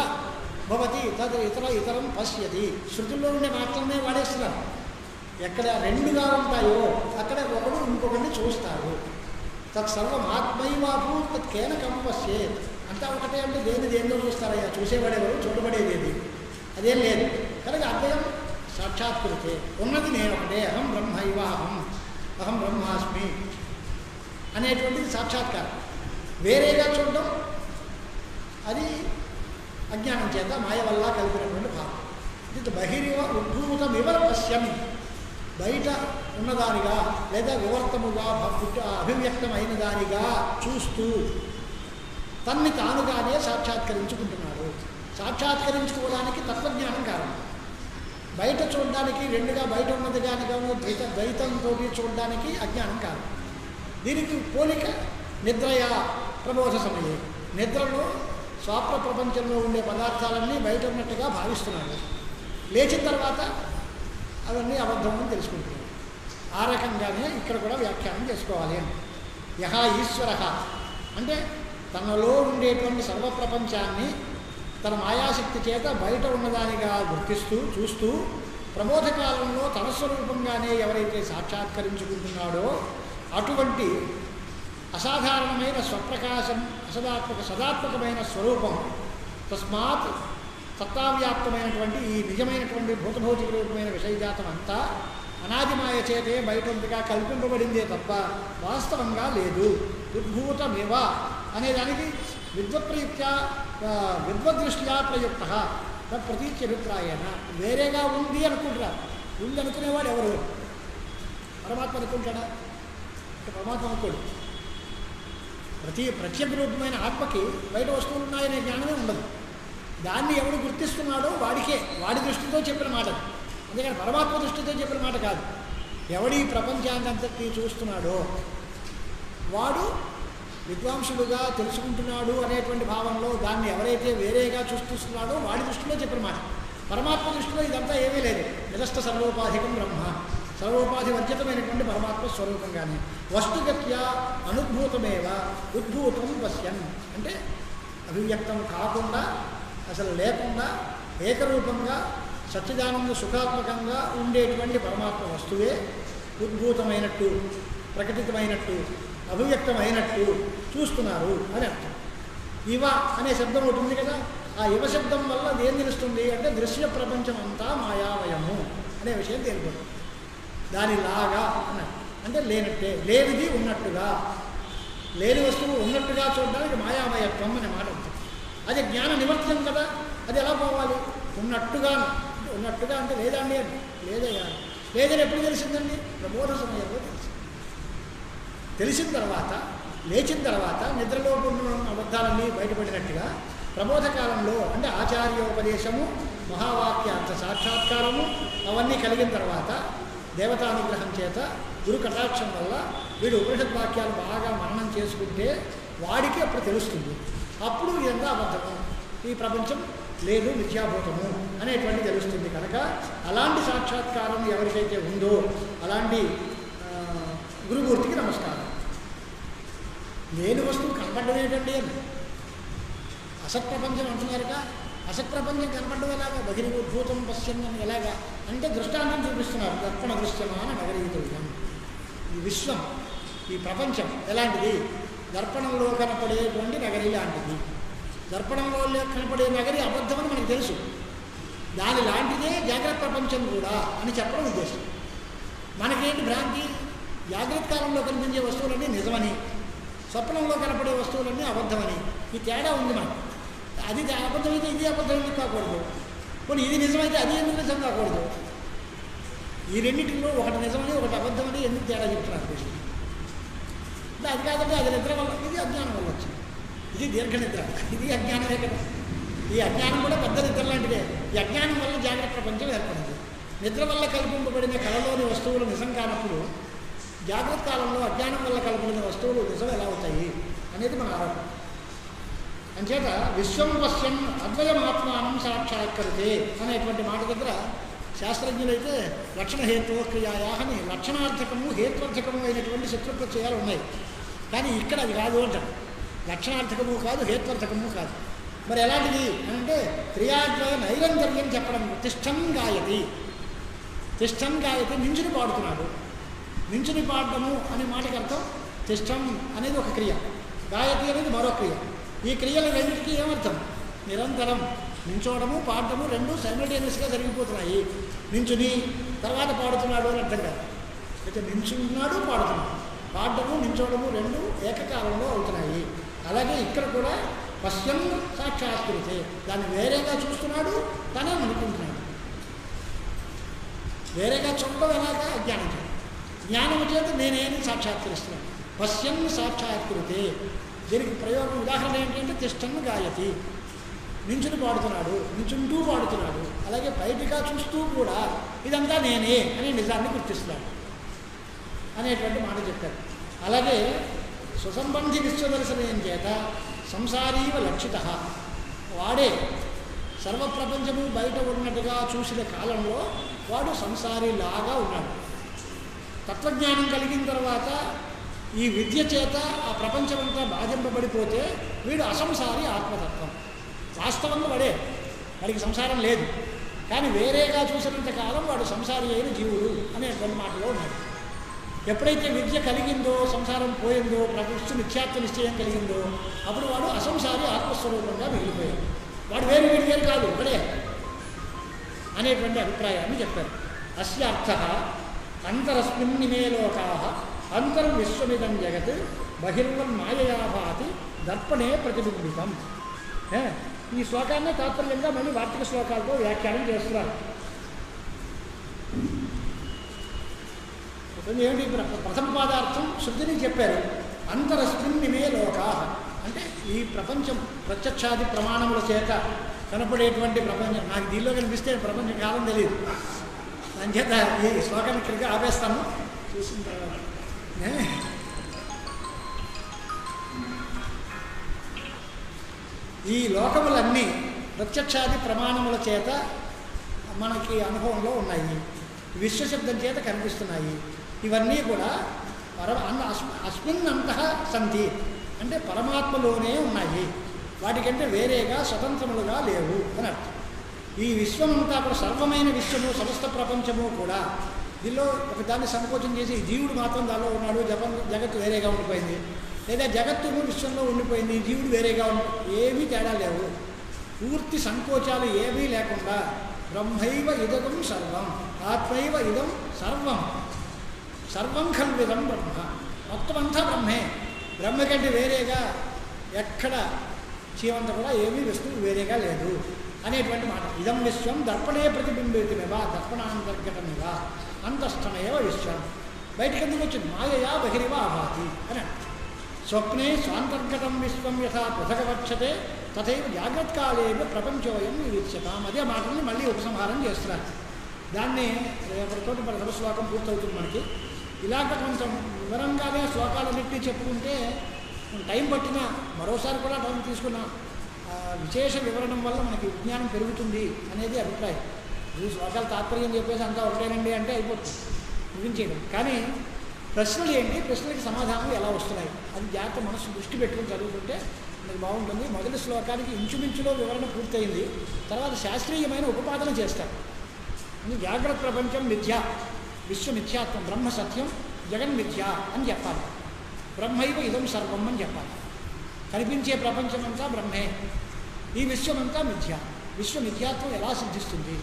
భవతి తద్ ఇతరం పశ్యతి. శృతుల్లో ఉండే మాటలనే వాడేస్తున్నారు. ఎక్కడ రెండుగా ఉంటాయో అక్కడ ఒకడు ఇంకొకరిని చూస్తారు. తత్సర్వం ఆత్మైవాభూ తత్ కేనకం పశ్యేత్. అంతా ఒకటే అంటే దేనిలో చూస్తారయ్యా? చూసేవాడేవారు, చూడబడేదేది అదేం లేదు. కనుక అద్వయం సాక్షాత్కృతే. ఉన్నది నేను ఒకటే, అహం బ్రహ్మైవ అహం బ్రహ్మాస్మి అనేటువంటిది సాక్షాత్కారం. వేరేగా చూడడం అది అజ్ఞానం చేత మాయ వల్ల కలిపినటువంటి భావం. ఇది బహిరివ ఉద్భూతమివ పశ్యన్, బయట ఉన్నదానిగా లేదా వివర్తముగా అభివ్యక్తమైన దానిగా చూస్తూ తన్ని తానుగానే సాక్షాత్కరించుకుంటున్నాడు. సాక్షాత్కరించుకోవడానికి తత్వజ్ఞానం కారణం. బయట చూడడానికి రెండుగా బయట ఉన్నది కానిగాను ద్వైతంతో చూడడానికి అజ్ఞానం కారణం. దీనికి పోలిక నిద్రయా ప్రబోధ సమయే. నిద్రలో స్వాప్ర ప్రపంచంలో ఉండే పదార్థాలన్నీ బయట ఉన్నట్టుగా భావిస్తున్నాడు. లేచిన తర్వాత అవన్నీ అబద్ధం అని తెలుసుకుంటున్నాడు. ఆ రకంగానే ఇక్కడ కూడా వ్యాఖ్యానం చేసుకోవాలి అని. యహ ఈశ్వర అంటే తనలో ఉండేటువంటి సర్వప్రపంచాన్ని తన మాయాశక్తి చేత బయట ఉన్నదానిగా గుర్తిస్తూ చూస్తూ ప్రబోధకాలంలో తన స్వరూపంగానే ఎవరైతే సాక్షాత్కరించుకుంటున్నాడో అటువంటి అసాధారణమైన స్వప్రకాశం సదాత్మకమైన స్వరూపం తస్మాత్ సత్తావ్యాప్తమైనటువంటి ఈ నిజమైనటువంటి భూతభౌతిక రూపమైన విషయజాతం అంతా అనాదిమాయ చేతే బయటంతగా కల్పింపబడిందే తప్ప వాస్తవంగా లేదు. ఉద్భూతమివ అనేదానికి విద్వదృష్ట్యా ప్రయుక్త ప్రతీత్యభిప్రాయణ. వేరేగా ఉంది అనుకుంటారు. ఉంది అనుకునేవాడు ఎవరు? పరమాత్మ అనుకుంటాడా? పరమాత్మ అనుకోడు. ప్రత్యేక రూపమైన ఆత్మకి బయట వస్తువులు ఉన్నాయనే జ్ఞానమే ఉండదు. దాన్ని ఎవడు గుర్తిస్తున్నాడో వాడికే, వాడి దృష్టితో చెప్పిన మాట. అందుకని పరమాత్మ దృష్టితో చెప్పిన మాట కాదు. ఎవడి ప్రపంచాన్నంతటి చూస్తున్నాడో వాడు విద్వాంసుడుగా తెలుసుకుంటున్నాడు అనేటువంటి భావంలో దాన్ని ఎవరైతే వేరేగా చూస్తున్నాడో వాడి దృష్టిలో చెప్పిన మాట. పరమాత్మ దృష్టిలో ఇదంతా ఏమీ లేదు. నిరస్త సర్వోపాధికం బ్రహ్మ, సర్వోపాధి వర్జితమైనటువంటి పరమాత్మ స్వరూపంగానే వస్తుగత్యా అనుభూతమేవ ఉద్భూతం పశ్యన్ అంటే అభివ్యక్తం కాకుండా అసలు లేకుండా ఏకరూపంగా సచ్చిదానంద సుఖాత్మకంగా ఉండేటువంటి పరమాత్మ వస్తువే ఉద్భూతమైనట్టు, ప్రకటితమైనట్టు, అభివ్యక్తమైనట్టు చూస్తున్నారు అని అర్థం. ఇవ అనే శబ్దం ఒకటి ఉంది కదా, ఆ యువ శబ్దం వల్ల దేని తెలుస్తుంది అంటే దృశ్య ప్రపంచం అంతా మాయామయము అనే విషయం తేలిపోతుంది. దానిలాగా అన్నట్టు అంటే లేనట్టే, లేనిది ఉన్నట్టుగా, లేని వస్తువు ఉన్నట్టుగా చూడడానికి మాయామయత్వం అనే మాట ఉంటుంది. అది జ్ఞాన నివర్తనం కదా, అది ఎలా పోవాలి? ఉన్నట్టుగా అంటే లేదండి అని. లేదయ్యా, లేదని ఎప్పుడు తెలిసిందండి? ప్రబోధ సమయంలో తెలిసిన తర్వాత, లేచిన తర్వాత నిద్రలో ఉన్న అబద్ధాలన్నీ బయటపడినట్టుగా ప్రబోధకాలంలో అంటే ఆచార్యోపదేశము, మహావాక్యార్థ సాక్షాత్కారము అవన్నీ కలిగిన తర్వాత దేవతానుగ్రహం చేత గురు కటాక్షం వల్ల వీడు ఉపనిషత్ వాక్యాలు బాగా మననం చేసుకుంటే వాడికి అప్పుడు తెలుస్తుంది. అప్పుడు ఇదంతా అబద్ధము, ఈ ప్రపంచం లేదు, మిథ్యాభూతము అనేటువంటి తెలుస్తుంది. కనుక అలాంటి సాక్షాత్కారం ఎవరికైతే ఉందో అలాంటి గురుమూర్తికి నమస్కారం. లేని వస్తువు కనపడడం ఏంటండి అని అసత్ప్రపంచం అంటున్నారుగా. అసత్ప్రపంచం కనపడడం ఎలాగా? బహిర్భూతం పశ్యన్ ఎలాగా అంటే దృష్టాంతం చూపిస్తున్నారు. దర్పణ దృశ్యమాన నగరీతుల్యం. ఈ విశ్వం, ఈ ప్రపంచం ఎలాంటిది? దర్పణంలో కనపడేటువంటి నగరి లాంటిది. దర్పణంలో కనపడే నగరి అబద్ధమని మనకు తెలుసు. దాని లాంటిదే జాగ్రత్త ప్రపంచం కూడా అని చెప్పడం ఉద్దేశం. మనకేంటి భ్రాంతి? జాగ్రత్త కాలంలో కనిపించే వస్తువులన్నీ నిజమని, స్వప్నంలో కనపడే వస్తువులన్నీ అబద్ధమని. ఈ తేడా ఉంది మనకు. అది అబద్ధమైతే ఇది అబద్ధం ఎందుకు కాకూడదు? కొన్ని ఇది నిజమైతే అది ఎందుకు నిజం కాకూడదు? ఈ రెండింటిలో ఒకటి నిజమని ఒకటి అబద్ధమని ఎందుకు తేడా చెప్తున్నారు? అంటే అది కాదంటే అది నిద్ర వల్ల, ఇది అజ్ఞానం వల్ల వచ్చింది. ఇది దీర్ఘ నిద్ర, ఇది అజ్ఞానమే కదా. ఈ అజ్ఞానం కూడా పెద్ద నిద్ర లాంటిదే. ఈ అజ్ఞానం వల్ల జాగ్రత్త ప్రపంచం ఏర్పడింది. నిద్ర వల్ల కల్పింపబడిన కళలోని వస్తువులు నిజం కానప్పుడు జాగ్రత్త కాలంలో అజ్ఞానం వల్ల కల్పబడిన వస్తువులు నిజం ఎలా అవుతాయి అనేది మన ఆరోపణ. అంచేత విశ్వం పశ్యన్ అద్వయమాత్మానం సాక్షాత్కరితే అనేటువంటి మాట దగ్గర శాస్త్రజ్ఞులైతే లక్షణహేత్వ క్రియాయాని లక్షణార్థకము హేత్వర్థకము అయినటువంటి శత్రుప్రత్యయాలు ఉన్నాయి. కానీ ఇక్కడ అది కాదు అంటారు. లక్షణార్థకము కాదు, హేత్వర్థకము కాదు. మరి ఎలాంటిది అంటే క్రియాద్వయ నైరంతర్యం చెప్పడం. తిష్టం గాయతి, తిష్టం గాయతి నించుని పాడుతున్నాడు. నించుని పాడటము అనే మాటకి అర్థం తిష్టం అనేది ఒక క్రియ, గాయతి అనేది మరో క్రియ. ఈ క్రియలు రెండింటికి ఏమర్థం? నిరంతరం నించోవడము పాడటము రెండు సైమల్టేనియస్గా జరిగిపోతున్నాయి. నించుని తర్వాత పాడుతున్నాడు అని అర్థం కాదు. అయితే నించున్నాడు, పాడుతున్నాడు, పాడటము నించోవడము రెండు ఏకకాలంలో అవుతున్నాయి. అలాగే ఇక్కడ కూడా పశ్యం సాక్షాత్కరితే, దాన్ని వేరేగా చూస్తున్నాడు, తనే అనుకుంటున్నాడు. వేరేగా చూడడం ఎలాగా అజ్ఞానం చేత. జ్ఞానం చేత నేనేని సాక్షాత్కరిస్తున్నాను. పశ్యన్ సాక్షాత్కృతే. దీనికి ప్రయోగం ఉదాహరణ ఏంటంటే తిష్టన్ గాయతి, నించుని పాడుతున్నాడు, నించుంటూ పాడుతున్నాడు. అలాగే బయటిగా చూస్తూ కూడా ఇదంతా నేనే అనే నిజాన్ని గుర్తిస్తున్నాడు అనేటువంటి మాట చెప్పారు. అలాగే సుసంబంధి విశ్వదర్శనం చేత సంసారీవ లక్షిత, వాడే సర్వప్రపంచము బయట ఉన్నట్టుగా చూసిన కాలంలో వాడు సంసారిలాగా ఉన్నాడు. తత్వజ్ఞానం కలిగిన తర్వాత ఈ విద్య చేత ఆ ప్రపంచమంతా బాధింపబడిపోతే వీడు అసంసారి ఆత్మతత్వం. వాస్తవంగా వాడికి సంసారం లేదు, కానీ వేరేగా చూసినంత కాలం వాడు సంసారి అయిన జీవుడు అనేటువంటి మాటలో ఉన్నాడు. ఎప్పుడైతే విద్య కలిగిందో, సంసారం పోయిందో, ప్రకృతి మిథ్యాత్వ నిశ్చయం కలిగిందో అప్పుడు వాడు అసంసారి ఆత్మస్వరూపంగా మిగిలిపోయాడు. వాడు వీడు కాదు, ఒకడే అనేటువంటి అభిప్రాయాన్ని చెప్పారు. అస్య అర్థః అంతరస్మిన్నిమే లోకాః అంతర్విశ్వమిదం జగత్ బహిర్వన్మాయయా భాతి దర్పణే ప్రతిబింబితం. ఈ శ్లోకాన్ని తాత్పర్యంగా మళ్ళీ వార్తిక శ్లోకాలతో వ్యాఖ్యానం చేస్తున్నారు. ఏమిటి? ప్రథమ పాదార్థం శృతిని చెప్పారు. అంతరస్మిన్నిమే లోకాః అంటే ఈ ప్రపంచం ప్రత్యక్షాది ప్రమాణముల చేత కనపడేటువంటి ప్రపంచం. నాకు దీనిలో కనిపిస్తే ప్రపంచం కాలం తెలియదు, అంచేత ఈ శ్లోకాన్ని ఇక్కడికి ఆపేస్తాను. చూసిన తర్వాత ఈ లోకములన్నీ ప్రత్యక్షాది ప్రమాణముల చేత మనకి అనుభవంలో ఉన్నాయి, విశ్వశబ్దం చేత కనిపిస్తున్నాయి. ఇవన్నీ కూడా అస్మిన్నంతః సంతి అంటే పరమాత్మలోనే ఉన్నాయి, వాటికంటే వేరేగా స్వతంత్రములుగా లేవు అని అర్థం. ఈ విశ్వమంతా కూడా సర్వమైన విశ్వము, సమస్త ప్రపంచము కూడా దీనిలో ఒకదాన్ని సంకోచం చేసి జీవుడు మాత్రం దానిలో ఉన్నాడు, జగత్తు వేరేగా ఉండిపోయింది, లేదా జగత్తును విశ్వంలో ఉండిపోయింది, జీవుడు వేరేగా ఏమీ తేడా లేవు. పూర్తి సంకోచాలు ఏమీ లేకుండా బ్రహ్మైవ ఇదం సర్వం, ఆత్మైవ ఇదం సర్వం, సర్వం ఖల్విదం బ్రహ్మ, మొత్తం అంతా బ్రహ్మే. బ్రహ్మ కంటే వేరేగా ఎక్కడ జీవంత కూడా ఏమీ వస్తువు వేరేగా లేదు అనేటువంటి మాట. ఇదం విశ్వం దర్పణే ప్రతిబింబితమేవా దర్పణాంతర్గతమేవ అంతస్థమేవ విశ్వం. బయటకు ఎందుకు వచ్చింది? మాయయా బహిరివ ఆభాతి అని. స్వప్నే స్వాంతర్గతం విశ్వం యథా పృథగవక్షతే తథైవ జాగ్రత్తకాలేన ప్రపంచోయం వివిచ్యతాం. అదే మాటల్ని మళ్ళీ ఉపసంహారం చేస్తున్నారు. దాన్ని రేపటితోటి ప్రథమ శ్లోకం పూర్తవుతుంది మనకి. ఇలాగ కొంచెం వివరంగానే శ్లోకాలన్నింటినీ చెప్పుకుంటే టైం పట్టినా మరోసారి కూడా టైం తీసుకున్నా విశేష వివరణం వల్ల మనకి విజ్ఞానం పెరుగుతుంది అనేది అభిప్రాయం. ఈ శ్లోకాల తాత్పర్యం చెప్పేసి అంతా ఒకటేనండి అంటే అయిపోతుంది, ముగించేయడం. కానీ ప్రశ్నలు ఏంటి, ప్రశ్నలకి సమాధానం ఎలా వస్తున్నాయి అది జాగ్రత్త మనసు దృష్టి పెట్టుకుని చదువుకుంటే మనకి బాగుంటుంది. మొదటి శ్లోకానికి ఇంచుమించులో వివరణ పూర్తయింది. తర్వాత శాస్త్రీయమైన ఉపపాదన చేస్తారు. జాగ్రత్త ప్రపంచం మిథ్య, విశ్వమిథ్యాత్వం, బ్రహ్మ సత్యం, జగన్మిథ్య అని చెప్పాలి. బ్రహ్మైవ ఇదం సర్వం అని చెప్పాలి. కనిపించే ప్రపంచమంతా బ్రహ్మే, ఈ విశ్వమంతా మిథ్య. విశ్వమిథ్యాత్వం ఎలా సిద్ధిస్తుంది,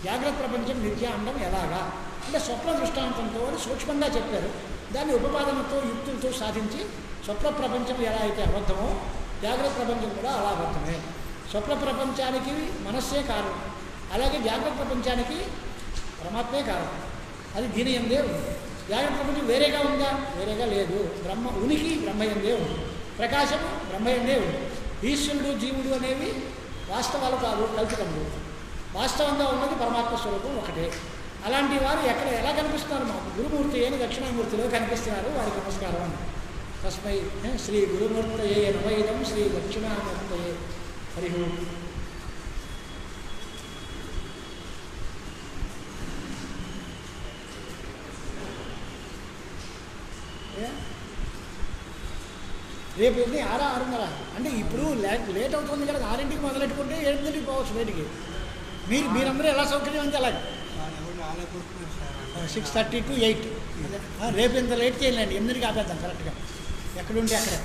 జాగ్రత్త ప్రపంచం మిథ్య అనడం ఎలాగా అంటే స్వప్న దృష్టాంతంతో సూక్ష్మంగా చెప్పారు. దాన్ని ఉపపాదనతో యుక్తులతో సాధించి స్వప్న ప్రపంచం ఎలా అయితే అబద్ధమో జాగ్రత్త ప్రపంచం కూడా అలా అబద్ధమే. స్వప్న ప్రపంచానికి మనస్సే కారణం, అలాగే జాగ్రత్త ప్రపంచానికి పరమాత్మే కారణం. అది దీని యందే ఉంది. జాగ్రత్త ప్రపంచం వేరేగా ఉందా? వేరేగా లేదు. బ్రహ్మ ఉనికి బ్రహ్మయందే ఉంది, ప్రకాశము బ్రహ్మయందే ఉంది. ఈశ్వరుడు జీవుడు అనేవి వాస్తవాలు కాదు, కల్పితములు. వాస్తవంగా ఉన్నది పరమాత్మ స్వరూపం ఒకటే. అలాంటి వారు ఎక్కడ ఎలా కనిపిస్తున్నారు? మాకు గురుమూర్తి అయిన దక్షిణామూర్తిలో కనిపిస్తున్నారు. వారికి నమస్కారం. తస్మై శ్రీ గురుమూర్తయే నమైదం, శ్రీ దక్షిణామూర్తయే హరి ఓం. రేపు ఎన్ని 6:30 అంటే ఇప్పుడు లేట్ అవుతుంది కదా. 6ంటికి మొదలెట్టుకుంటే 7ంటికి పోవచ్చు బయటికి. మీరందరూ ఎలా సౌకర్యం అంతే అలాగే 6:30 to 8. రేపు ఇంత లేట్ చేయాలండి, 8ంటికి ఆపేద్దాం కరెక్ట్గా. ఎక్కడుంటే అక్కడే.